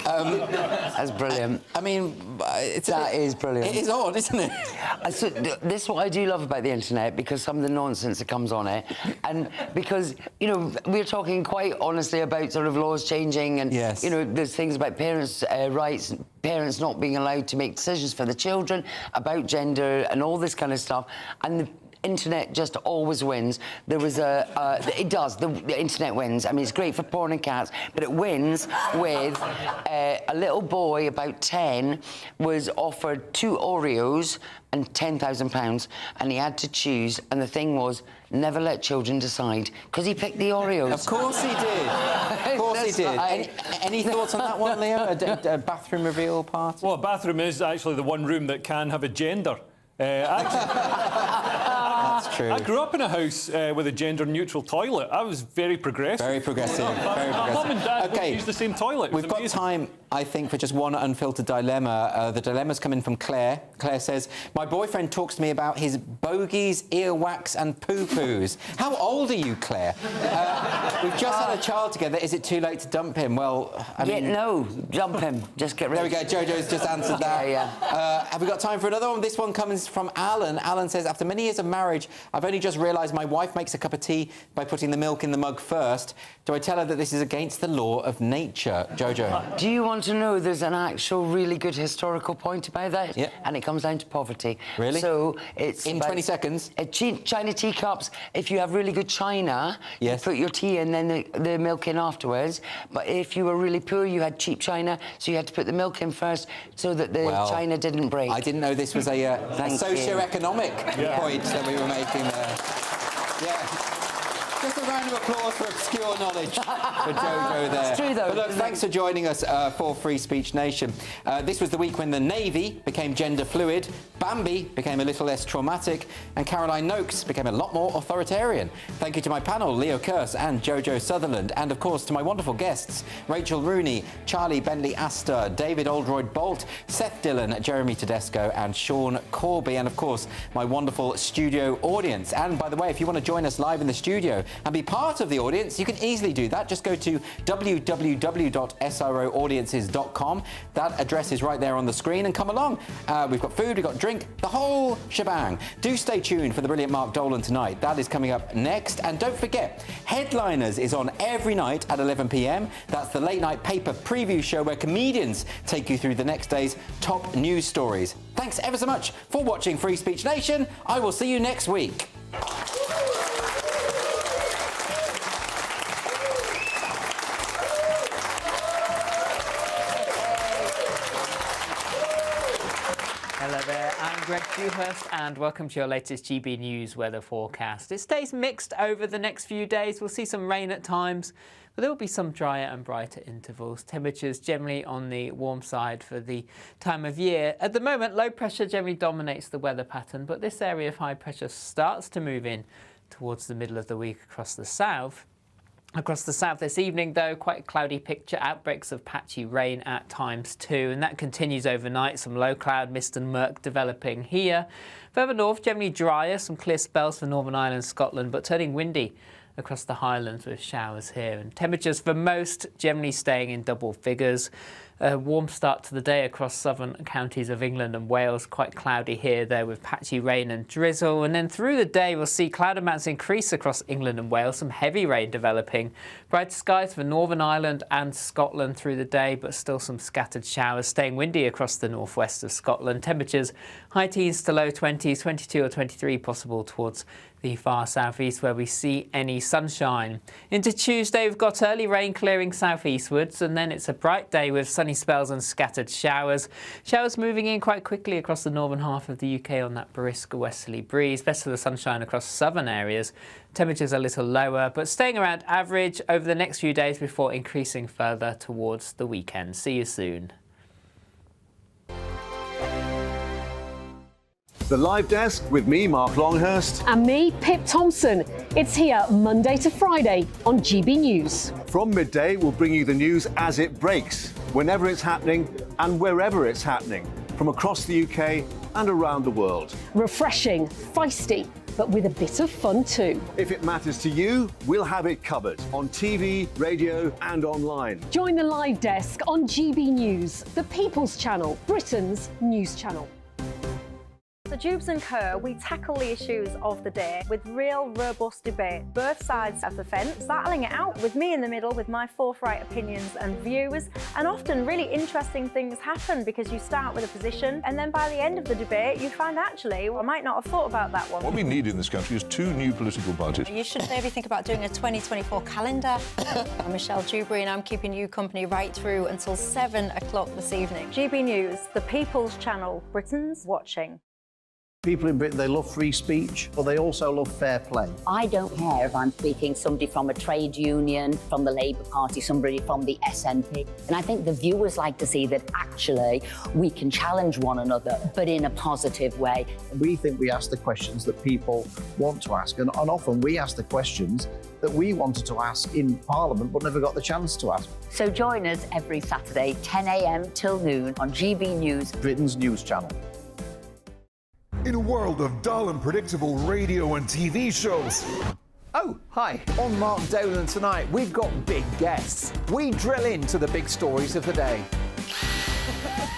That's brilliant. I mean, that is brilliant. It is odd, isn't it? So, this is what I do love about the internet, because some of the nonsense that comes on it, and because, you know, we're talking quite honestly about sort of laws changing, and you know, there's things about parents' rights, parents not being allowed to make decisions for the children about gender and all this kind of stuff, and the internet just always wins. There was it does. The internet wins. I mean, it's great for porn and cats, but it wins with a little boy about 10 was offered 2 Oreos and £10,000, and he had to choose. And the thing was, never let children decide, because he picked the Oreos. Of course he did. Of course he did. Any thoughts on that one, Leo? A bathroom reveal party? Well, a bathroom is actually the one room that can have a gender. That's true. I grew up in a house with a gender-neutral toilet. I was very progressive. Very progressive. Very progressive. Mum and Dad both used the same toilet. We've got time, I think, for just one unfiltered dilemma. The dilemma's come in from Claire. Claire says, my boyfriend talks to me about his bogies, earwax and poo-poos. How old are you, Claire? We've just had a child together. Is it too late to dump him? Well, I mean... no, dump him. Just get rid of him. There we go. Jojo's just answered that. Yeah. Have we got time for another one? This one comes from Alan. Alan says, after many years of marriage, I've only just realised my wife makes a cup of tea by putting the milk in the mug first. Do I tell her that this is against the law of nature? Jojo. Do you want to know there's an actual really good historical point about that? Yeah. And it comes down to poverty. Really? So it's... In 20 seconds? China teacups, if you have really good china, you put your tea in, then the milk in afterwards. But if you were really poor, you had cheap china, so you had to put the milk in first so that the china didn't break. I didn't know this was a socio-economic point that we were making there. Yeah. Just a round of applause for obscure knowledge for Jojo there. It's true, though. But look, thanks for joining us for Free Speech Nation. This was the week when the Navy became gender fluid, Bambi became a little less traumatic, and Caroline Noakes became a lot more authoritarian. Thank you to my panel, Leo Kearse and Jojo Sutherland, and of course to my wonderful guests, Rachel Rooney, Charlie Bentley Astor, David Oldroyd Bolt, Seth Dillon, Jeremy Tedesco, and Sean Corby, and of course my wonderful studio audience. And by the way, if you want to join us live in the studio and be part of the audience, you can easily do that. Just go to www.sroaudiences.com. That address is right there on the screen, and come along. We've got food, we've got drink, the whole shebang. Do stay tuned for the brilliant Mark Dolan tonight. That is coming up next. And don't forget, Headliners is on every night at 11 p.m. That's the late night paper preview show where comedians take you through the next day's top news stories. Thanks ever so much for watching Free Speech Nation. I will see you next week. Hello there, I'm Greg Dewhurst and welcome to your latest GB News weather forecast. It stays mixed over the next few days. We'll see some rain at times, but there will be some drier and brighter intervals. Temperatures generally on the warm side for the time of year. At the moment, low pressure generally dominates the weather pattern, but this area of high pressure starts to move in towards the middle of the week across the south. Across the south this evening, though, quite a cloudy picture, outbreaks of patchy rain at times too, and that continues overnight. Some low cloud, mist and murk developing here. Further north, generally drier, some clear spells for Northern Ireland, Scotland, but turning windy across the Highlands with showers here. And temperatures for most generally staying in double figures. A warm start to the day across southern counties of England and Wales. Quite cloudy here, though, with patchy rain and drizzle. And then through the day, we'll see cloud amounts increase across England and Wales. Some heavy rain developing. Bright skies for Northern Ireland and Scotland through the day, but still some scattered showers. Staying windy across the northwest of Scotland. Temperatures high teens to low 20s, 22 or 23 possible towards the far southeast where we see any sunshine. Into Tuesday, we've got early rain clearing southeastwards, and then it's a bright day with sunny spells and scattered showers. Showers moving in quite quickly across the northern half of the UK on that brisk westerly breeze. Best of the sunshine across southern areas. Temperatures a little lower, but staying around average over the next few days before increasing further towards the weekend. See you soon. The Live Desk with me, Mark Longhurst. And me, Pip Thompson. It's here Monday to Friday on GB News. From midday, we'll bring you the news as it breaks, whenever it's happening and wherever it's happening, from across the UK and around the world. Refreshing, feisty, but with a bit of fun too. If it matters to you, we'll have it covered on TV, radio and online. Join the Live Desk on GB News, the People's Channel, Britain's news channel. So Jubes and Co, we tackle the issues of the day with real robust debate, both sides of the fence, battling it out with me in the middle with my forthright opinions and views. And often really interesting things happen because you start with a position and then by the end of the debate you find actually, well, I might not have thought about that one. What we need in this country is 2 new political parties. You should maybe think about doing a 2024 calendar. I'm Michelle Dewberry and I'm keeping you company right through until 7 o'clock this evening. GB News, the People's Channel, Britain's watching. People in Britain, they love free speech, but they also love fair play. I don't care if I'm speaking somebody from a trade union, from the Labour Party, somebody from the SNP. And I think the viewers like to see that actually we can challenge one another, but in a positive way. We think we ask the questions that people want to ask, and often we ask the questions that we wanted to ask in Parliament but never got the chance to ask. So join us every Saturday, 10 a.m. till noon on GB News, Britain's news channel. In a world of dull and predictable radio and TV shows. Oh, hi. On Mark Dolan tonight, we've got big guests. We drill into the big stories of the day.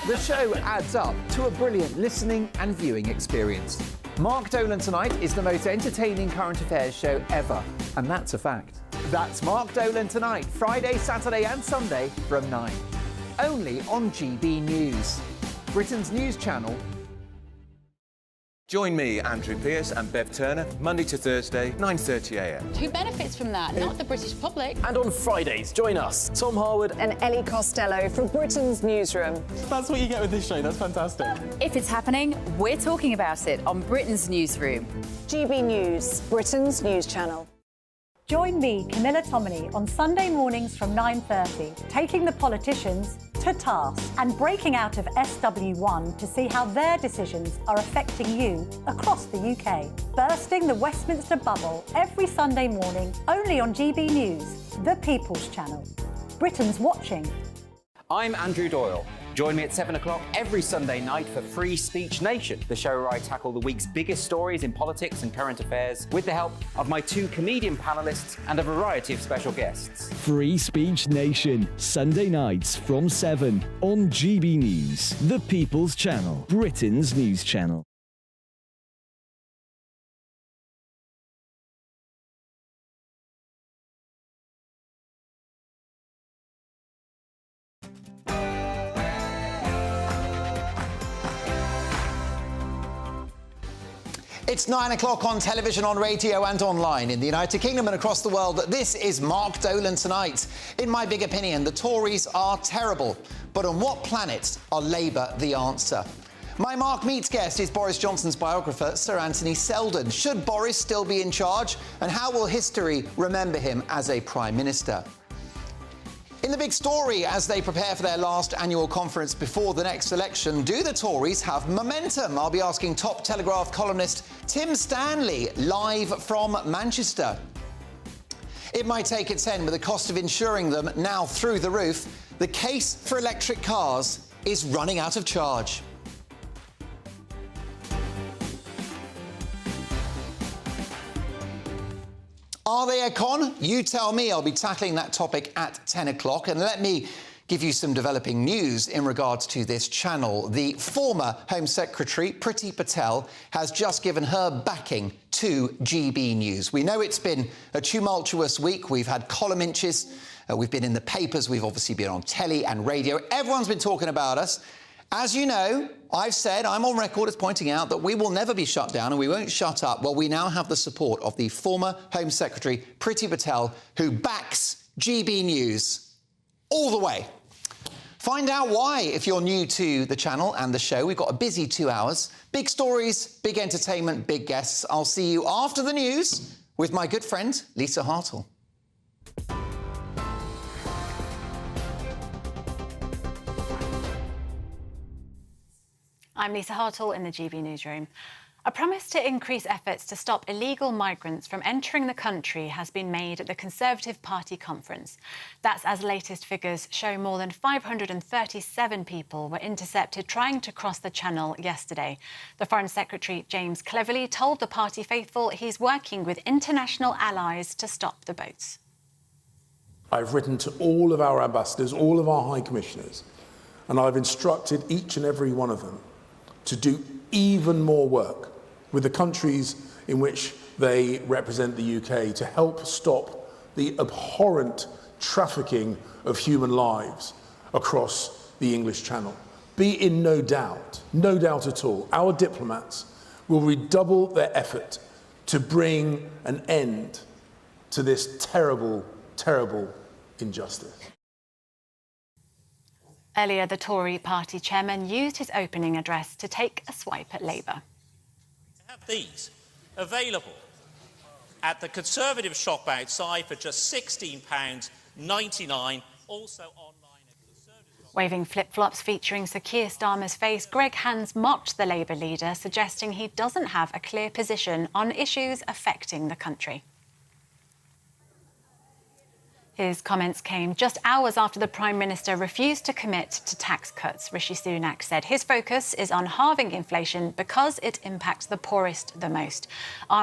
The show adds up to a brilliant listening and viewing experience. Mark Dolan Tonight is the most entertaining current affairs show ever, and that's a fact. That's Mark Dolan Tonight, Friday, Saturday and Sunday from 9. Only on GB News, Britain's news channel. Join me, Andrew Pearce and Bev Turner, Monday to Thursday, 9:30 a.m. Who benefits from that? Not the British public. And on Fridays, join us, Tom Harwood and Ellie Costello from Britain's Newsroom. That's what you get with this show, that's fantastic. If it's happening, we're talking about it on Britain's Newsroom. GB News, Britain's news channel. Join me, Camilla Tominey, on Sunday mornings from 9:30, taking the politicians to task and breaking out of SW1 to see how their decisions are affecting you across the UK. Bursting the Westminster bubble every Sunday morning, only on GB News, the People's Channel. Britain's watching. I'm Andrew Doyle. Join me at 7 o'clock every Sunday night for Free Speech Nation, the show where I tackle the week's biggest stories in politics and current affairs with the help of my 2 comedian panellists and a variety of special guests. Free Speech Nation, Sunday nights from 7 on GB News, the People's Channel, Britain's news channel. It's 9 o'clock on television, on radio and online in the United Kingdom and across the world. This is Mark Dolan Tonight. In my big opinion, the Tories are terrible. But on what planet are Labour the answer? My Mark Meets guest is Boris Johnson's biographer, Sir Anthony Seldon. Should Boris still be in charge? And how will history remember him as a Prime Minister? In the big story, as they prepare for their last annual conference before the next election, do the Tories have momentum? I'll be asking top Telegraph columnist Tim Stanley, live from Manchester. It might take its end with the cost of insuring them now through the roof. The case for electric cars is running out of charge. Are they a con? You tell me. I'll be tackling that topic at 10 o'clock. And let me give you some developing news in regards to this channel. The former Home Secretary, Priti Patel, has just given her backing to GB News. We know it's been a tumultuous week. We've had column inches. We've been in the papers. We've obviously been on telly and radio. Everyone's been talking about us. As you know, I've said, I'm on record as pointing out that we will never be shut down and we won't shut up. Well, we now have the support of the former Home Secretary, Priti Patel, who backs GB News all the way. Find out why if you're new to the channel and the show. We've got a busy 2 hours. Big stories, big entertainment, big guests. I'll see you after the news with my good friend, Lisa Hartle. I'm Lisa Hartle in the GB Newsroom. A promise to increase efforts to stop illegal migrants from entering the country has been made at the Conservative Party conference. That's as latest figures show more than 537 people were intercepted trying to cross the Channel yesterday. The Foreign Secretary, James Cleverly, told the party faithful he's working with international allies to stop the boats. I've written to all of our ambassadors, all of our high commissioners, and I've instructed each and every one of them to do even more work with the countries in which they represent the UK to help stop the abhorrent trafficking of human lives across the English Channel. Be in no doubt at all, our diplomats will redouble their effort to bring an end to this terrible, terrible injustice. Earlier, the Tory party chairman used his opening address to take a swipe at Labour. Have these available at the Conservative shop outside for just £16.99, also online at Conservative. Waving flip-flops featuring Sir Keir Starmer's face, Greg Hands mocked the Labour leader, suggesting he doesn't have a clear position on issues affecting the country. His comments came just hours after the Prime Minister refused to commit to tax cuts. Rishi Sunak said his focus is on halving inflation because it impacts the poorest the most.